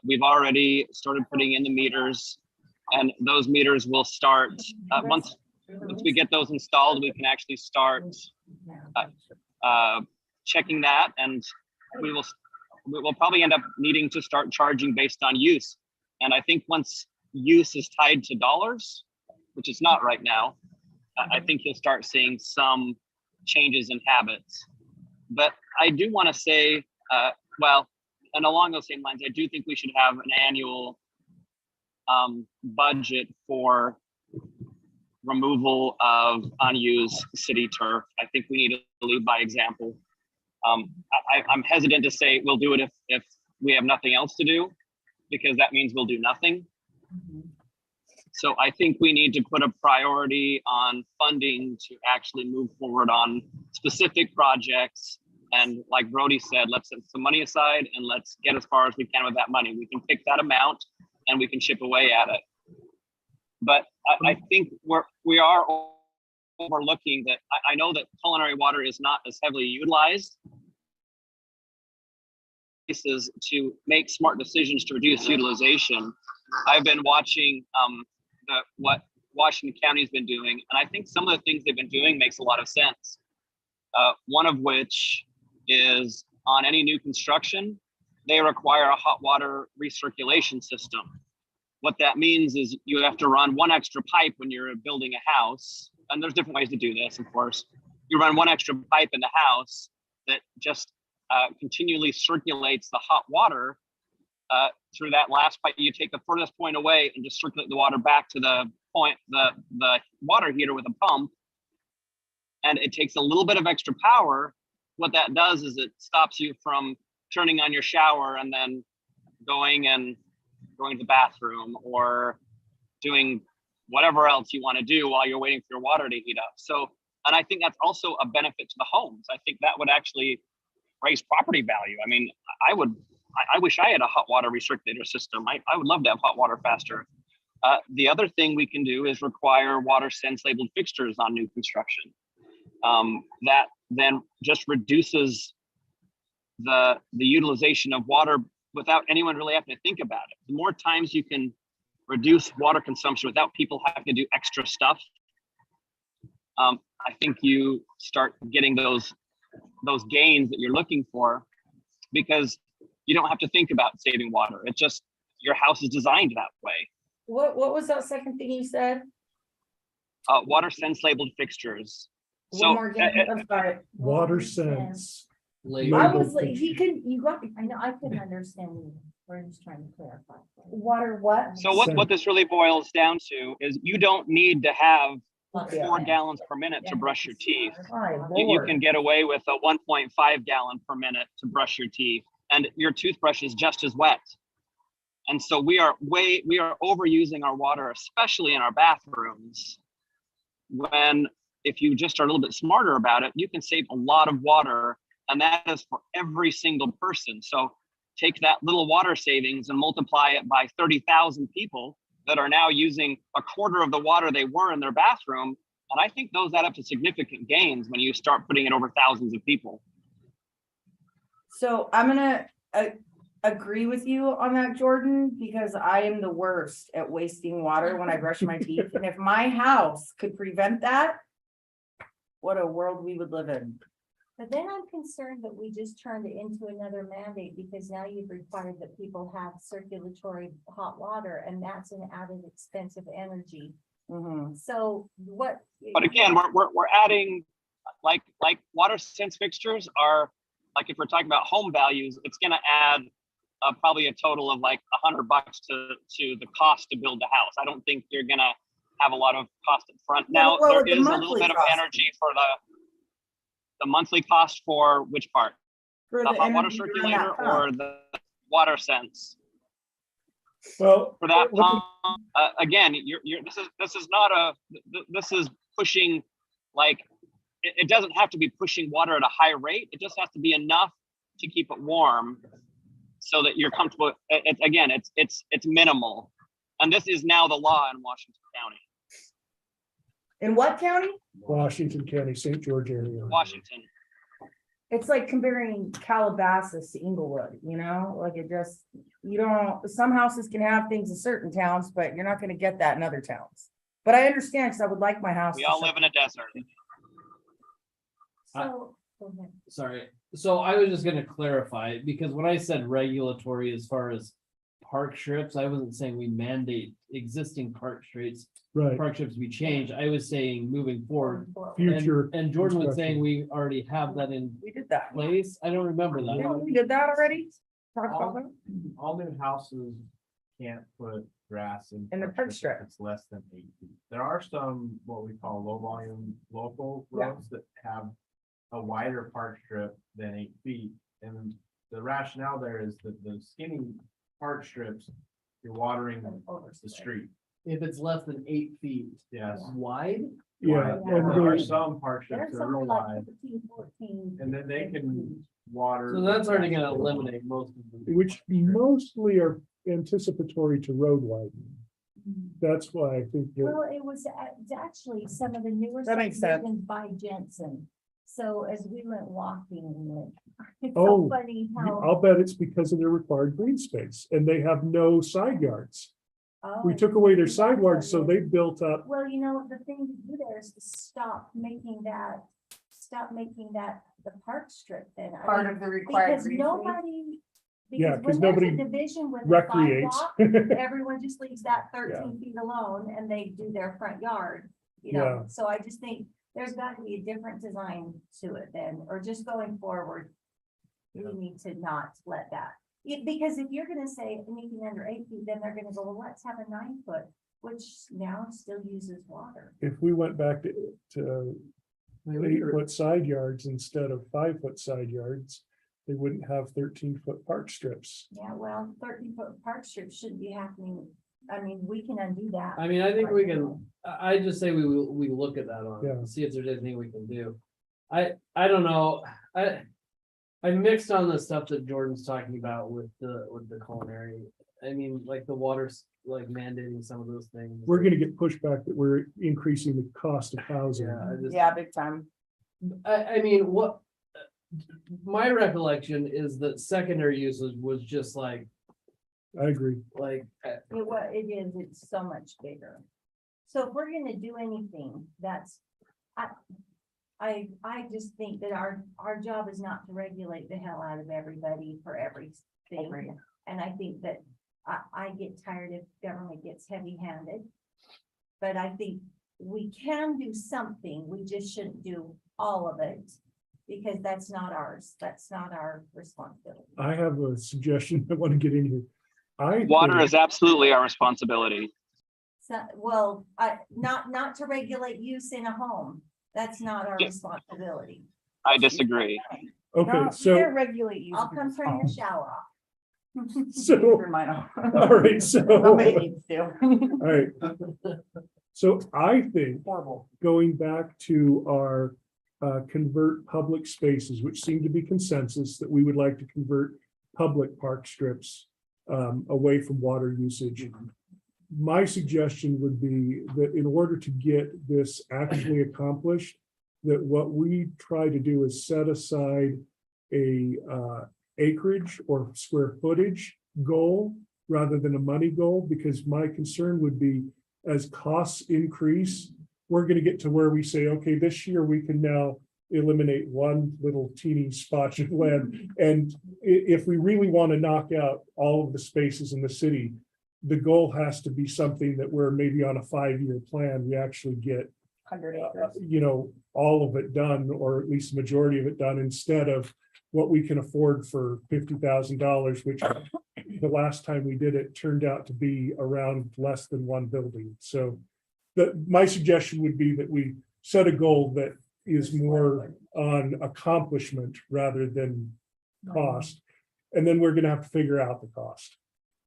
We've already started putting in the meters, and those meters will start once once we get those installed, we can actually start checking that, and we'll probably end up needing to start charging based on use. And I think once use is tied to dollars, which it's not right now, I think you'll start seeing some changes in habits. But I do want to say, and along those same lines, I do think we should have an annual budget for removal of unused city turf. I think we need to lead by example. I'm hesitant to say we'll do it if we have nothing else to do, because that means we'll do nothing. So I think we need to put a priority on funding to actually move forward on specific projects. And like Brody said, let's set some money aside and let's get as far as we can with that money. We can pick that amount and we can chip away at it. But I think we are overlooking that. I know that culinary water is not as heavily utilized to make smart decisions to reduce utilization. I've been watching what Washington County has been doing, and I think some of the things they've been doing makes a lot of sense. One of which is on any new construction, they require a hot water recirculation system. What that means is you have to run one extra pipe when you're building a house, and there's different ways to do this, of course. You run one extra pipe in the house that just continually circulates the hot water through that last pipe. You take the furthest point away and just circulate the water back to the point, the water heater with a pump. And it takes a little bit of extra power. What that does is it stops you from turning on your shower and then going to the bathroom or doing whatever else you want to do while you're waiting for your water to heat up. So, and I think that's also a benefit to the homes. I think that would actually raise property value. I mean, I wish I had a hot water recirculator system. I would love to have hot water faster. The other thing we can do is require water sense labeled fixtures on new construction. That then just reduces the utilization of water without anyone really having to think about it. The more times you can reduce water consumption without people having to do extra stuff, I think you start getting those gains that you're looking for, because you don't have to think about saving water. It's just your house is designed that way. What was that second thing you said? Water sense labeled fixtures. One more again. I'm sorry. Water sense. I was like, I know, I couldn't understand you. We're just trying to clarify. Water what? So what this really boils down to is you don't need to have 4 gallons per minute to brush your teeth. You can get away with a 1.5 gallon per minute to brush your teeth, and your toothbrush is just as wet. And so we are overusing our water, especially in our bathrooms. When if you just are a little bit smarter about it, you can save a lot of water, and that is for every single person. So take that little water savings and multiply it by 30,000 people that are now using a quarter of the water they were in their bathroom. And I think those add up to significant gains when you start putting it over thousands of people. So I'm gonna agree with you on that, Jordan, because I am the worst at wasting water when I brush my teeth. And if my house could prevent that, what a world we would live in. But then I'm concerned that we just turned it into another mandate, because now you've required that people have circulatory hot water, and that's an added expensive energy. So what? But again, we're adding like water sense fixtures are like, if we're talking about home values, it's going to add probably a total of like $100 to the cost to build the house. I don't think you're going to have a lot of cost up front. Now there is a little bit of energy for the monthly cost for which part? For the hot water circulator or the water sense? Well, for that pump, again, this is pushing, like, it doesn't have to be pushing water at a high rate. It just has to be enough to keep it warm so that you're comfortable. It's minimal. And this is now the law in Washington County. In what county? Washington County, St. George area. Washington. It's like comparing Calabasas to Inglewood, you know, like it just, you don't, some houses can have things in certain towns, but you're not going to get that in other towns. But I understand, because I would like my house. We to all shut live in a desert. So, go ahead. Sorry. So I was just gonna clarify, because when I said regulatory as far as park strips, I wasn't saying we mandate existing park strips. Right. Park strips we change. I was saying moving forward. Future. And Jordan was saying construction. we already have that in We did that. place. I don't remember Yeah, that. we did that already? Talked about that? All new houses can't put grass in. the park strip. It's less than 8 feet. There are some, what we call low volume local Yeah. roads that have a wider park strip than 8 feet. And the rationale there is that the skinny park strips, you're watering the street. If it's less than 8 feet Yes. wide, Yeah. Wide. and There are the- some park strips There's that are something real like wide, 13, 14. and then they can water. so that's already gonna eliminate most of them. Which mostly are anticipatory to road widening. That's why I think that, Well, it's actually some of the newer. That makes sense. subdivisions by Jensen. So as we went walking, we went, it's Oh, so funny how. I'll bet it's because of their required green space and they have no side yards. We Oh, took away their that's side what yards, it so is. they built up. Well, you know, the thing to do there is to stop making that the park strip then. I Part mean, of the required. because green space. nobody. Yeah, Because 'cause when there's a nobody division with a recreates. sidewalk, everyone just leaves that 13 feet alone and they do their front yard. You know, Yeah. so I just think there's got to be a different design to it then, or just going forward. We need to not let that, because if you're gonna say anything under 8 feet, then they're gonna go, well, let's have a 9 foot, which now still uses water. If we went back to 8 foot side yards instead of 5 foot side yards, they wouldn't have 13 foot park strips. Yeah, well, 13 foot park strips shouldn't be happening. I mean, we can undo that. I mean, I think we can, I just say we look at that Yeah. on, see if there's anything we can do. I don't know, I'm mixed on the stuff that Jordan's talking about with the culinary. I mean, like the water's like mandating some of those things. We're gonna get pushback that we're increasing the cost of housing. Yeah, Yeah, big time. I mean, what, my recollection is that secondary usage was just like, I agree. It's so much bigger. So if we're gonna do anything, I just think that our job is not to regulate the hell out of everybody for everything. And I think that I get tired if government gets heavy-handed. But I think we can do something, we just shouldn't do all of it. Because that's not ours, that's not our responsibility. I have a suggestion. I want to get in here. Water think- is absolutely our responsibility. So, well, not to regulate use in a home, that's not our responsibility. I disagree. Okay, so, Regulate you. I'll come turn your shower off. so, all right, so. Somebody needs to. All right. So I think Horrible. going back to our convert public spaces, which seem to be consensus that we would like to convert public park strips away from water usage. My suggestion would be that in order to get this actually accomplished, that what we try to do is set aside a acreage or square footage goal rather than a money goal, because my concern would be as costs increase, we're going to get to where we say, okay, this year we can now eliminate one little teeny spot of land. And if we really want to knock out all of the spaces in the city, the goal has to be something that we're maybe on a 5-year plan, we actually get 100 acres. all of it done, or at least the majority of it done, instead of what we can afford for $50,000, which the last time we did it turned out to be around less than one building. So my suggestion would be that we set a goal that is more on accomplishment rather than cost. And then we're gonna have to figure out the cost.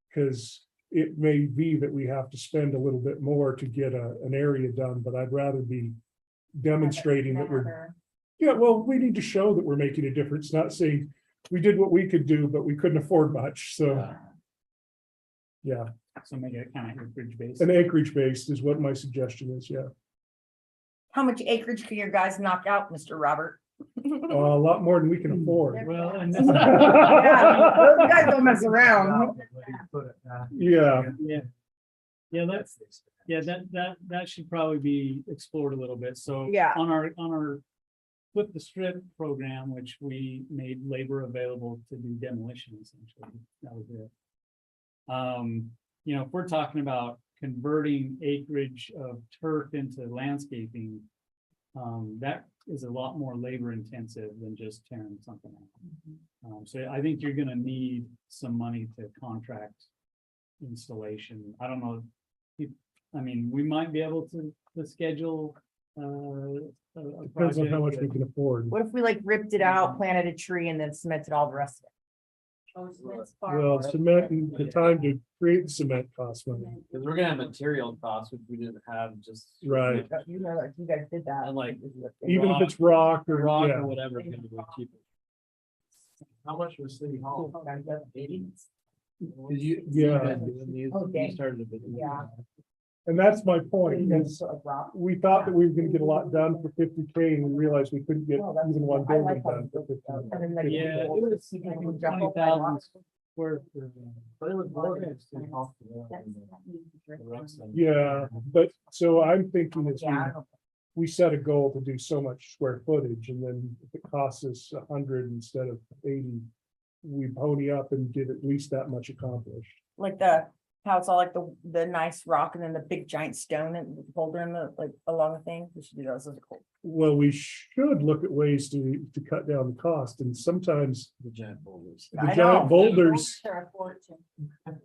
Because it may be that we have to spend a little bit more to get an area done, but I'd rather be demonstrating that we're, yeah, well, we need to show that we're making a difference, not saying we did what we could do, but we couldn't afford much, so. Yeah, So make it kind of acreage based. an acreage based is what my suggestion is, yeah. How much acreage can your guys knock out, Mr. Robert? A lot more than we can afford. Well, and Yeah, those guys don't mess around. Yeah, yeah, that's Yeah, that should probably be explored a little bit. So. Yeah. On our Flip the Strip program, which we made labor available to do demolition essentially. That was it. You know, if we're talking about converting acreage of turf into landscaping, that is a lot more labor intensive than just tearing something out. So I think you're gonna need some money to contract installation. I don't know. I mean, we might be able to schedule a Depends on how much we project. can afford. What if we like ripped it out, planted a tree and then cemented all the rest of it? Well, cement and the time to create the cement costs money. Because we're gonna have material costs, which we didn't have just. Right. You know, like you guys did that. And like. Even if it's rock or, Rock yeah. or whatever, it's gonna be cheaper. How much was City Hall? 80? Yeah. Okay. Started Yeah. And that's my point is we thought that we were gonna get a lot done for 50K and we realized we couldn't get even one building done for 50K. Yeah, it was 20,000 square. But it was more than City Hall. Yeah, but so I'm thinking is we set a goal to do so much square footage and then if it costs us 100 instead of 80, we pony up and get at least that much accomplished. Like how it's all like the nice rock and then the big giant stone and the boulder in the like along the thing. We should do those. Those are cool. Well, we should look at ways to cut down the cost and sometimes The giant boulders. the I giant know. boulders, They're a fortune.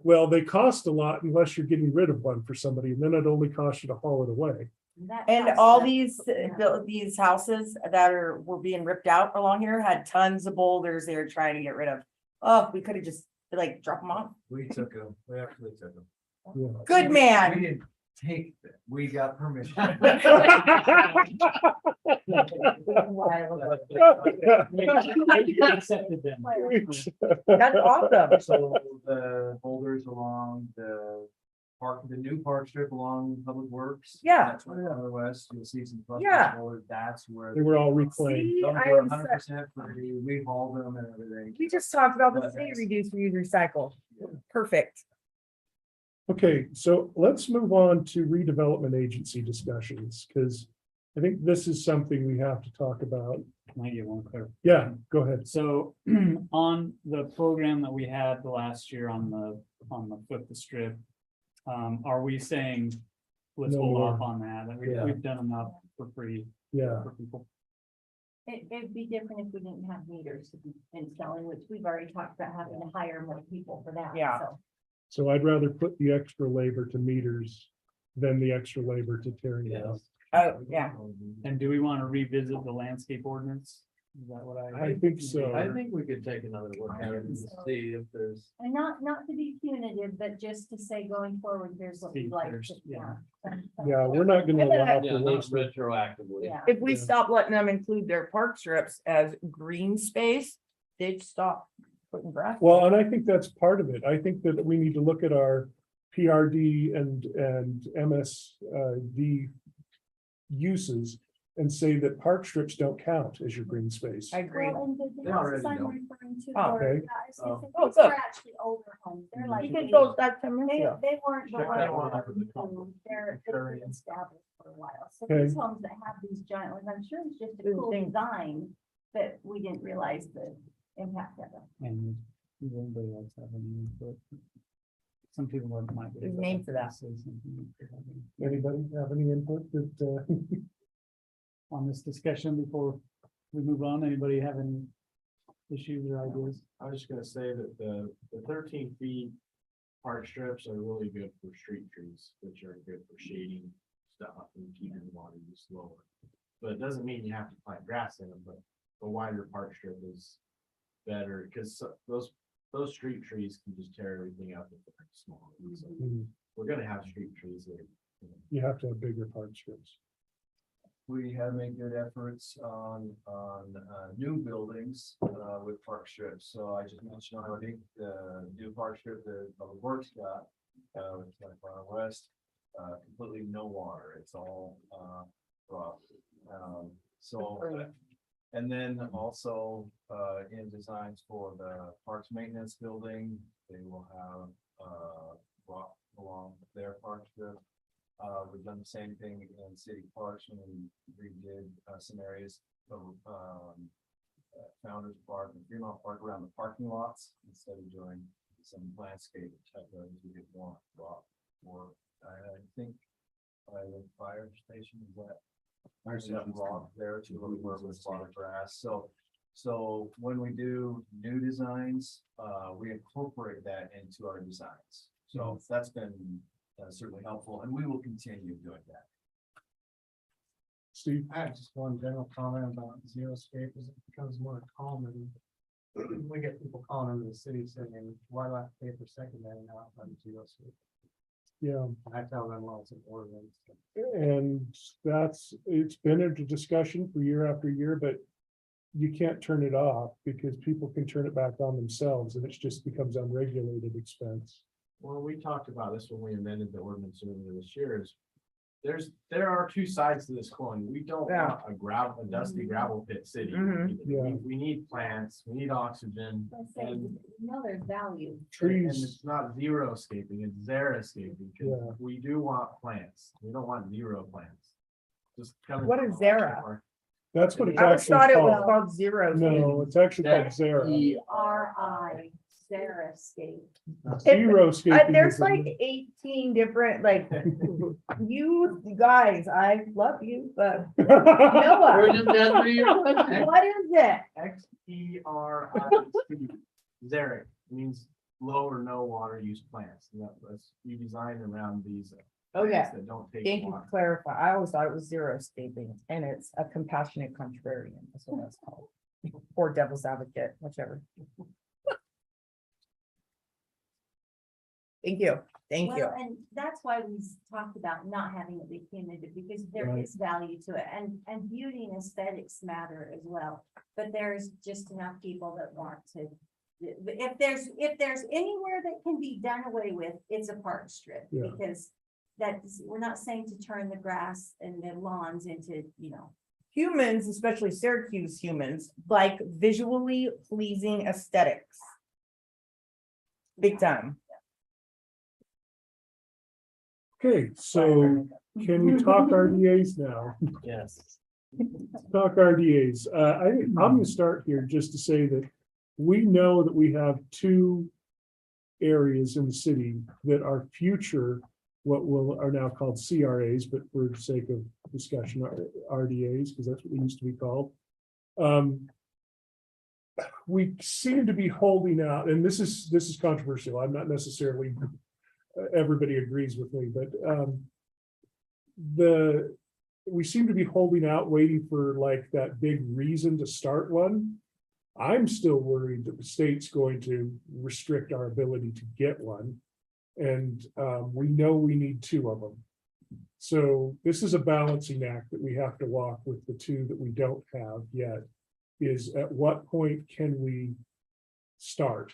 well, they cost a lot unless you're getting rid of one for somebody and then it only costs you to haul it away. And all these houses that were being ripped out along here had tons of boulders they were trying to get rid of. Oh, we could have just like drop them off. We took them, we actually took them. Yeah. Good man. We didn't take them, we got permission. Accepted them. That's awesome. So the boulders along the new park strip along Public Works. Yeah. That's where on the west, you'll see some. clusters Yeah. of boulders. That's where. They were all reclaimed. See, Those I were am 100% free, we hauled them and everything. We just talked about the But- city reduce, reuse, recycle. Perfect. Okay, so let's move on to redevelopment agency discussions, because I think this is something we have to talk about. Can I get one clear? Yeah, go ahead. So on the program that we had the last year on the Flip the Strip, are we saying let's No hold more. off on that? That Yeah. we've done enough for free Yeah, for people? It'd be different if we didn't have meters to be installing, which we've already talked about having to hire more people for that. Yeah. So so I'd rather put the extra labor to meters than the extra labor to tearing it down. Oh, yeah. And do we want to revisit the landscape ordinance? Is that what I think so. I think we could take another look at it and see if there's. And not to be punitive, but just to say going forward, here's what we'd like. to- Yeah. Yeah, we're not gonna allow Yeah, for not waste. retroactively. Yeah. If we Yeah. stop letting them include their park strips as green space, they'd stop putting grass. Well, and I think that's part of it. I think that we need to look at our PRD and MSD uses and say that park strips don't count as your green space. I agree. Well, and the They houses already I'm know. referring to Oh, are, okay. guys, Oh, these are good. actually older homes. They're like. Because those, that's 10 minutes They, ago. they weren't. Check that one out with the company. They've been established for a while. So Okay. these homes that have these giant ones, I'm sure it's just a Good cool thing. design, but we didn't realize the impact of it. And does anybody else have any input? Some people might. There's a name for that. Say something if they have any. Anybody have any input that, On this discussion before we move on, anybody have any issues or ideas? I was just gonna say that the 13 feet park strips are really good for street trees, which are good for shading stuff and keeping the water use lower. But it doesn't mean you have to plant grass in them, but the wider park strip is better, because those street trees can just tear everything up if they're small. So we're gonna have street trees that are, you have to have bigger park strips? We have made good efforts on new buildings with park strips. So I just mentioned already the new park strip that Public Works got with 24 West, completely no water. It's all rock. And then also in designs for the parks maintenance building, they will have rock along their park strip. We've done the same thing in city parks when we redid some areas of Founders Park and Fremont Park around the parking lots instead of doing some landscape type roads. We get more rock or I think by the fire station is that. There's rock there too, where we work with a lot of grass. So when we do new designs, we incorporate that into our designs. So that's been certainly helpful, and we will continue doing that. Steve? I have just one general comment about xeriscape as it becomes more common. We get people calling into the city saying, why do I have to pay for secondary now if I'm xeriscape? Yeah. I tell them, well, it's an ordinance. And it's been a discussion for year after year, but you can't turn it off because people can turn it back on themselves and it just becomes unregulated expense. Well, we talked about this when we amended the ordinance earlier this year is there are two sides to this coin. We don't want a dusty gravel pit city. We need plants, we need oxygen. And No, there's value. Trees. And it's not xeriscaping, it's xeriscaping, because we do want plants. We don't want zero plants. Just What is Xera? That's what it's I always actually thought it was called. called Zero. No, it's actually called Xera. RI, Xeriscape. Xeroscaping There's is a- like 18 different, like, you guys, I love you, but Noah, what is it? XERIC. Xeric means low or no water use plants. And that's you design around these Okay, plants that don't take thank you water. for clarifying. I always thought it was xeriscaping, and it's a compassionate contrarian. That's what that's called. Or devil's advocate, whichever. Thank you. Thank you. Well, and that's why we talked about not having it be punitive, because there Right. is value to it, and beauty and aesthetics matter as well. But there's just enough people that want to, if there's anywhere that can be done away with, it's a park strip. Yeah. Because that's, we're not saying to turn the grass and the lawns into, Humans, especially Syracuse humans, like visually pleasing aesthetics. Big time. Okay, so can we talk RDAs now? Yes. Talk RDAs. I'm gonna start here just to say that we know that we have two areas in the city that are future, are now called CRAs, but for the sake of discussion, RDAs, because that's what they used to be called. We seem to be holding out, and this is controversial. I'm not necessarily, everybody agrees with me, but we seem to be holding out, waiting for like that big reason to start one. I'm still worried that the state's going to restrict our ability to get one. And we know we need two of them. So this is a balancing act that we have to walk with the two that we don't have yet, is at what point can we start?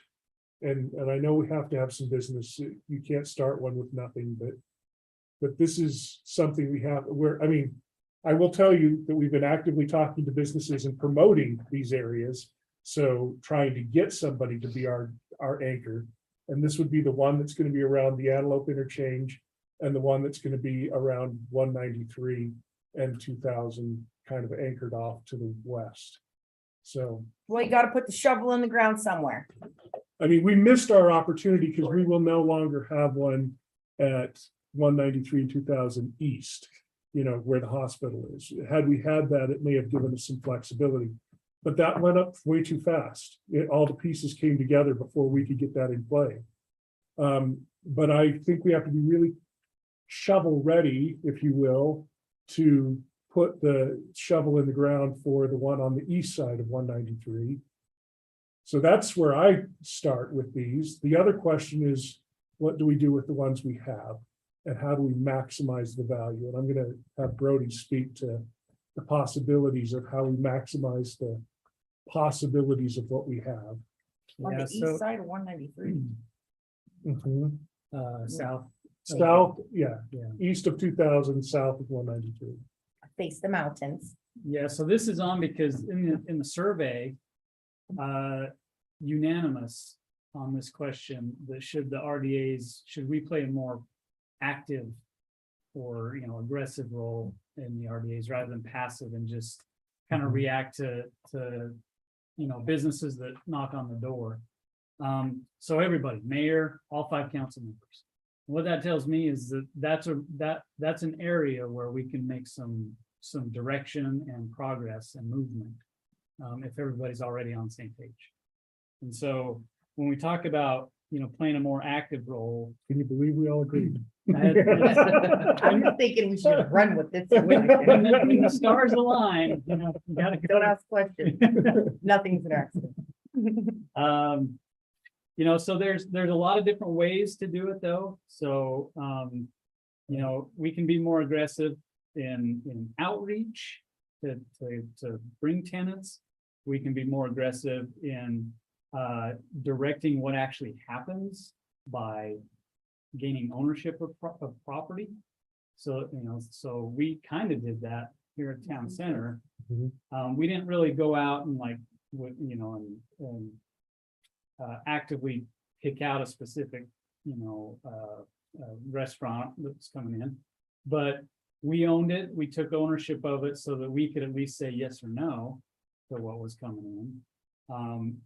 And I know we have to have some business. You can't start one with nothing, but this is something we have I will tell you that we've been actively talking to businesses and promoting these areas. So trying to get somebody to be our anchor. And this would be the one that's going to be around the Antelope interchange and the one that's going to be around 193 and 2000, kind of anchored off to the west. So. Well, you got to put the shovel in the ground somewhere. We missed our opportunity because we will no longer have one at 193 and 2000 east, where the hospital is. Had we had that, it may have given us some flexibility. But that went up way too fast. All the pieces came together before we could get that in play. But I think we have to be really shovel ready, if you will, to put the shovel in the ground for the one on the east side of 193. So that's where I start with these. The other question is, what do we do with the ones we have? And how do we maximize the value? And I'm going to have Brody speak to the possibilities of how we maximize the possibilities of what we have. On the east side of 193. South, east of 2000, south of 193. Face the mountains. Yeah, so this is on because in the survey, unanimous on this question, that should we play a more active aggressive role in the RDAs rather than passive and just kind of react to businesses that knock on the door. So everybody, mayor, all 5 council members. What that tells me is that that's an area where we can make some direction and progress and movement, if everybody's already on the same page. And so when we talk about, playing a more active role. Can you believe we all agreed? I'm just thinking we should run with this. When the stars align, you gotta go. Don't ask questions. Nothing's an accident. So there's a lot of different ways to do it though. So, we can be more aggressive in outreach to bring tenants. We can be more aggressive in directing what actually happens by gaining ownership of property. So, so we kind of did that here at Town Center. We didn't really go out and actively pick out a specific, restaurant that's coming in, but we owned it. We took ownership of it so that we could at least say yes or no to what was coming in.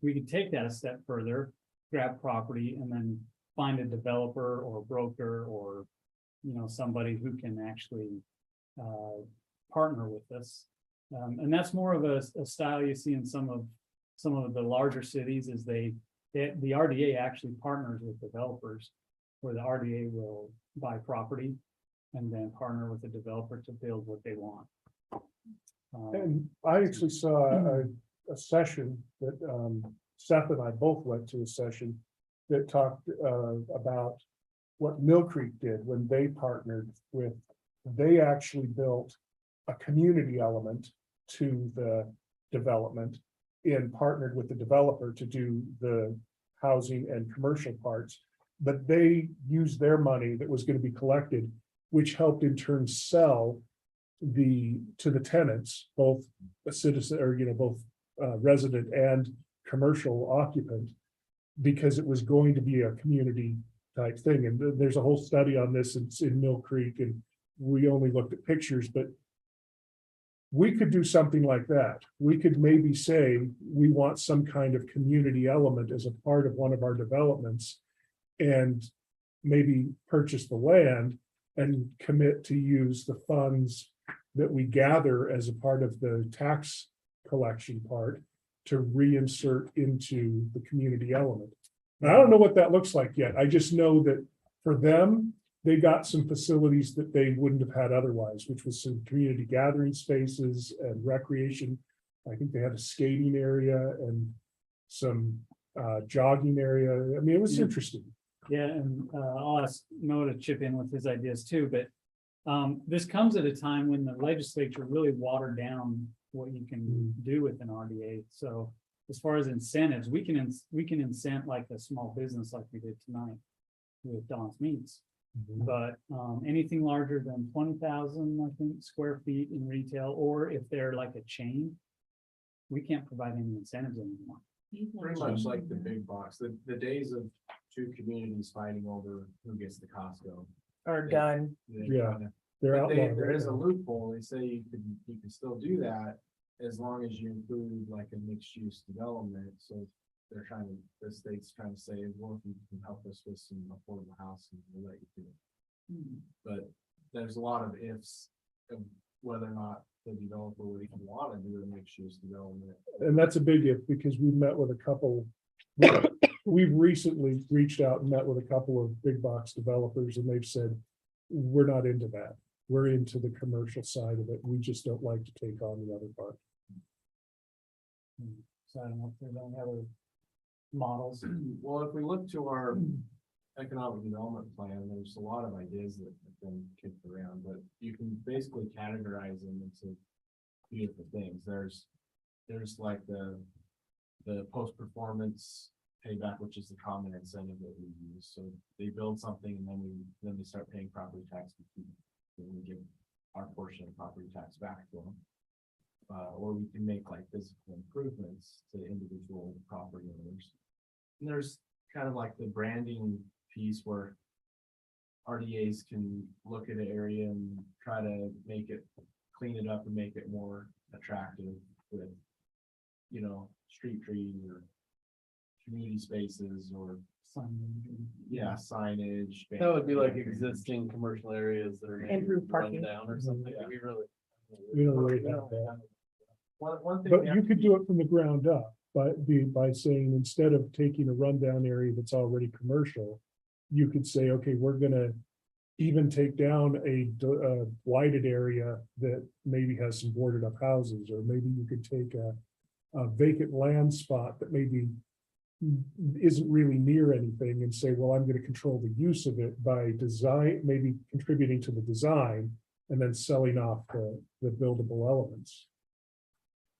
We could take that a step further, grab property, and then find a developer or broker or, somebody who can actually partner with us. And that's more of a style you see in some of the larger cities is the RDA actually partners with developers, where the RDA will buy property and then partner with the developer to build what they want. And I actually saw a session that Seth and I both went to, a session that talked about what Mill Creek did when they partnered with, they actually built a community element to the development and partnered with the developer to do the housing and commercial parts. But they used their money that was going to be collected, which helped in turn sell to the tenants, both a citizen or, both resident and commercial occupant, because it was going to be a community type thing. And there's a whole study on this. It's in Mill Creek, and we only looked at pictures, but we could do something like that. We could maybe say we want some kind of community element as a part of one of our developments, and maybe purchase the land and commit to use the funds that we gather as a part of the tax collection part to reinsert into the community element. And I don't know what that looks like yet. I just know that for them, they got some facilities that they wouldn't have had otherwise, which was some community gathering spaces and recreation. I think they had a skating area and some jogging area. I mean, it was interesting. Yeah, and I'll ask Noah to chip in with his ideas too, but this comes at a time when the legislature really watered down what you can do with an RDA. So as far as incentives, we can incent like a small business like we did tonight with Don's Meats. But anything larger than 20,000, I think, square feet in retail, or if they're like a chain, we can't provide any incentives anymore. Pretty much like the big box, the days of two communities fighting over who gets the Costco Are done. They're But outlawed. there is a loophole. They say you can still do that as long as you include like a mixed use development. So the state's trying to say, well, if you can help us with some affordable housing, we'll let you do it. But there's a lot of ifs of whether or not the developer would even want to do a mixed use development. And that's a big if, because we met with a couple. We've recently reached out and met with a couple of big box developers, and they've said, we're not into that. We're into the commercial side of it. We just don't like to take on the other part. So I don't know if there's any other models. Well, if we look to our economic development plan, there's a lot of ideas that have been kicked around, but you can basically categorize them into few different things. There's like the post-performance payback, which is the common incentive that we use. So they build something and then they start paying property tax. And we give our portion of property tax back to them. Or we can make like physical improvements to individual property owners. And there's kind of like the branding piece where RDAs can look at an area and try to make it, clean it up and make it more attractive with, you know, street trees or community spaces or, yeah, signage. That would be like existing commercial areas that are. gonna Improve run parking. Down or something. We really. We don't really have that. One thing. But we you have could to do it from the ground up, by saying, instead of taking a rundown area that's already commercial, you could say, okay, we're gonna even take down a blighted area that maybe has some boarded up houses, or maybe you could take a vacant land spot that maybe isn't really near anything and say, well, I'm gonna control the use of it by design, maybe contributing to the design and then selling off the buildable elements.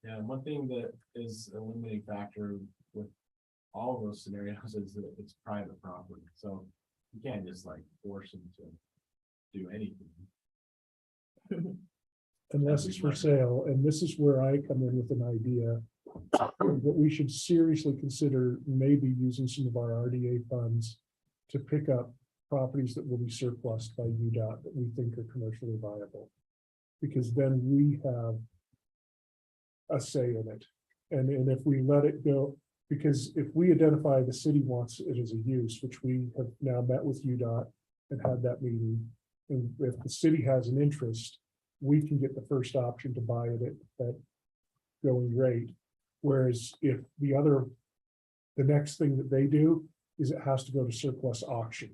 Yeah, one thing that is a limiting factor with all of those scenarios is that it's private property, so you can't just like force them to do anything. Unless it's for sale, and this is where I come in with an idea that we should seriously consider maybe using some of our RDA funds to pick up properties that will be surplused by UDOT that we think are commercially viable. Because then we have a say in it. And if we let it go, because if we identify the city wants it as a use, which we have now met with UDOT and had that meeting, and if the city has an interest, we can get the first option to buy it at that going rate. Whereas if the next thing that they do is it has to go to surplus auction.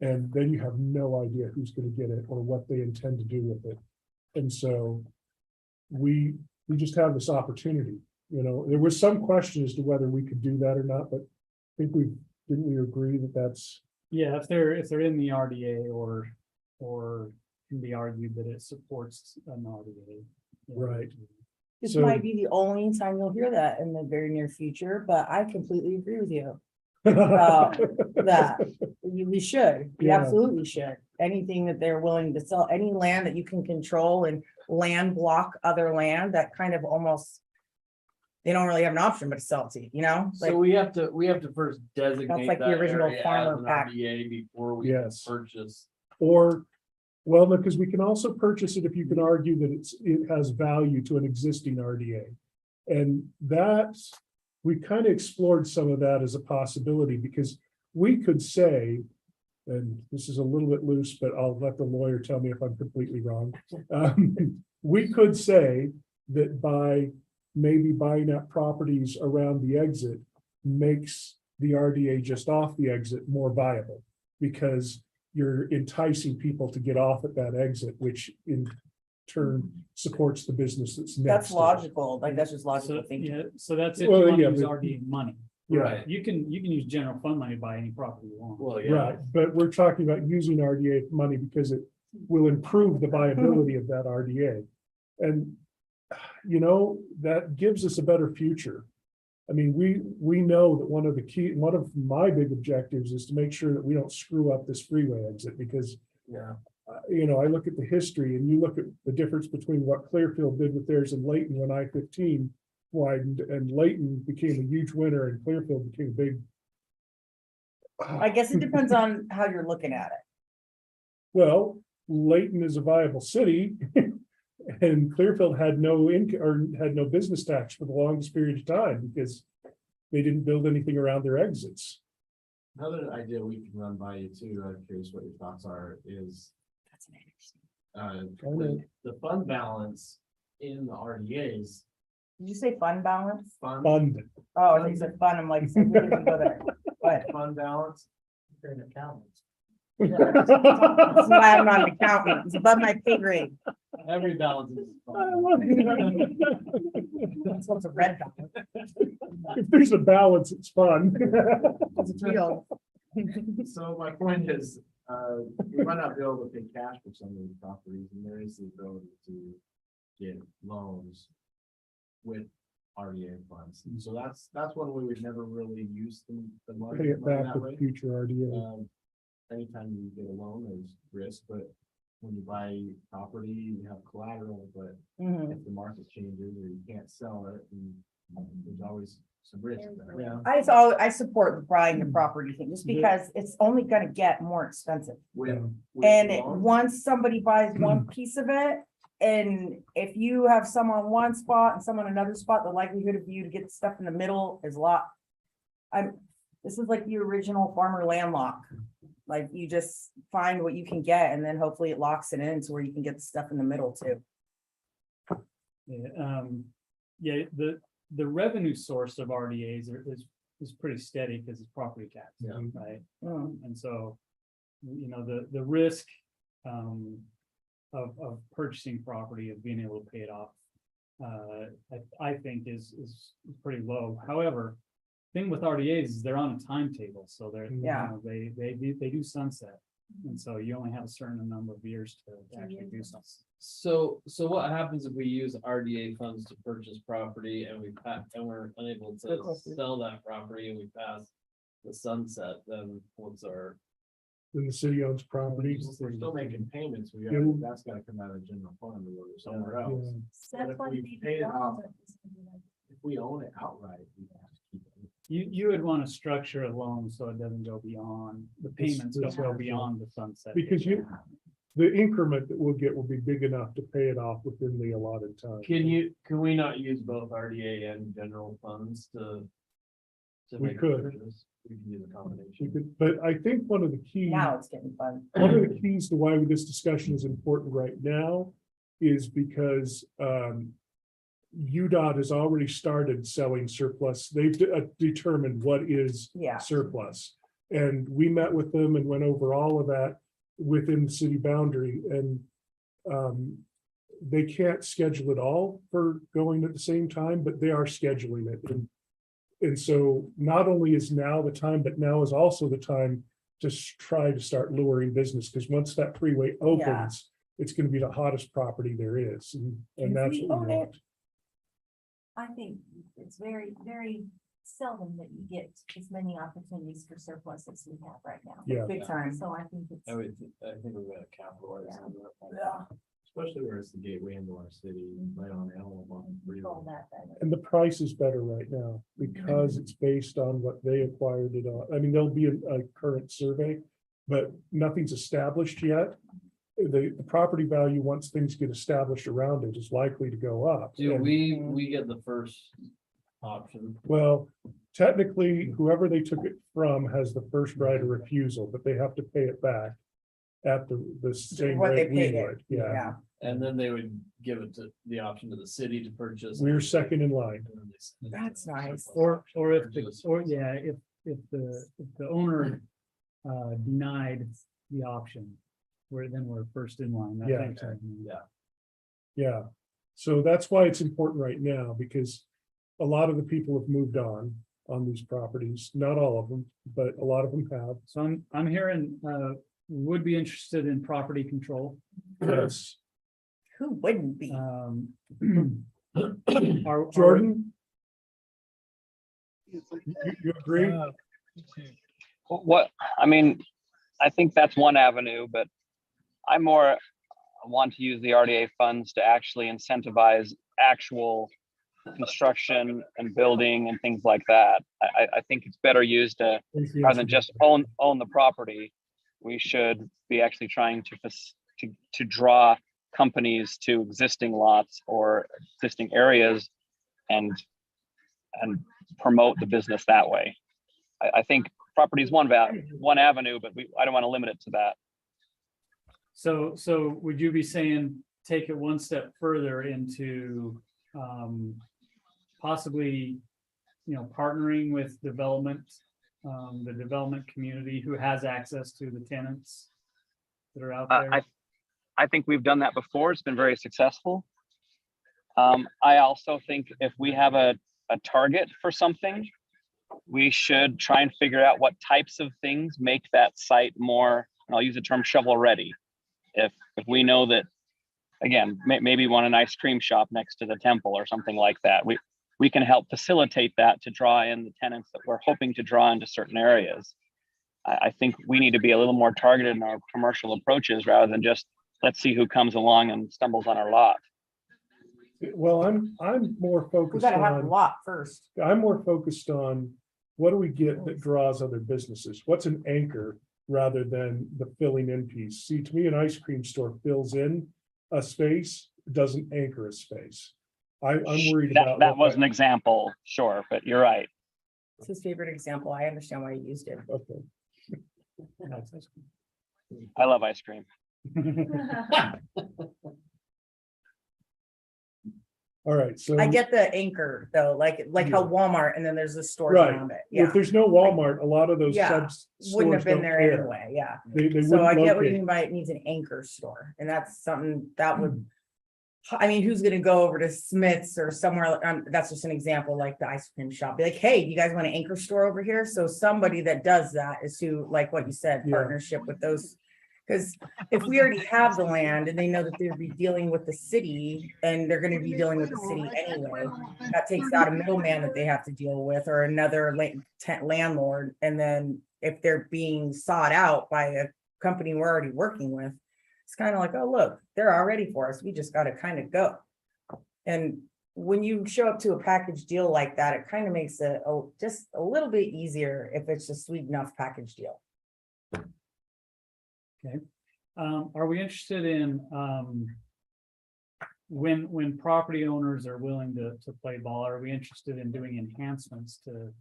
And then you have no idea who's going to get it or what they intend to do with it. And so we just have this opportunity, you know, there was some question as to whether we could do that or not, but I think didn't we agree that that's. Yeah, if they're in the RDA or can be argued that it supports an RDA. Right. This So- might be the only time you'll hear that in the very near future, but I completely agree with you. That we should, we Yeah. absolutely should. Anything that they're willing to sell, any land that you can control and land block other land, that kind of almost. They don't really have an option but to sell it to you, you know? Like, So we have to first designate. That's like the that original area as farmer an pack. RDA before we Yes. purchase. Or, well, because we can also purchase it if you can argue that it has value to an existing RDA. And that's, we kind of explored some of that as a possibility, because we could say, and this is a little bit loose, but I'll let the lawyer tell me if I'm completely wrong. We could say that by maybe buying up properties around the exit makes the RDA just off the exit more viable, because you're enticing people to get off at that exit, which in turn supports the business that's next. that's to it. logical, like that's just So, logical thinking. yeah, so that's if you Well, want to yeah, use but- RDA money. Yeah, You can use general fund money to buy any property you want. Well, yeah. right, but we're talking about using RDA money because it will improve the viability of that RDA. And, you know, that gives us a better future. I mean, we know that one of my big objectives is to make sure that we don't screw up this freeway exit, because Yeah. you know, I look at the history and you look at the difference between what Clearfield did with theirs and Layton when I-15 widened, and Layton became a huge winner and Clearfield became a big. I guess it depends on how you're looking at it. Well, Layton is a viable city and Clearfield had no income or had no business tax for the longest period of time because they didn't build anything around their exits. Another idea we can run by you too, I'm curious what your thoughts are, is the fund balance in the RDAs. Did you say fund balance? Fund. Oh, I think you said fun, I'm like, so we didn't go there. But Fund balance. You're an accountant. that's why I'm not an accountant, it's above my pay grade. Every balance is. That's what's a red balance. If there's a balance, it's fun. It's real. So my point is, we might not be able to pay cash for some of these properties, and there is the ability to get loans with RDA funds. And so that's one way we've never really used the money. Pay it money back that with way. future RDA. Anytime you get a loan, there's risk, but when you buy property, you have collateral, but Mhm. if the market changes or you can't sell it, and there's always Yeah. I support buying the property thing, just because it's only gonna get more expensive. Once somebody buys one piece of it, and if you have some on one spot and some on another spot, the likelihood of you to get stuff in the middle is a lot. This is like the original farmer land lock. Like, you just find what you can get, and then hopefully it locks it in to where you can get stuff in the middle too. Yeah, the revenue source of RDAs is pretty steady because it's property tax, right? And so, you know, the risk of purchasing property, of being able to pay it off, I think is pretty low. However, thing with RDAs is they're on a timetable, so they're, you know, they do sunset. And so you only have a certain number of years to actually do something. So what happens if we use RDA funds to purchase property and we're unable to sell that property and we pass the sunset, then what's our? Then the city owns property. We're still making payments. That's gotta come out of the general fund or somewhere else. But if we pay it off, if we own it outright, we have to keep it. You would want to structure a loan so it doesn't go beyond, the payments don't go beyond the sunset. Because the increment that we'll get will be big enough to pay it off within the allotted time. Can we not use both RDA and general funds to We make could. purchases? We can use a We combination. could, but I think one of the keys. Now it's getting fun. One of the keys to why this discussion is important right now is because UDOT has already started selling surplus. They've determined what is surplus. And we met with them and went over all of that within the city boundary, and they can't schedule it all for going at the same time, but they are scheduling it. And so not only is now the time, but now is also the time to try to start luring business, because once that freeway opens, it's going to be the hottest property there is. And that's what we want. I think it's very, very seldom that you get as many opportunities for surplus as we have right now. Yeah. Big time. So I think it's. I think we're gonna capitalize on that. Especially where it's the gateway into our city, right on Elm on Control that better. And the price is better right now because it's based on what they acquired it on. I mean, there'll be a current survey, but nothing's established yet. The property value, once things get established around it, is likely to go up. Do And- we get the first option? Well, technically, whoever they took it from has the first right of refusal, but they have to pay it back at the same What they rate we paid it. would. Yeah, And then they would give it to the option to the city to purchase. we're second in line. And then they- That's nice. Or if the owner denied the option, we're first in line. That Yeah. makes sense. Yeah, so that's why it's important right now, because a lot of the people have moved on these properties. Not all of them, but a lot of them have. So I'm hearing, would be interested in property control. Yes. Who wouldn't be? Jordan? You agree? What, I mean, I think that's one avenue, but I more want to use the RDA funds to actually incentivize actual construction and building and things like that. I think it's better used to, rather than just own the property. We should be actually trying to draw companies to existing lots or existing areas and promote the business that way. I think property is one avenue, but I don't want to limit it to that. So would you be saying, take it one step further into possibly, partnering with development, the development community who has access to the tenants that are out there? I think we've done that before. It's been very successful. I also think if we have a target for something, we should try and figure out what types of things make that site more, and I'll use the term shovel ready. If we know that, again, maybe want an ice cream shop next to the temple or something like that, we can help facilitate that to draw in the tenants that we're hoping to draw into certain areas. I think we need to be a little more targeted in our commercial approaches rather than just, let's see who comes along and stumbles on our lot. Well, I'm more We focused gotta have the on, lot first. I'm more focused on what do we get that draws other businesses? What's an anchor rather than the filling in piece? See, to me, an ice cream store fills in a space, doesn't anchor a space. I'm worried about. That was an example, sure, but you're right. It's his favorite example. I understand why he used it. Okay. I love ice cream. All right, so. I get the anchor though, like how Walmart and then there's the stores Right. around it. If Yeah. there's no Walmart, a lot of those Yeah, sub Wouldn't stores have been don't there care. anyway. Yeah. They So I wouldn't get what you locate. mean by it needs an anchor store, and that's something that would. I mean, who's gonna go over to Smith's or somewhere? That's just an example, like the ice cream shop. Be like, hey, you guys want an anchor store over here? So somebody that does that is who, like what you said, Yeah. partnership with those. Because if we already have the land and they know that they'll be dealing with the city and they're gonna be dealing with the city anyway, that takes out a middleman that they have to deal with or another landlord. And then if they're being sought out by a company we're already working with, it's kind of like, oh, look, they're already for us. We just got to kind of go. And when you show up to a package deal like that, it kind of makes it just a little bit easier if it's a sweet enough package deal. Okay. Are we interested in, when property owners are willing to play ball, are we interested in doing enhancements to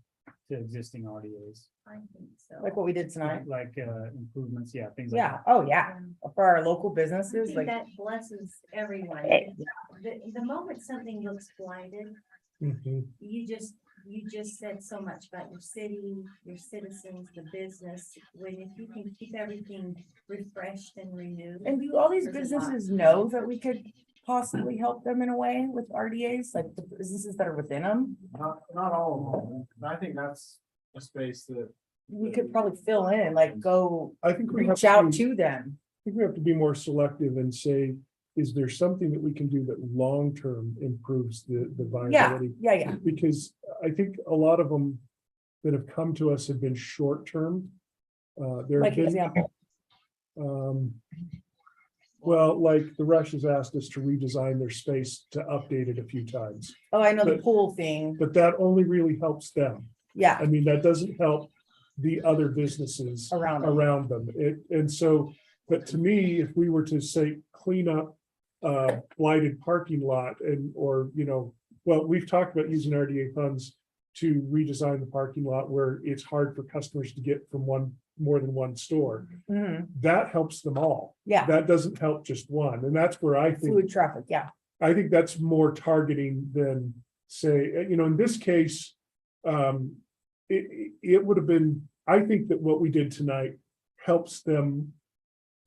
existing RDAs? I think so. Like what we did tonight. Like improvements, yeah, things like Yeah. that. Oh, yeah. For our local I businesses, think like, that blesses everyone. Hey. The moment something looks blighted, Mhm. you just said so much about your city, your citizens, the business. When if you can keep everything refreshed and renewed. and do all these there's a lot. businesses know that we could possibly help them in a way with RDAs, like the businesses that are within them? Not all of them. And I think that's a space that. We could probably fill in, like go I think we have reach out be- to them. I think we have to be more selective and say, is there something that we can do that long-term improves the Yeah, viability? yeah. Because I think a lot of them that have come to us have been short-term. There Like have been, example. well, like the Rush has asked us to redesign their space to update it a few times, Oh, I know the But- pool thing. but that only really helps them. Yeah, I mean, that doesn't help the other businesses around them. around them. And so, but to me, if we were to say, clean up blighted parking lot or, well, we've talked about using RDA funds to redesign the parking lot where it's hard for customers to get from more than one store. Mhm. That helps them all. Yeah, That doesn't help just one. And that's where I think, fluid traffic, yeah. I think that's more targeting than say, in this case, it would have been, I think that what we did tonight helps them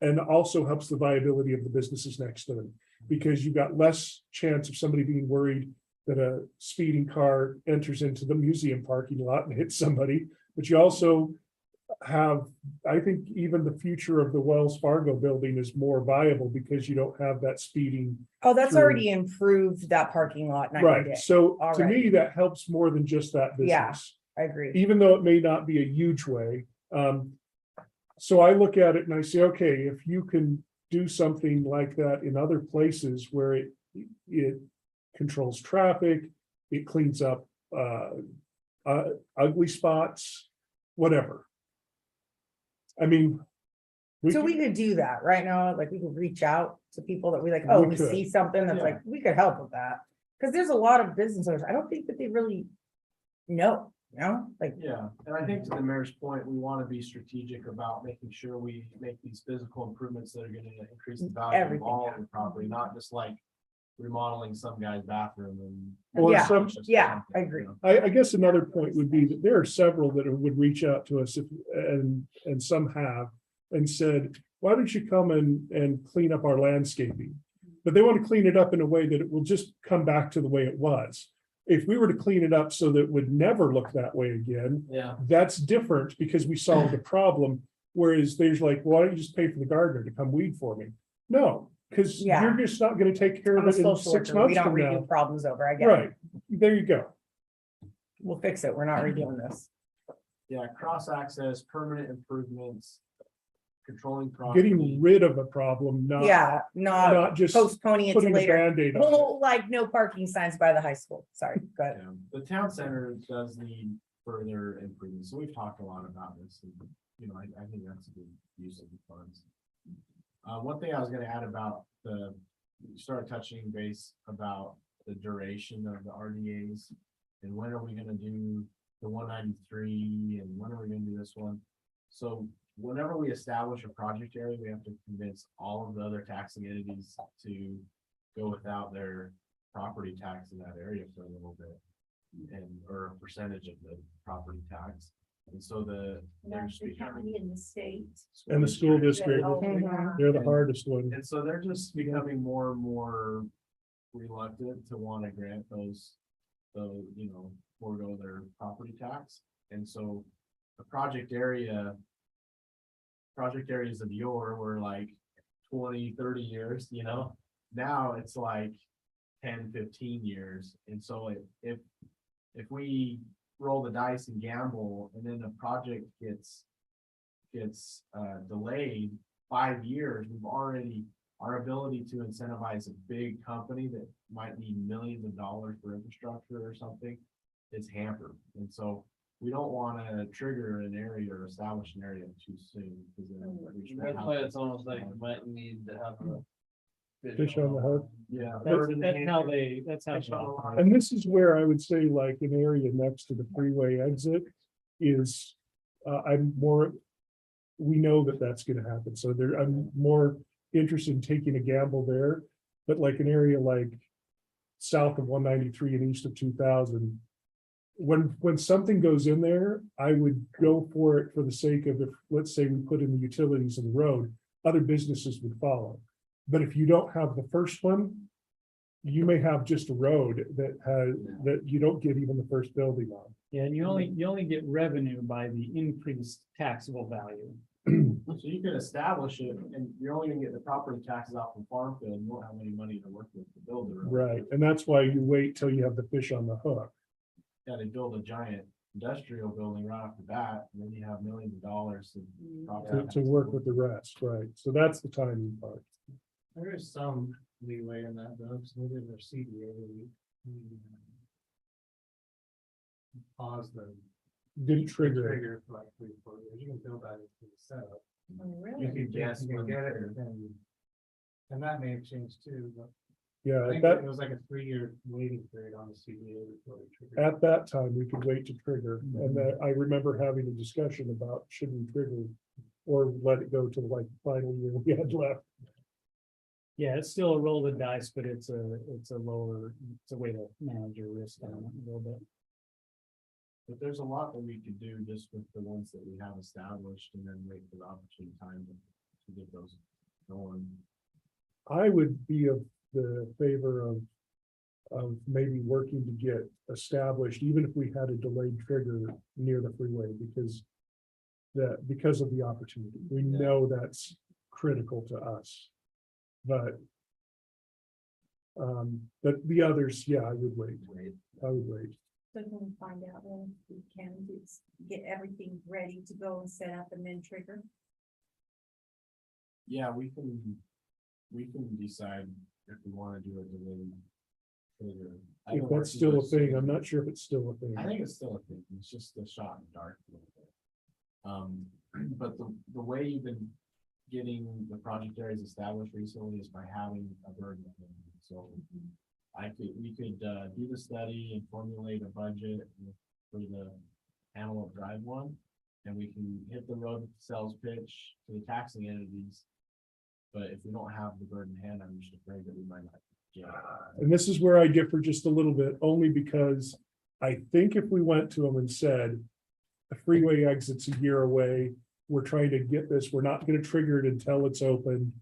and also helps the viability of the businesses next to them, because you've got less chance of somebody being worried that a speeding car enters into the museum parking lot and hits somebody. But you also have, I think even the future of the Wells Fargo building is more viable because you don't have that speeding. Oh, that's True. already improved that parking lot night and Right, day. so to Already. me, that helps more than just that Yeah. business. I agree. Even though it may not be a huge way. So I look at it and I say, okay, if you can do something like that in other places where it controls traffic, it cleans up ugly spots, whatever. I mean. So we could do that right now, like we could reach out to people that we like, We we could. see something that's like, we could help with that. Cause there's a lot of business owners, I don't think that they really know, like. Yeah, and I think to the mayor's point, we want to be strategic about making sure we make these physical improvements that are going to increase the value of Everything, all yeah. of the property, not just like remodeling some guy's bathroom and. Or Yeah, some, yeah, I agree. I guess another point would be that there are several that would reach out to us and some have and said, why don't you come and clean up our landscaping? But they want to clean it up in a way that it will just come back to the way it was. If we were to clean it up so that it would never look that way again, Yeah. that's different because we solved the problem. Whereas there's like, why don't you just pay for the gardener to come weed for me? No, because Yeah. you're just not going to take care I'm of a it in social 6 worker, we months don't from redo now. problems over, I get it. Right, there you go. We'll fix it, we're not redoing this. Yeah, cross access, permanent improvements. controlling. getting rid of a problem, not. Yeah, not just postponing it to putting a later. Band-Aid on it. Oh, like no parking signs by the high school. Sorry, go ahead. The town center does need further improvements, so we've talked a lot about this, and, you know, I think that's a good use of the funds. One thing I was gonna add about you started touching base about the duration of the RDAs, and when are we gonna do the 193, and when are we gonna do this one? So whenever we establish a project area, we have to convince all of the other taxing entities to go without their property tax in that area for a little bit, or a percentage of the property tax. And so That's the county and the state. And the school district, they're the hardest one. And so they're just becoming more and more reluctant to want to grant those, you know, forego their property tax. And so the project areas of yore were like 20, 30 years, you know, now it's like 10, 15 years. And so if we roll the dice and gamble, and then the project gets delayed 5 years, our ability to incentivize a big company that might need millions of dollars for infrastructure or something is hampered. And so we don't want to trigger an area or establish an area too soon. That's why it's almost like you might need to have a Fish on the hook. Yeah. That's how. And this is where I would say, like, an area next to the freeway exit is, we know that that's gonna happen, so I'm more interested in taking a gamble there. But like an area like south of 193 and east of 2000, when something goes in there, I would go for it for the sake of, if, let's say we put in the utilities in the road, other businesses would follow. But if you don't have the first one, you may have just a road that you don't get even the first building on. Yeah, and you only get revenue by the increased taxable value. So you can establish it, and you're only gonna get the property taxes out from farm field, you won't have any money to work with to build the road. Right, and that's why you wait till you have the fish on the hook. Yeah, they build a giant industrial building right off the bat, and then you have millions of dollars To work with the rest, right? So that's the timing part. There is some leeway in that though, because we did our CDA, we pause the. Didn't trigger. For like 3 or 4 years, you can build that into the setup. You can guess You can when get it, trigger. and that may have changed too, but. Yeah, I think it was like a 3-year waiting period on the CDA before we triggered. at that time, we could wait to trigger, and I remember having a discussion about should we trigger or let it go to like the final year we had left. Yeah, it's still a roll of the dice, but it's a way to manage your risk on it a little bit. But there's a lot that we could do just with the ones that we have established, and then wait for the opportune time to get those going. I would be of the favor of maybe working to get established, even if we had a delayed trigger near the freeway, because of the opportunity. We know that's critical to us. But the others, yeah, I would wait. I would wait. So can we find out when we can get everything ready to go and set up and then trigger? Yeah, we can decide if we want to do a delayed trigger. If that's still a thing, I'm not sure if it's still a thing. I think it's still a thing. It's just a shot in the dark a little bit. But the way you've been getting the project areas established recently is by having a burden. So we could do the study and formulate a budget for the Antelope Drive one, and we can hit the road sales pitch to the taxing entities. But if we don't have the burden in hand, I'm just afraid that we might not get it. And this is where I differ just a little bit, only because I think if we went to them and said, the freeway exit's a year away, we're trying to get this, we're not going to trigger it until it's open.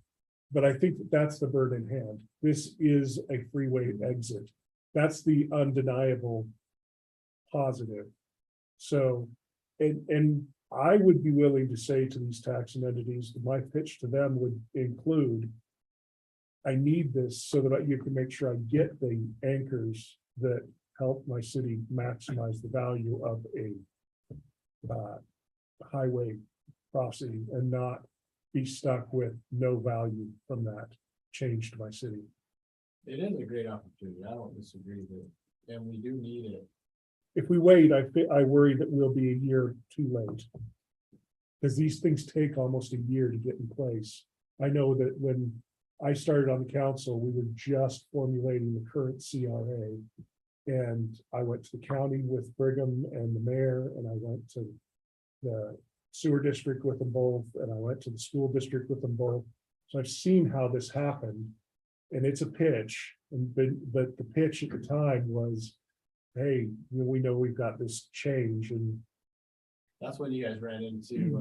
But I think that's the bird in hand. This is a freeway exit. That's the undeniable positive. So, and I would be willing to say to these taxing entities, my pitch to them would include, I need this so that you can make sure I get the anchors that help my city maximize the value of a highway crossing, and not be stuck with no value from that change to my city. It is a great opportunity. I don't disagree with it. And we do need it. If we wait, I worry that we'll be a year too late. Because these things take almost a year to get in place. I know that when I started on the council, we were just formulating the current CRA. And I went to the county with Brigham and the mayor, and I went to the sewer district with them both, and I went to the school district with them both. So I've seen how this happened, and it's a pitch. But the pitch at the time was, hey, we know we've got this change, and That's when you guys ran into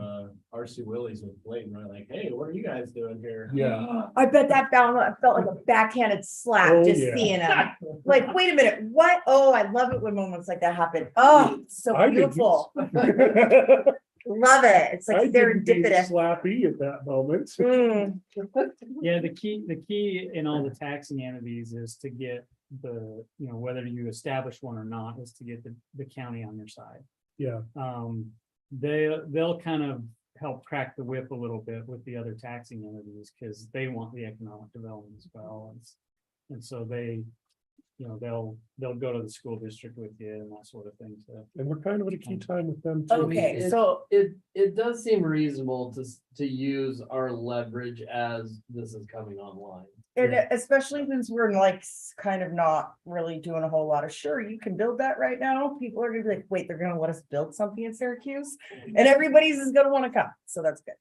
RC Willie's with Blake, right? Like, hey, what are you guys doing here? yeah. I bet that felt like a backhanded slap Oh, just yeah. seeing him. Like, wait a minute, what? Oh, I love it when moments like that happen. Oh, it's so I didn't- beautiful. Love it. It's I like didn't be serendipitous. slappy at that moment. Mm. Yeah, the key in all the taxing entities is to get whether you establish one or not, is to get the county on your side. Yeah, They'll kind of help crack the whip a little bit with the other taxing entities, because they want the economic development as well. And so they'll go to the school district with you and that sort of thing. and we're kind of at a key time with them too. Okay, so It does seem reasonable to use our leverage as this is coming online. and especially since we're like kind of not really doing a whole lot of, sure, you can build that right now. People are gonna be like, wait, they're gonna let us build something in Syracuse? And everybody's is gonna want to come. So that's good.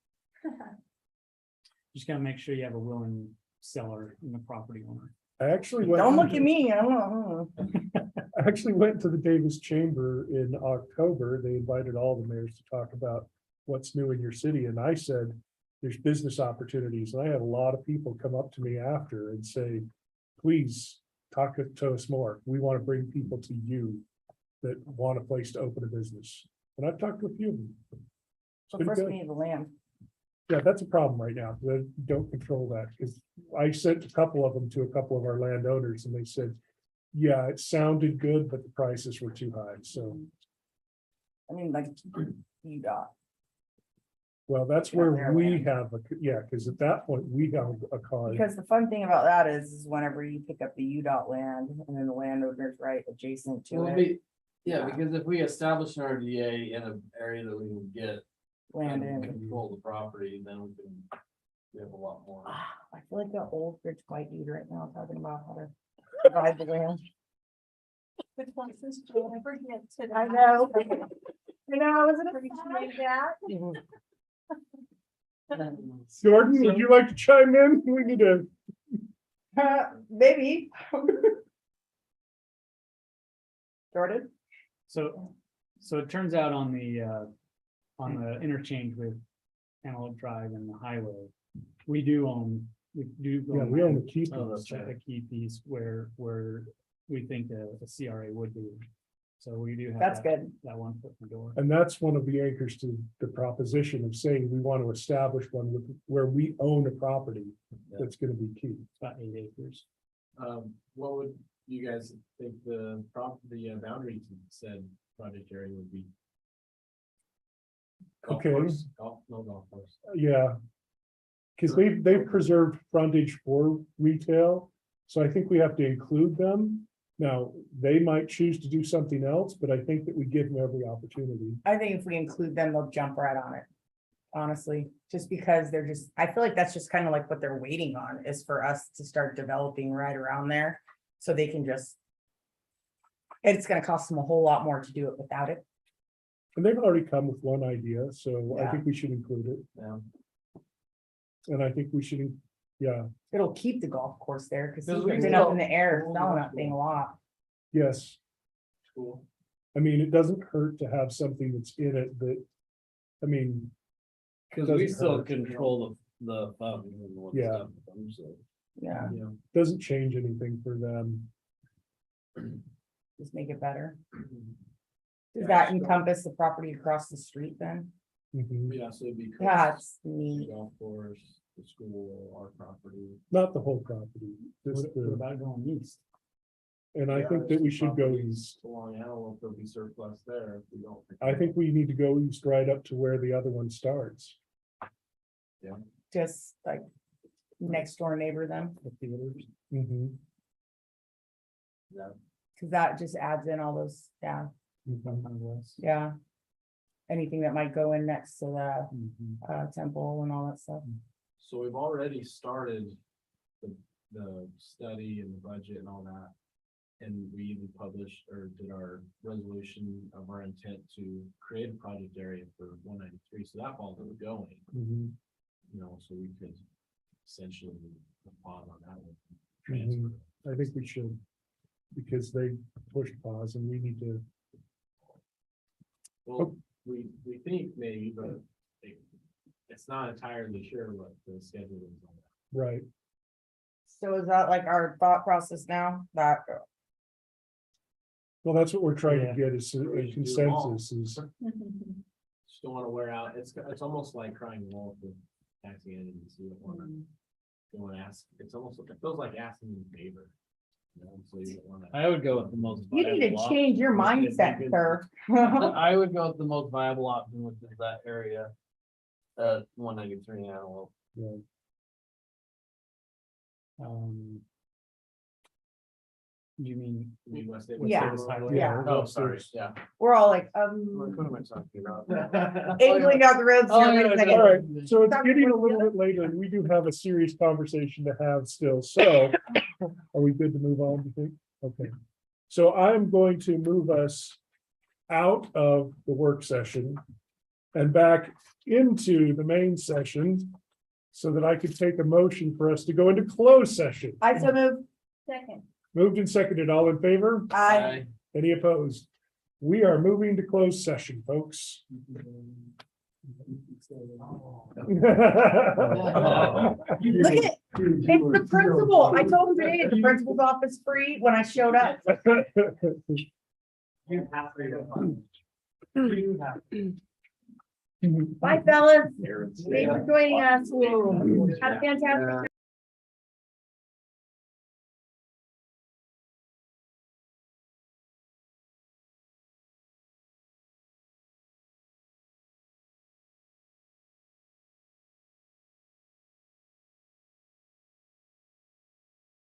Just gotta make sure you have a willing seller and the property owner. I actually went. Don't look at me. I don't know. I actually went to the Davis Chamber in October. They invited all the mayors to talk about what's new in your city. And I said, there's business opportunities. And I had a lot of people come up to me after and say, please talk to us more. We want to bring people to you that want a place to open a business. And I've talked to a few of them. So Pretty first good. we need the land. Yeah, that's a problem right now. They don't control that, because I sent a couple of them to a couple of our landowners and they said, yeah, it sounded good, but the prices were too high. So, I mean, like, you got. well, that's Yeah, where their we land. have, because at that point, we have a card. Because the fun thing about that is whenever you pick up the UDOT land and then the landowner's right adjacent to it. Because if we establish an RDA in an area that we can get Land and in. control the property, then we have a lot more. I feel like the old rich white dude right now talking about how to divide the land. I know. You know, isn't it like that? Jordan, would you like to chime in? We need to. Maybe. Jordan? So it turns out on the interchange with Antelope Drive and the highway, we do own Yeah, we own the key. Oh, piece. that's a key piece where we think a CRA would be. So we do have. That's that- good. That one foot in the door. And that's one of the anchors to the proposition of saying we want to establish one where we own a property that's going to be key. It's about 8 acres. What would you guys think the boundary to said project area would be? Golf Okay. course? No golf course. Yeah. Because they've preserved frontage for retail, so I think we have to include them. Now, they might choose to do something else, but I think that we give them every opportunity. I think if we include them, they'll jump right on it. Honestly, just because I feel like that's just kind of like what they're waiting on is for us to start developing right around there. So they can it's gonna cost them a whole lot more to do it without it. And they've already come with one idea, so I Yeah. think we should include it. Yeah. And I think we should, yeah, It'll keep the golf course there because Because he's we been up still- in the air, selling that thing a lot. yes. Cool. I mean, it doesn't hurt to have something that's in it that, I mean. Because we doesn't still hurt. control the funding and what Yeah. stuff comes, so. Yeah, Doesn't change anything for them. just make it better. Does that encompass the property across the street then? Mhm. Yeah, so it'd be. Yeah, it's The neat. golf course, the school, our property. Not the whole property, just What the, about going east? and I think that we should go east. Along Antelope, there'll be surplus there if we don't. I think we need to go east right up to where the other one starts. Yeah. just like next door neighbor them, Mhm. because that just adds in all those, yeah, yeah. Anything that might go in next to the temple and all that stuff. So we've already started the study and the budget and all that. And we even published or did our resolution of our intent to create a project area for 193. So that ball's going, Mhm. you know, so we could essentially pause on that one. Mhm. I think we should, because they pushed pause and we need to. Well, we think maybe, but it's not entirely sure what the schedule is on that. Right. So is that like our thought process now, that Well, that's what we're trying to Yeah. get is a We should do them all. consensus is, Just don't want to wear out. It's almost like crying wolf with taxing entities. You don't want to ask. It's almost, it feels like asking in favor. You know, so you don't want to. I would go with the most. you need to viable change your option. mindset, sir. I would go with the most viable option, which is that area. 193 Antelope. yeah. You mean? Yeah, yeah. Oh, sorry, yeah. We're all like, What am I talking about? angling down the road. All right, so it's getting a little bit later and we do have a serious conversation to have still. So are we good to move on, do you think? Okay. So I'm going to move us out of the work session and back into the main session so that I could take a motion for us to go into closed session. I so move. Second. Moved and seconded, all in favor? Aye. Any opposed? We are moving to closed session, folks. Look at it. It's the principal. I told him today at the principal's office free when I showed up. Bye, fellas. Thanks for joining us. Have a fantastic.